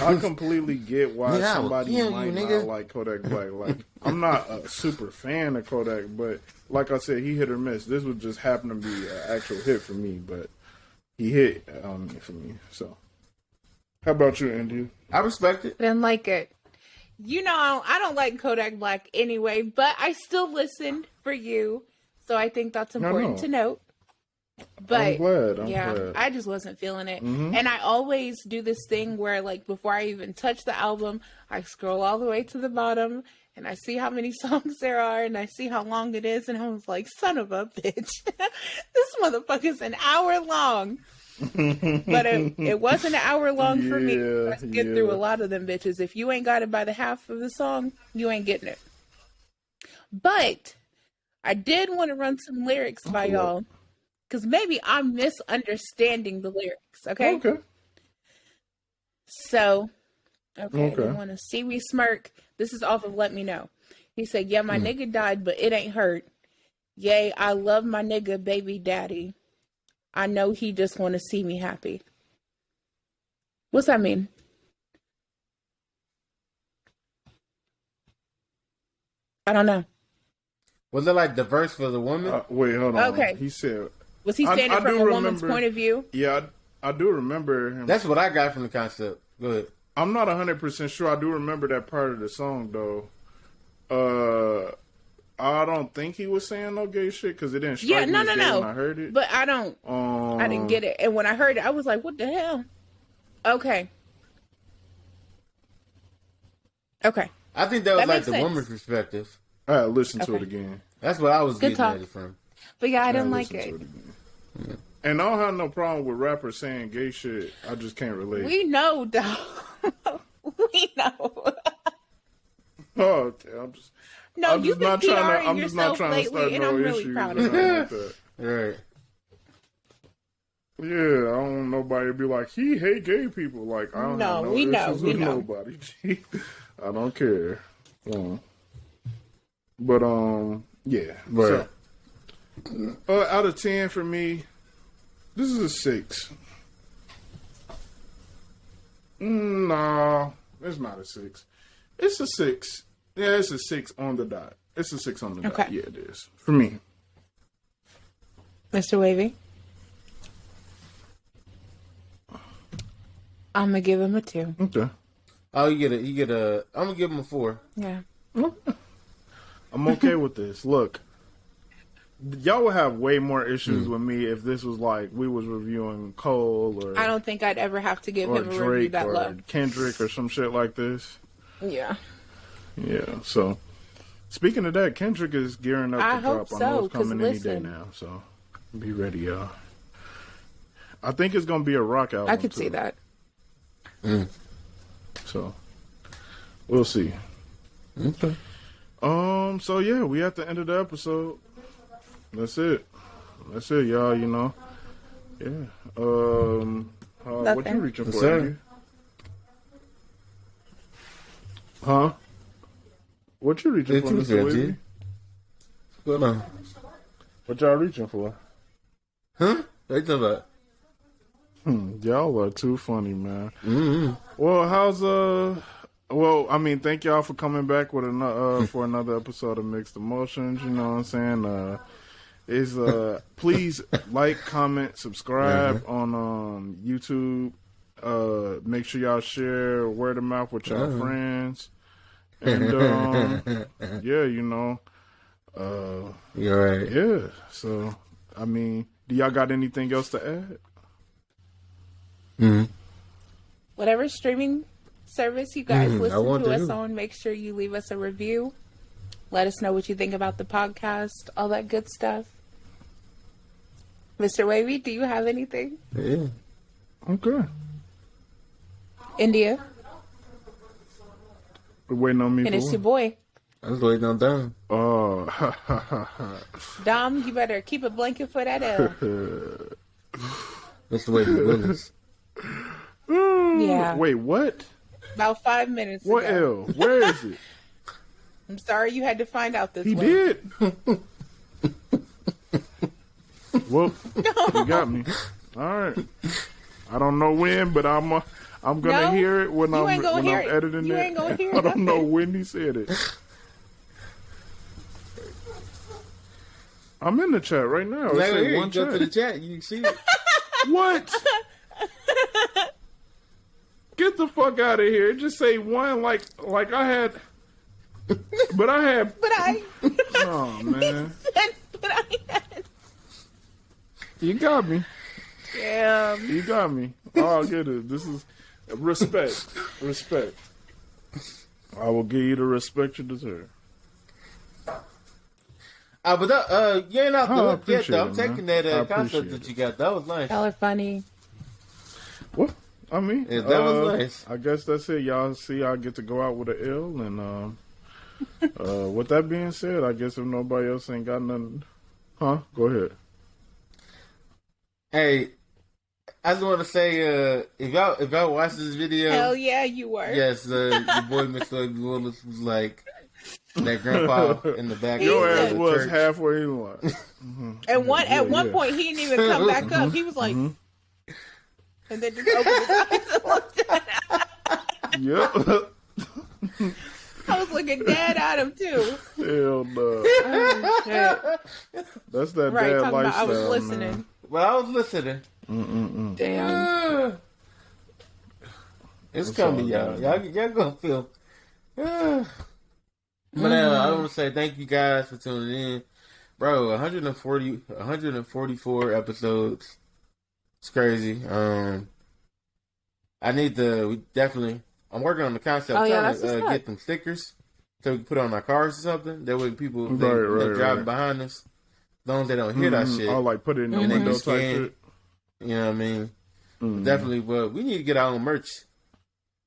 I completely get why somebody might not like Kodak Black. Like, I'm not a super fan of Kodak, but like I said, he hit or miss. This would just happen to be an actual hit for me. But he hit for me. So, how about you, India? I respect it. I didn't like it. You know, I don't like Kodak Black anyway, but I still listened for you. So I think that's important to note. But I'm glad. I just wasn't feeling it. Mm-hmm. And I always do this thing where, like, before I even touch the album, I scroll all the way to the bottom and I see how many songs there are and I see how long it is. And I was like, son of a bitch, this motherfucker's an hour long. But it wasn't an hour long for me. I get through a lot of them bitches. If you ain't got it by the half of the song, you ain't getting it. But I did want to run some lyrics by y'all, because maybe I'm misunderstanding the lyrics. Okay. So, you want to see me smirk? This is off of Let Me Know. He said, yeah, my nigga died, but it ain't hurt. Yay, I love my nigga, baby daddy. I know he just want to see me happy. What's that mean? I don't know. Was it like the verse for the woman? Wait, hold on. Okay. He said... Was he saying it from a woman's point of view? Yeah, I do remember him. That's what I got from the concept. Go ahead. I'm not 100% sure. I do remember that part of the song, though. I don't think he was saying no gay shit because it didn't strike me as gay when I heard it. But I don't. I didn't get it. And when I heard it, I was like, what the hell? Okay. I think that was like the woman's perspective. I had to listen to it again. That's what I was getting at it from. But yeah, I didn't like it. And I don't have no problem with rappers saying gay shit. I just can't relate. We know, dog. We know. Oh, okay. No, you've been PRing I'm just not yourself trying to start lately, and no I'm really issues proud of you. like that. Right. Yeah, I don't want nobody to be like, he hate gay people. Like, I don't have no issues with nobody. I don't care. But, yeah. Right. So, out of 10 for me, this is a 6. No, it's not a 6. It's a 6. Yeah, it's a 6 on the dot. It's a 6 on the dot. Yeah, it is. For me. Mr. Wavy? I'm going to give him a 2. Okay. Oh, you get a, I'm going to give him a 4. Yeah. I'm okay with this. Look, y'all would have way more issues with me if this was like we was reviewing Cole or... I don't think I'd ever have to give him a Drake review that or low. Kendrick or some shit like this. Yeah. Yeah, so speaking of that, Kendrick is gearing up to drop. I know it's coming any day now, so be ready, y'all. I think it's gonna be a rock album. I could see that. So we'll see. Okay. So yeah, we at the end of the episode. That's it, y'all. You know. Yeah. What you reaching for? Andy? Huh? What you reaching for, Mr. Wavy? What's going on? What y'all reaching for? Huh? What you talking about? Y'all are too funny, man. Mm-hmm. Well, well, I mean, thank y'all for coming back with another for another episode of Mixed Emotions. You know what I'm saying? Please like, comment, subscribe on YouTube. Make sure y'all share word of mouth with y'all friends. And yeah, you know. You're right. Yeah. So, I mean, do y'all got anything else to add? Whatever streaming service you guys listen to us on, make sure you leave us a review. Let us know what you think about the podcast, all that good stuff. Mr. Wavy, do you have anything? Yeah. Okay. India. We're waiting on me. And it's your boy. I was waiting on Dom. Oh. Dom, you better keep a blanket for that L. That's the way Wavy Willis. Yeah. Wait, what? About 5 minutes what ago. L? Where is it? I'm sorry you had to find out this way. He did. Well, you got me. All right. I don't know when, but I'm gonna hear it when I'm editing it. You ain't gonna hear it. I don't know when he said it. I'm in the chat right now. Go to the chat. You can see it. What? Get the fuck out of here. Just say one like I had. But I had. Oh, man. But I had. You got me. Damn. You got me. All I get is this is respect. Respect. I will give you the respect you deserve. But you ain't off the hook yet, though. I'm it, taking man. that concept that you got. That was nice. Y'all are funny. What? I mean, yeah, that was nice. I guess that's it. Y'all see, I get to go out with an ill, and with that being said, I guess if nobody else ain't got nothing, go ahead. Hey, I just want to say, if y'all watch this video, hell yeah, you were. Yes, your boy Mr. Wavy Willis was like that grandpa in the back. Your ass was halfway in line. Mm-hmm. At one point, he didn't even come back up. He was like, and then just opened his eyes and looked at him. Yep. I was looking dead at him too. Hell no. Oh, shit. That's that Right, bad talking about lifestyle, I was listening. man. Well, I was listening. Damn. It's coming, y'all. Y'all gonna feel. But I want to say thank you guys for tuning in, bro. 144 episodes. It's crazy. I need to definitely. I'm working on the concept. I'm trying to get them stickers so we can put on our cars or something. That way people driving behind us, as long as they don't hear that shit. I'll like put it in the window type shit. You know what I mean? Definitely. But we need to get our own merch.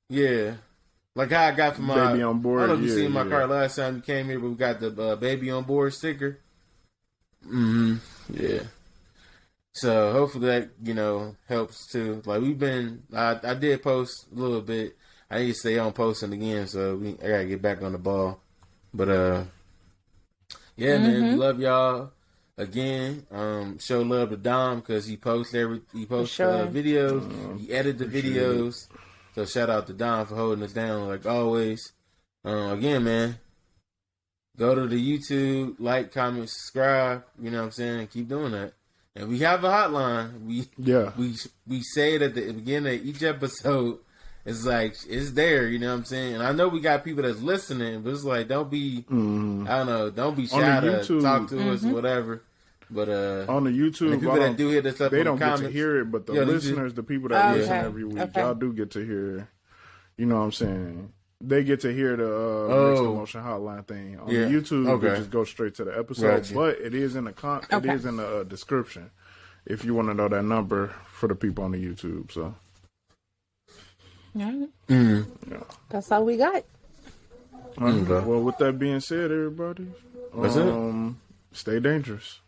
Yeah. Like how I got for my Baby on Board. I don't know if you seen my car last time you came here, but we got the Baby on Board sticker. Yeah. So hopefully that, helps too. Like we've been, I did post a little bit. I need to stay on posting again, so I gotta get back on the ball. But yeah, man, we love y'all again. Show love to Dom because he posts videos. He edit the videos. So shout out to Dom for holding us down like always. Again, man, go to the YouTube, like, comment, subscribe. You know what I'm saying? Keep doing that. And we have a hotline. We say it at the beginning of each episode. It's like it's there. You know what I'm saying? And I know we got people that's listening, but it's like don't be don't be shy to talk to us or whatever. But on the YouTube, the people that do hit us up, they don't get to hear it. But the listeners, the people that listen every week, y'all do get to hear. You know what I'm saying? They get to hear the Mixed Emotion Hotline thing on the YouTube. They just go straight to the episode, but it is in the it is in the description if you want to know that number for the people on the YouTube. So, that's all we got. Well, with that being said, everybody, stay dangerous.